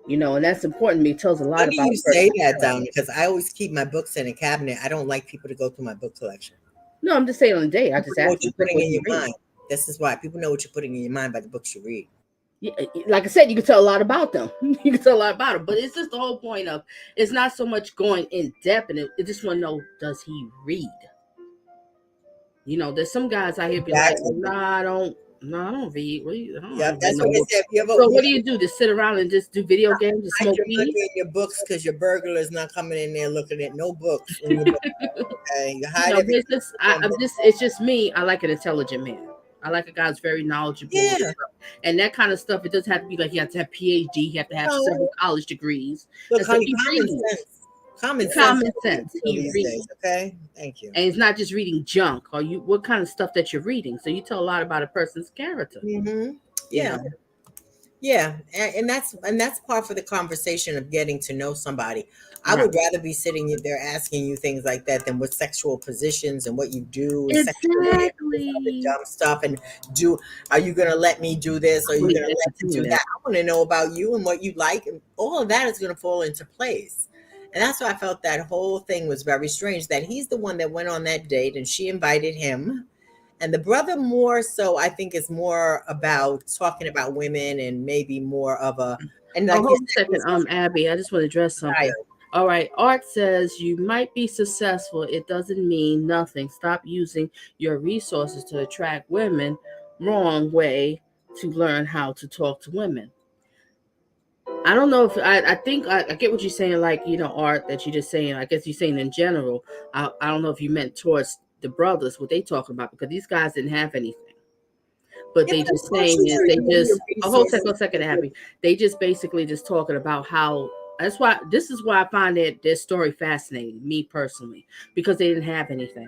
And that's important to me. It tells a lot How do about you a say person's that, character. Donna? Because I always keep my books in a cabinet. I don't like people to go through my book collection. No, I'm just saying on the day. I People just know ask what him, you're putting what in do you your read? mind. This is why people know what you're putting in your mind by the books you read. Yeah, like I said, you can tell a lot about them. You can tell a lot about them, but it's just the whole point of it's not so much going in depth, and it just want to know, does he read? There's some guys out here be like, Exactly. nah, I don't read. I Yep, don't read that's no what they book. said. So what do you do? Just sit around and just do video games and hide smoke your money weed? in your books because your burglar is not coming in there looking at no books in your book. Okay, you hide But everything. it's just me. I like an intelligent man. I like a guy who's very knowledgeable. Yeah. And that kind of stuff. It doesn't have to be like you have to have PhD. You have to have No. several college degrees. Look, And so honey, he common reads. sense. Common sense. He These reads. days, okay? Thank you. And it's not just reading junk or what kind of stuff that you're reading. So you tell a lot about a person's character. Mm-hmm. You Yeah. know? Yeah, and that's part for the conversation of getting to know somebody. I Right. would rather be sitting there asking you things like that than with sexual positions and what you do and sexual other Exactly. dumb stuff and are you gonna let me do this? Are you Please gonna let me do entertain that? I want to know about you and what you like, and all of that is gonna fall into place. And that's why I felt that whole thing was very strange that he's the one that went on that date and she invited him. And the brother more so, I think, is more about talking about women and maybe more of a, and Oh, like you hold a said, second, Abby. I just want to address something. child. All right. Art says you might be successful. It doesn't mean nothing. Stop using your resources to attract women. Wrong way to learn how to talk to women. I don't know if I think I get what you're saying, like, Art, that you're just saying. I guess you're saying in general. I don't know if you meant towards the brothers, what they talking about, because these guys didn't have anything. But Yeah, they but of just course saying you is are they using just your a whole resources. second happy. They just basically just talking about how this is why I find their story fascinating, me personally, because they didn't have anything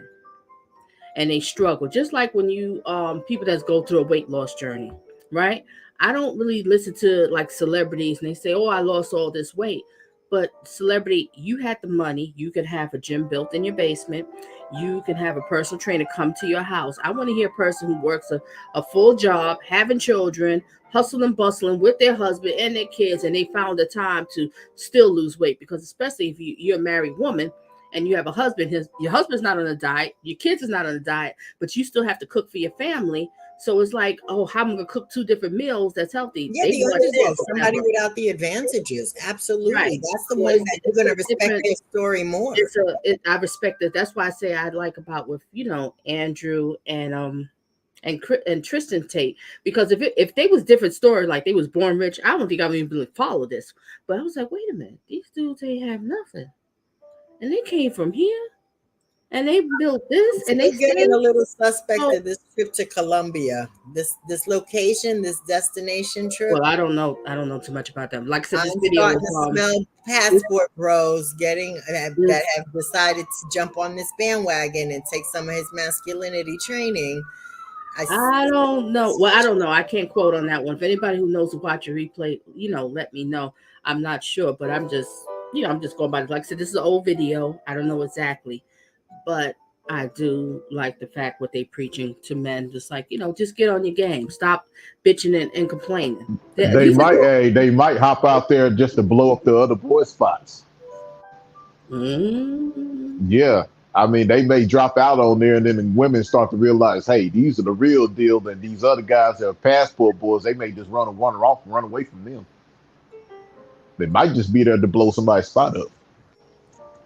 and they struggle. Just like when you people that go through a weight loss journey, right? I don't really listen to like celebrities and they say, "Oh, I lost all this weight." But celebrity, you had the money, you could have a gym built in your basement, you can have a personal trainer come to your house. I want to hear a person who works a full job, having children, hustling and bustling with their husband and their kids, and they found the time to still lose weight. Because especially if you're a married woman and you have a husband, your husband's not on a diet, your kids is not on a diet, but you still have to cook for your family. So it's like, oh, how am I gonna cook 2 different meals that's healthy? Yeah, They the watch underdog, this or somebody whatever. without the advantages. Absolutely. Right. That's the So one that you're it's going a to respect different. their story more. I respect that. That's why I say I like about with Andrew and Tristan Tate, because if they was different story, like they was born rich, I don't think I would even really follow this. But I was like, wait a minute, these dudes ain't have nothing, and they came from here, and they built this, I'm and they still getting a still. little suspect Oh, of this trip to Colombia. This location, this destination trip. well, I don't know. I don't know too much about them. Like I said, this I'm video starting was to smell this, passport bros getting that this have decided to jump on this bandwagon and take some of his masculinity training. I I don't know. Well, I don't know. I can't quote on that one. If anybody who knows to watch a replay, let me know. I'm not sure, but I'm just going by it. Like I said, this is an old video. I don't know exactly, but I do like the fact what they preaching to men. Just like, just get on your game. Stop bitching and complaining. These are They might hop out there just to blow up the other boy spots. mm, Yeah. I mean, they may drop out on there, and then the women start to realize, hey, these are the real deal, and these other guys that are passport boys, they may just run off and run away from them. They might just be there to blow somebody's spot up.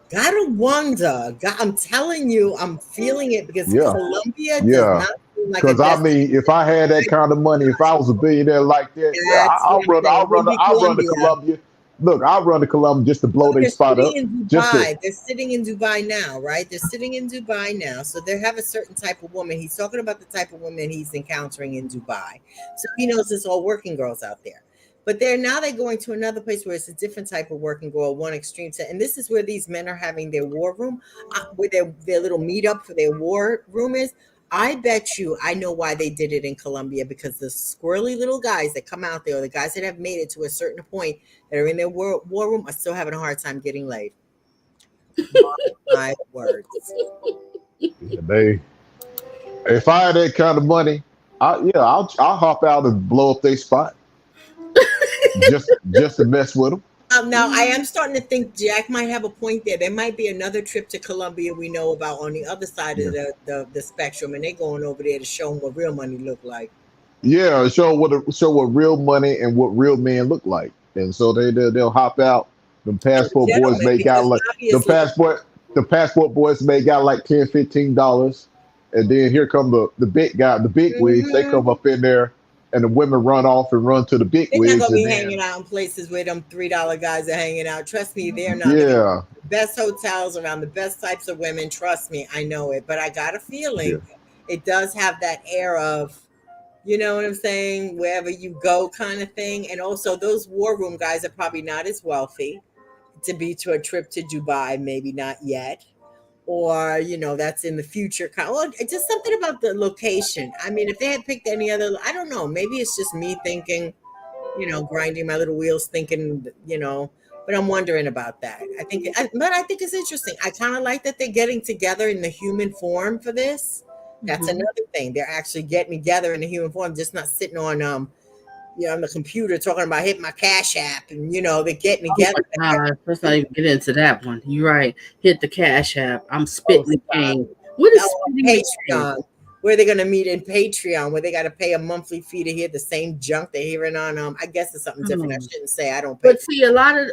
gotta wonder. I'm telling you, I'm feeling it because Yeah, Colombia does yeah. not seem like a Because I destination. mean, if I had that kind of money, if I was a billionaire like that, yeah, That's what I'm saying. It wouldn't be I'll run to Colombia. Colombia. Look, I'll run to Colombia just to blow their They're spot sitting up. in Just to Dubai. They're sitting in Dubai now, right? They're sitting in Dubai now. So they have a certain type of woman. He's talking about the type of women he's encountering in Dubai. So he knows it's all working girls out there. But they're going to another place where it's a different type of working girl, one extreme to, and this is where these men are having their war room, where their little meetup for their war room is. I bet you I know why they did it in Colombia, because the squirrely little guys that come out there, or the guys that have made it to a certain point that are in their war room, are still having a hard time getting laid. My words. they, if I had that kind of money, I'll hop out and blow up their spot just to mess with them. Now, I am starting to think Jack might have a point there. There might be another trip to Colombia we know about on the other side Yeah, of the spectrum, and they're going over there to show them what real money look like. yeah. Show what real money and what real men look like, and so they'll hop out. The And the passport boys gentleman, may got because like obviously, the passport boys may got like $10, $15, and then here come the big guy, the big wigs. They come mhm, up in there, and the women run off and run to the big they're not wigs, gonna and be hanging then out in places where them $3 guys are hanging out. Trust me, they're not. They're gonna yeah, the best hotels around the best types of women. Trust me, I know it. But I got a yeah, feeling it does have that air of, you know what I'm saying, wherever you go kind of thing. And also, those war room guys are probably not as wealthy to be to a trip to Dubai, maybe not yet. Or, that's in the future. Well, it's just something about the location. I mean, if they had picked any other, I don't know, maybe it's just me thinking, grinding my little wheels, thinking, but I'm wondering about that. But I think it's interesting. I kind of like that they're getting together in the human form for this. That's Mhm. another thing. They're actually getting together in the human form, just not sitting on the computer talking about hitting my cash app, and they're getting Oh together. my God, let's not even get into that one. You're right. Hit the cash app. I'm Oh, spitting the stop. cane. What is Oh, spitting the cane? Patreon. where they're gonna meet in Patreon, where they got to pay a monthly fee to hear the same junk they're hearing on. I guess it's something different. I shouldn't say I don't pay. But see, a lot of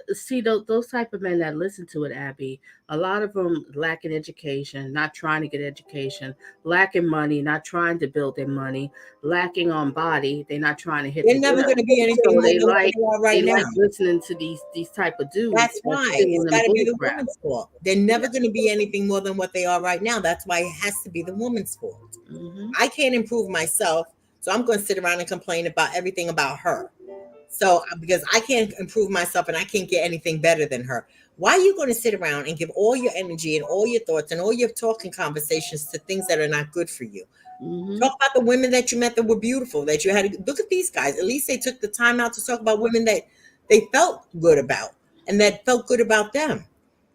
those type of men that listen to it, Abby, a lot of them lacking education, not trying to get education, lacking money, not trying to build their money, lacking on body, they're not trying to hit. They're never going to be anything so more they than like what they are right they now. like listening to these type of dudes. That's why it's got to be the woman's fault. They're never going to be anything more than what they are right now. That's why it has to be the woman's fault. Mm-hmm. I can't improve myself, so I'm going to sit around and complain about everything about her. So because I can't improve myself and I can't get anything better than her, why are you going to sit around and give all your energy and all your thoughts and all your talking conversations to things that are not good for you? Mm-hmm. Talk about the women that you met that were beautiful, that you had to look at these guys. At least they took the time out to talk about women that they felt good about and that felt good about them.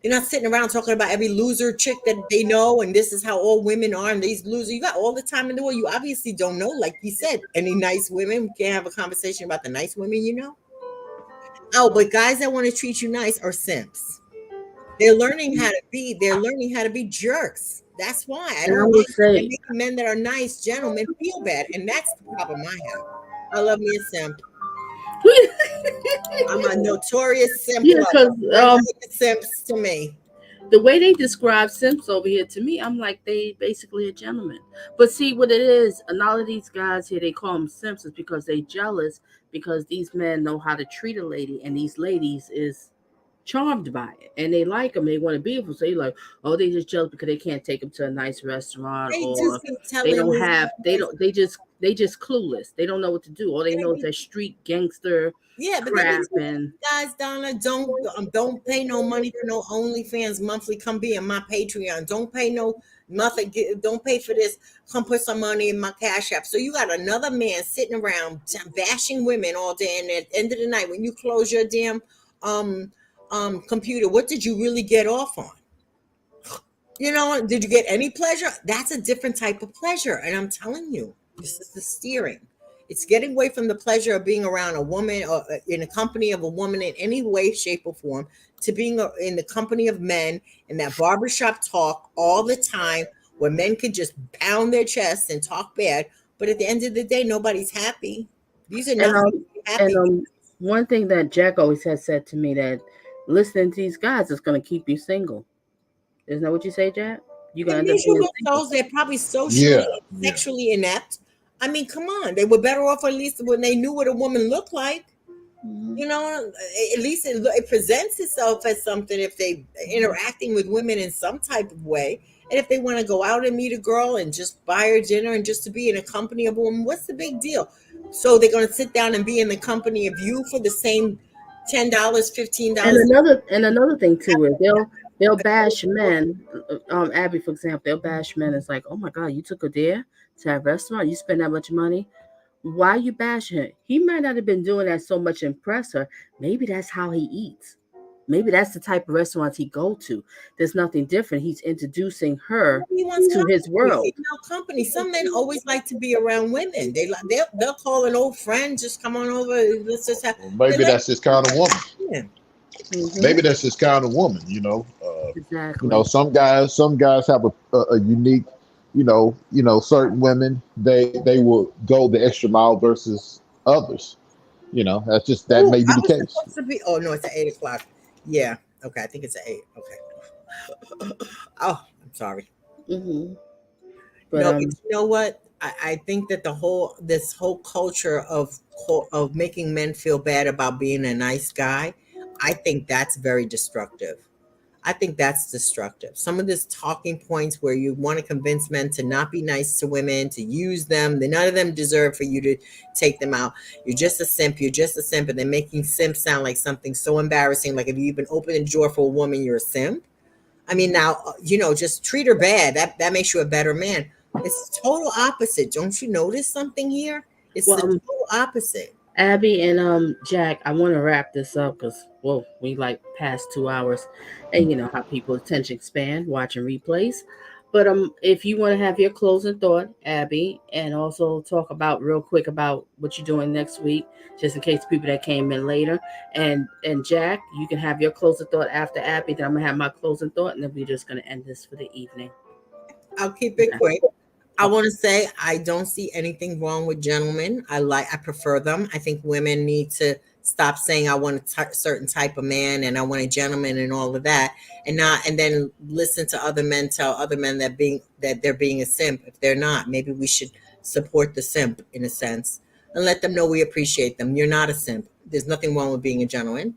They're not sitting around talking about every loser chick that they know and this is how all women are and these losers. You got all the time in the world. You obviously don't know, like you said, any nice women. We can't have a conversation about the nice women you know. Oh, but guys that want to treat you nice are simps. They're learning how to be jerks. That's why I don't like making men that are nice gentlemen feel bad. And that's the problem I have. I love me a simp. I'm a notorious simp. Yeah, because simps to me. The way they describe simps over here to me, I'm like, they basically a gentleman. But see what it is, a lot of these guys here, they call them simps is because they jealous because these men know how to treat a lady and these ladies is charmed by it and they like them, they want to be with them. So they like, oh, they just jealous because they can't take them to a nice restaurant or they don't have they just clueless. They don't know what to do. All they know is that street gangster crap. And guys, Donna, don't pay no money for no OnlyFans monthly. Come be in my Patreon. Don't pay no nothing. Don't pay for this. Come put some money in my Cash App. So you got another man sitting around bashing women all day, and at the end of the night, when you close your damn computer, what did you really get off on? You know, did you get any pleasure? That's a different type of pleasure. And I'm telling you, this is the steering. It's getting away from the pleasure of being around a woman or in the company of a woman in any way, shape, or form to being in the company of men in that barbershop talk all the time where men could just pound their chests and talk bad. But at the end of the day, nobody's happy. These are not happy. And one thing that Jack always has said to me that listening to these guys is going to keep you single. Isn't that what you say, Jack? You're going to end up being they're probably socially and sexually inept. I mean, come on. They were better off at least when they knew what a woman looked like. Mm-hmm. You know, at least it presents itself as something if they interacting with women in some type of way. And if they want to go out and meet a girl and just buy her dinner and just to be in a company of a woman, what's the big deal? So they're going to sit down and be in the company of you for the same $10, $15. And another thing too is they'll bash men. Abby, for example, they'll bash men. It's like, oh my God, you took her there to a restaurant, you spend that much money. Why are you bashing him? He might not have been doing that so much to impress her. Maybe that's how he eats. Maybe that's the type of restaurants he go to. There's nothing different. He's introducing her to his world. Company. Some men always like to be around women. They'll call an old friend, just come on over. Let's just have. Maybe that's his kind of woman. Yeah. Mm-hmm. Maybe that's his kind of woman. You know. Exactly. You know, some guys have a unique. You know, certain women they will go the extra mile versus others. You know, that may be the case. Oh no, it's at 8:00. Yeah. Okay. I think it's at 8. Okay. Oh, I'm sorry. Mm-hmm. But you know what? I think that this whole culture of making men feel bad about being a nice guy, I think that's very destructive. I think that's destructive. Some of this talking points where you want to convince men to not be nice to women, to use them, none of them deserve for you to take them out. You're just a simp. And they're making simp sound like something so embarrassing. Like if you even open a door for a woman, you're a simp. I mean, now, just treat her bad. That makes you a better man. It's the total opposite. Don't you notice something here? It's the total opposite. Abby and Jack, I want to wrap this up because we like past 2 hours, and you know how people attention span watching replays. But if you want to have your closing thought, Abby, and also talk about real quick about what you're doing next week, just in case people that came in later, and Jack, you can have your closing thought after Abby. Then I'm gonna have my closing thought, and then we're just gonna end this for the evening. I'll keep it quick. I want to say I don't see anything wrong with gentlemen. I prefer them. I think women need to stop saying I want a certain type of man and I want a gentleman and all of that, and then listen to other men tell other men that they're being a simp if they're not. Maybe we should support the simp in a sense and let them know we appreciate them. You're not a simp. There's nothing wrong with being a gentleman.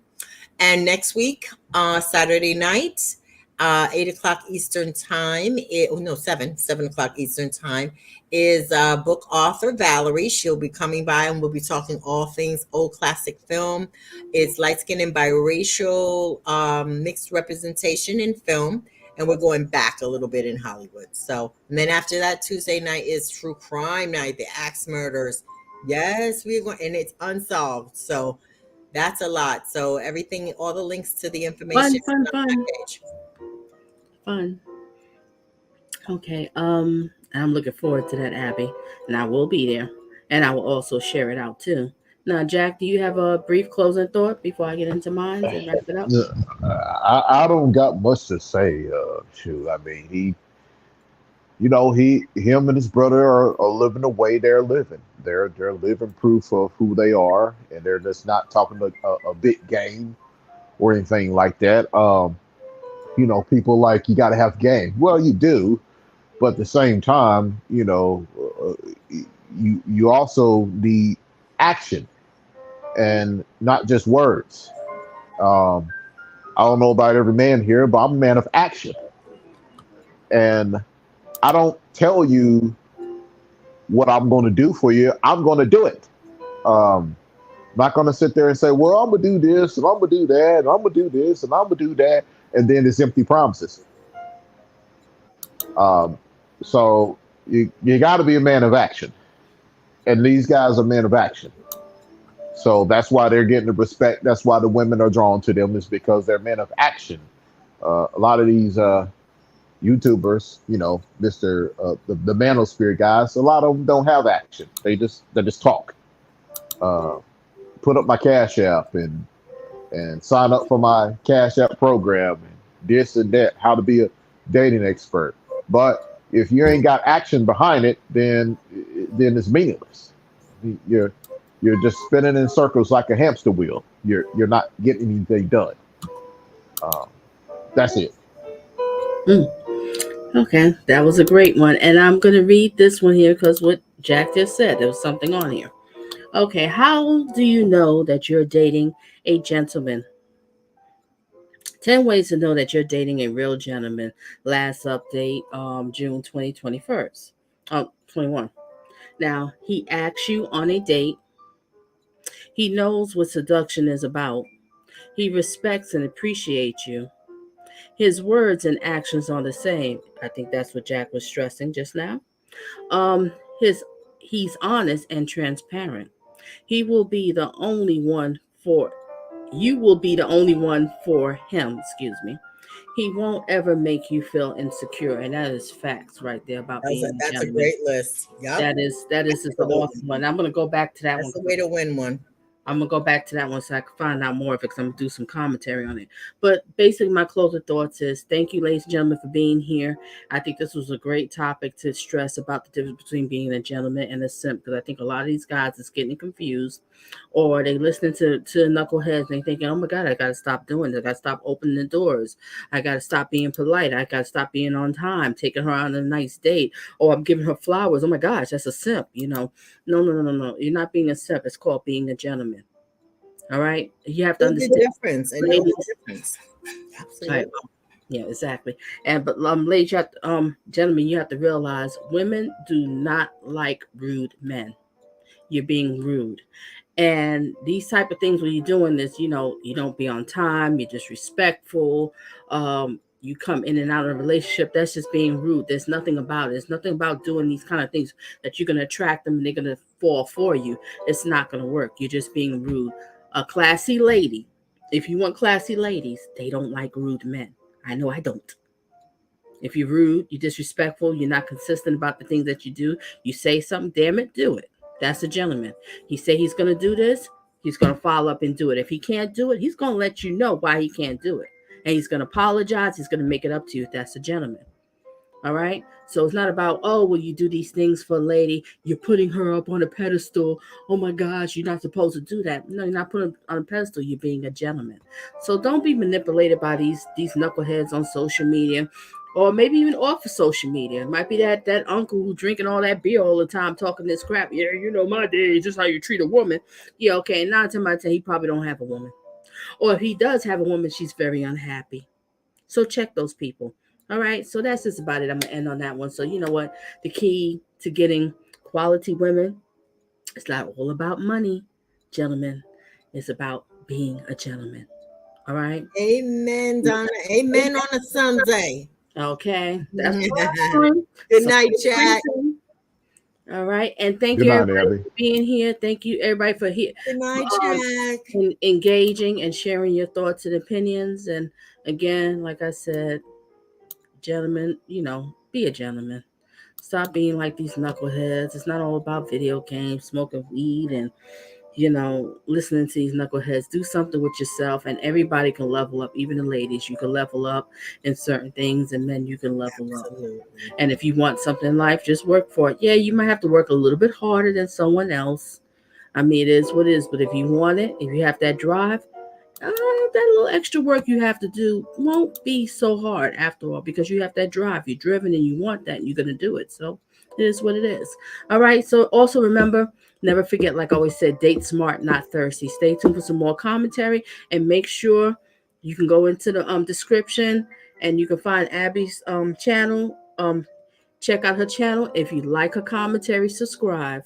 And next week, Saturday night, 8 o'clock Eastern time, 7 o'clock Eastern time, is book author Valerie. She'll be coming by and we'll be talking all things old classic film. It's light skin and biracial mixed representation in film. And we're going back a little bit in Hollywood. So, and then after that, Tuesday night is true crime night, the axe murders. Yes, we're going, and it's unsolved. So that's a lot. So everything, all the links to the information Fun. on that page. Fun. Okay. I'm looking forward to that, Abby, and I will be there, and I will also share it out too. Now, Jack, do you have a brief closing thought before I get into mine and wrap it up? I don't got much to say. Shoot, I mean, him and his brother are living the way they're living. They're living proof of who they are, and they're just not talking a big game or anything like that. People like you got to have game. Well, you do, but at the same time, you also need action and not just words. I don't know about every man here, but I'm a man of action, and I don't tell you what I'm going to do for you. I'm going to do it. Not going to sit there and say, well, I'm going to do this and I'm going to do that and I'm going to do this and I'm going to do that. And then it's empty promises. So you got to be a man of action. And these guys are men of action. So that's why they're getting the respect. That's why the women are drawn to them, is because they're men of action. A lot of these YouTubers, the manosphere guys, a lot of them don't have action. They just talk. Put up my Cash App and sign up for my Cash App program and this and that, how to be a dating expert. But if you ain't got action behind it, then it's meaningless. You're just spinning in circles like a hamster wheel. You're not getting anything done. That's it. Okay, that was a great one. And I'm going to read this one here because what Jack just said, there was something on here. Okay, how do you know that you're dating a gentleman? 10 ways to know that you're dating a real gentleman. Last update, June 21. Now, he asks you on a date. He knows what seduction is about. He respects and appreciates you. His words and actions are the same. I think that's what Jack was stressing just now. He's honest and transparent. You will be the only one for him, He won't ever make you feel insecure, and that is facts right there about being a That's gentleman. a great list. Yep. That is an awesome one. I'm gonna go back to that one. That's the way to win one. I'm going to go back to that one so I can find out more of it because I'm going to do some commentary on it. But basically, my closing thoughts is thank you, ladies and gentlemen, for being here. I think this was a great topic to stress about the difference between being a gentleman and a simp, because I think a lot of these guys is getting confused, or they listening to knuckleheads and they thinking, oh my God, I got to stop doing this. I got to stop opening the doors. I got to stop being polite. I got to stop being on time, taking her on a nice date, or I'm giving her flowers. Oh my gosh, that's a simp, No. You're not being a simp. It's called being a gentleman. All right, you have to understand the difference. And know the difference. Absolutely. Right. Yeah, exactly. But ladies, you have to, gentlemen, you have to realize women do not like rude men. You're being rude, and these type of things when you're doing this, you don't be on time. You're disrespectful. You come in and out of a relationship. That's just being rude. There's nothing about it. There's nothing about doing these kind of things that you're going to attract them and they're going to fall for you. It's not going to work. You're just being rude. A classy lady, if you want classy ladies, they don't like rude men. I know I don't. If you're rude, you're disrespectful, you're not consistent about the things that you do, you say something, damn it, do it. That's a gentleman. He say he's going to do this, he's going to follow up and do it. If he can't do it, he's going to let you know why he can't do it. And he's going to apologize. He's going to make it up to you. That's a gentleman. All right. So it's not about, oh, well, you do these things for a lady, you're putting her up on a pedestal. Oh my gosh, you're not supposed to do that. No, you're not putting her on a pedestal. You're being a gentleman. So don't be manipulated by these knuckleheads on social media, or maybe even off of social media. It might be that uncle who drinking all that beer all the time, talking this crap. Yeah, you know my day is just how you treat a woman. Yeah, okay. And 9 times out of 10, he probably don't have a woman, or if he does have a woman, she's very unhappy. So check those people. All right. So that's just about it. I'm gonna end on that one. So you know what? The key to getting quality women, it's not all about money, gentlemen. It's about being a gentleman. All right. Amen, Donna. Amen on a Sunday. Okay. That's what I'm doing. Good So, night, chat. all right. And thank Good you night, everybody Abby. for being here. Thank you everybody for here. Good night, Um, Jack. engaging and sharing your thoughts and opinions. And again, like I said, gentlemen, be a gentleman. Stop being like these knuckleheads. It's not all about video games, smoking weed, and listening to these knuckleheads. Do something with yourself, and everybody can level up. Even the ladies, you can level up in certain things, and men, you can level up. Absolutely. And if you want something in life, just work for it. Yeah, you might have to work a little bit harder than someone else. I mean, it is what it is. But if you want it, if you have that drive, that little extra work you have to do won't be so hard after all, because you have that drive. You're driven and you want that, and you're going to do it. So it is what it is. All right. So also remember, never forget, like I always said, date smart, not thirsty. Stay tuned for some more commentary, and make sure you can go into the description and you can find Abby's channel. Check out her channel. If you like her commentary, subscribe.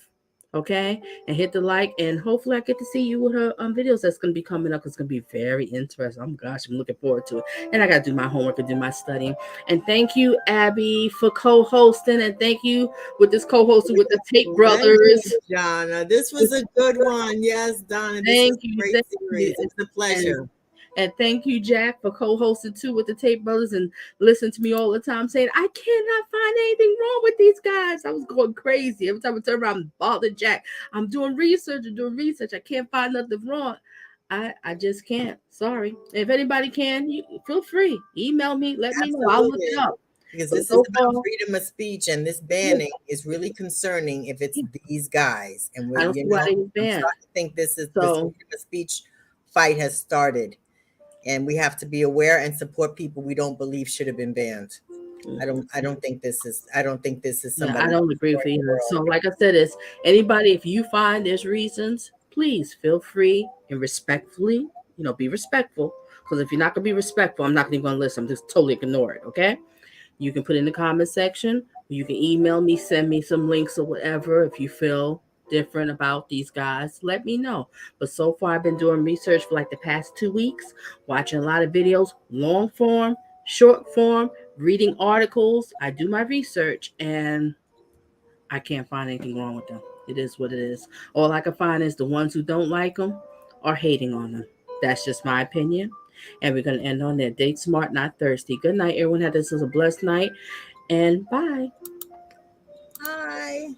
Okay, and hit the like, and hopefully I get to see you with her videos that's going to be coming up. It's going to be very interesting. Oh my gosh, I'm looking forward to it. And I got to do my homework and do my studying. And thank you, Abby, for co-hosting, and thank you with this co-hosting with the Tate brothers. Donna, this was a good one. Yes, Donna, this Thank was you. a great Thank series. you. It's a pleasure. And thank you, Jack, for co-hosting too with the Tate brothers, and listen to me all the time saying, I cannot find anything wrong with these guys. I was going crazy. Every time I turn around, I'm bothered Jack. I'm doing research. I can't find nothing wrong. I just can't. Sorry. If anybody can, you feel free. Email me. Let me know. I'll look it up. Because But this so is about far, freedom of speech, and this banning is really concerning if it's these guys. And I we're, don't see why they was I'm banned. starting to think this So freedom of speech fight has started. And we have to be aware and support people we don't believe should have been banned. I don't think this is somebody. I don't agree with you either. So like I said, it's anybody, if you find there's reasons, please feel free and respectfully, be respectful. Because if you're not gonna be respectful, I'm not even gonna listen. I'm just totally ignore it. Okay. You can put in the comment section. You can email me, send me some links or whatever. If you feel different about these guys, let me know. But so far, I've been doing research for like the past 2 weeks, watching a lot of videos, long form, short form, reading articles. I do my research, and I can't find anything wrong with them. It is what it is. All I can find is the ones who don't like them are hating on them. That's just my opinion. And we're going to end on that. Date smart, not thirsty. Good night, everyone. Have this was a blessed night. And bye. Hi.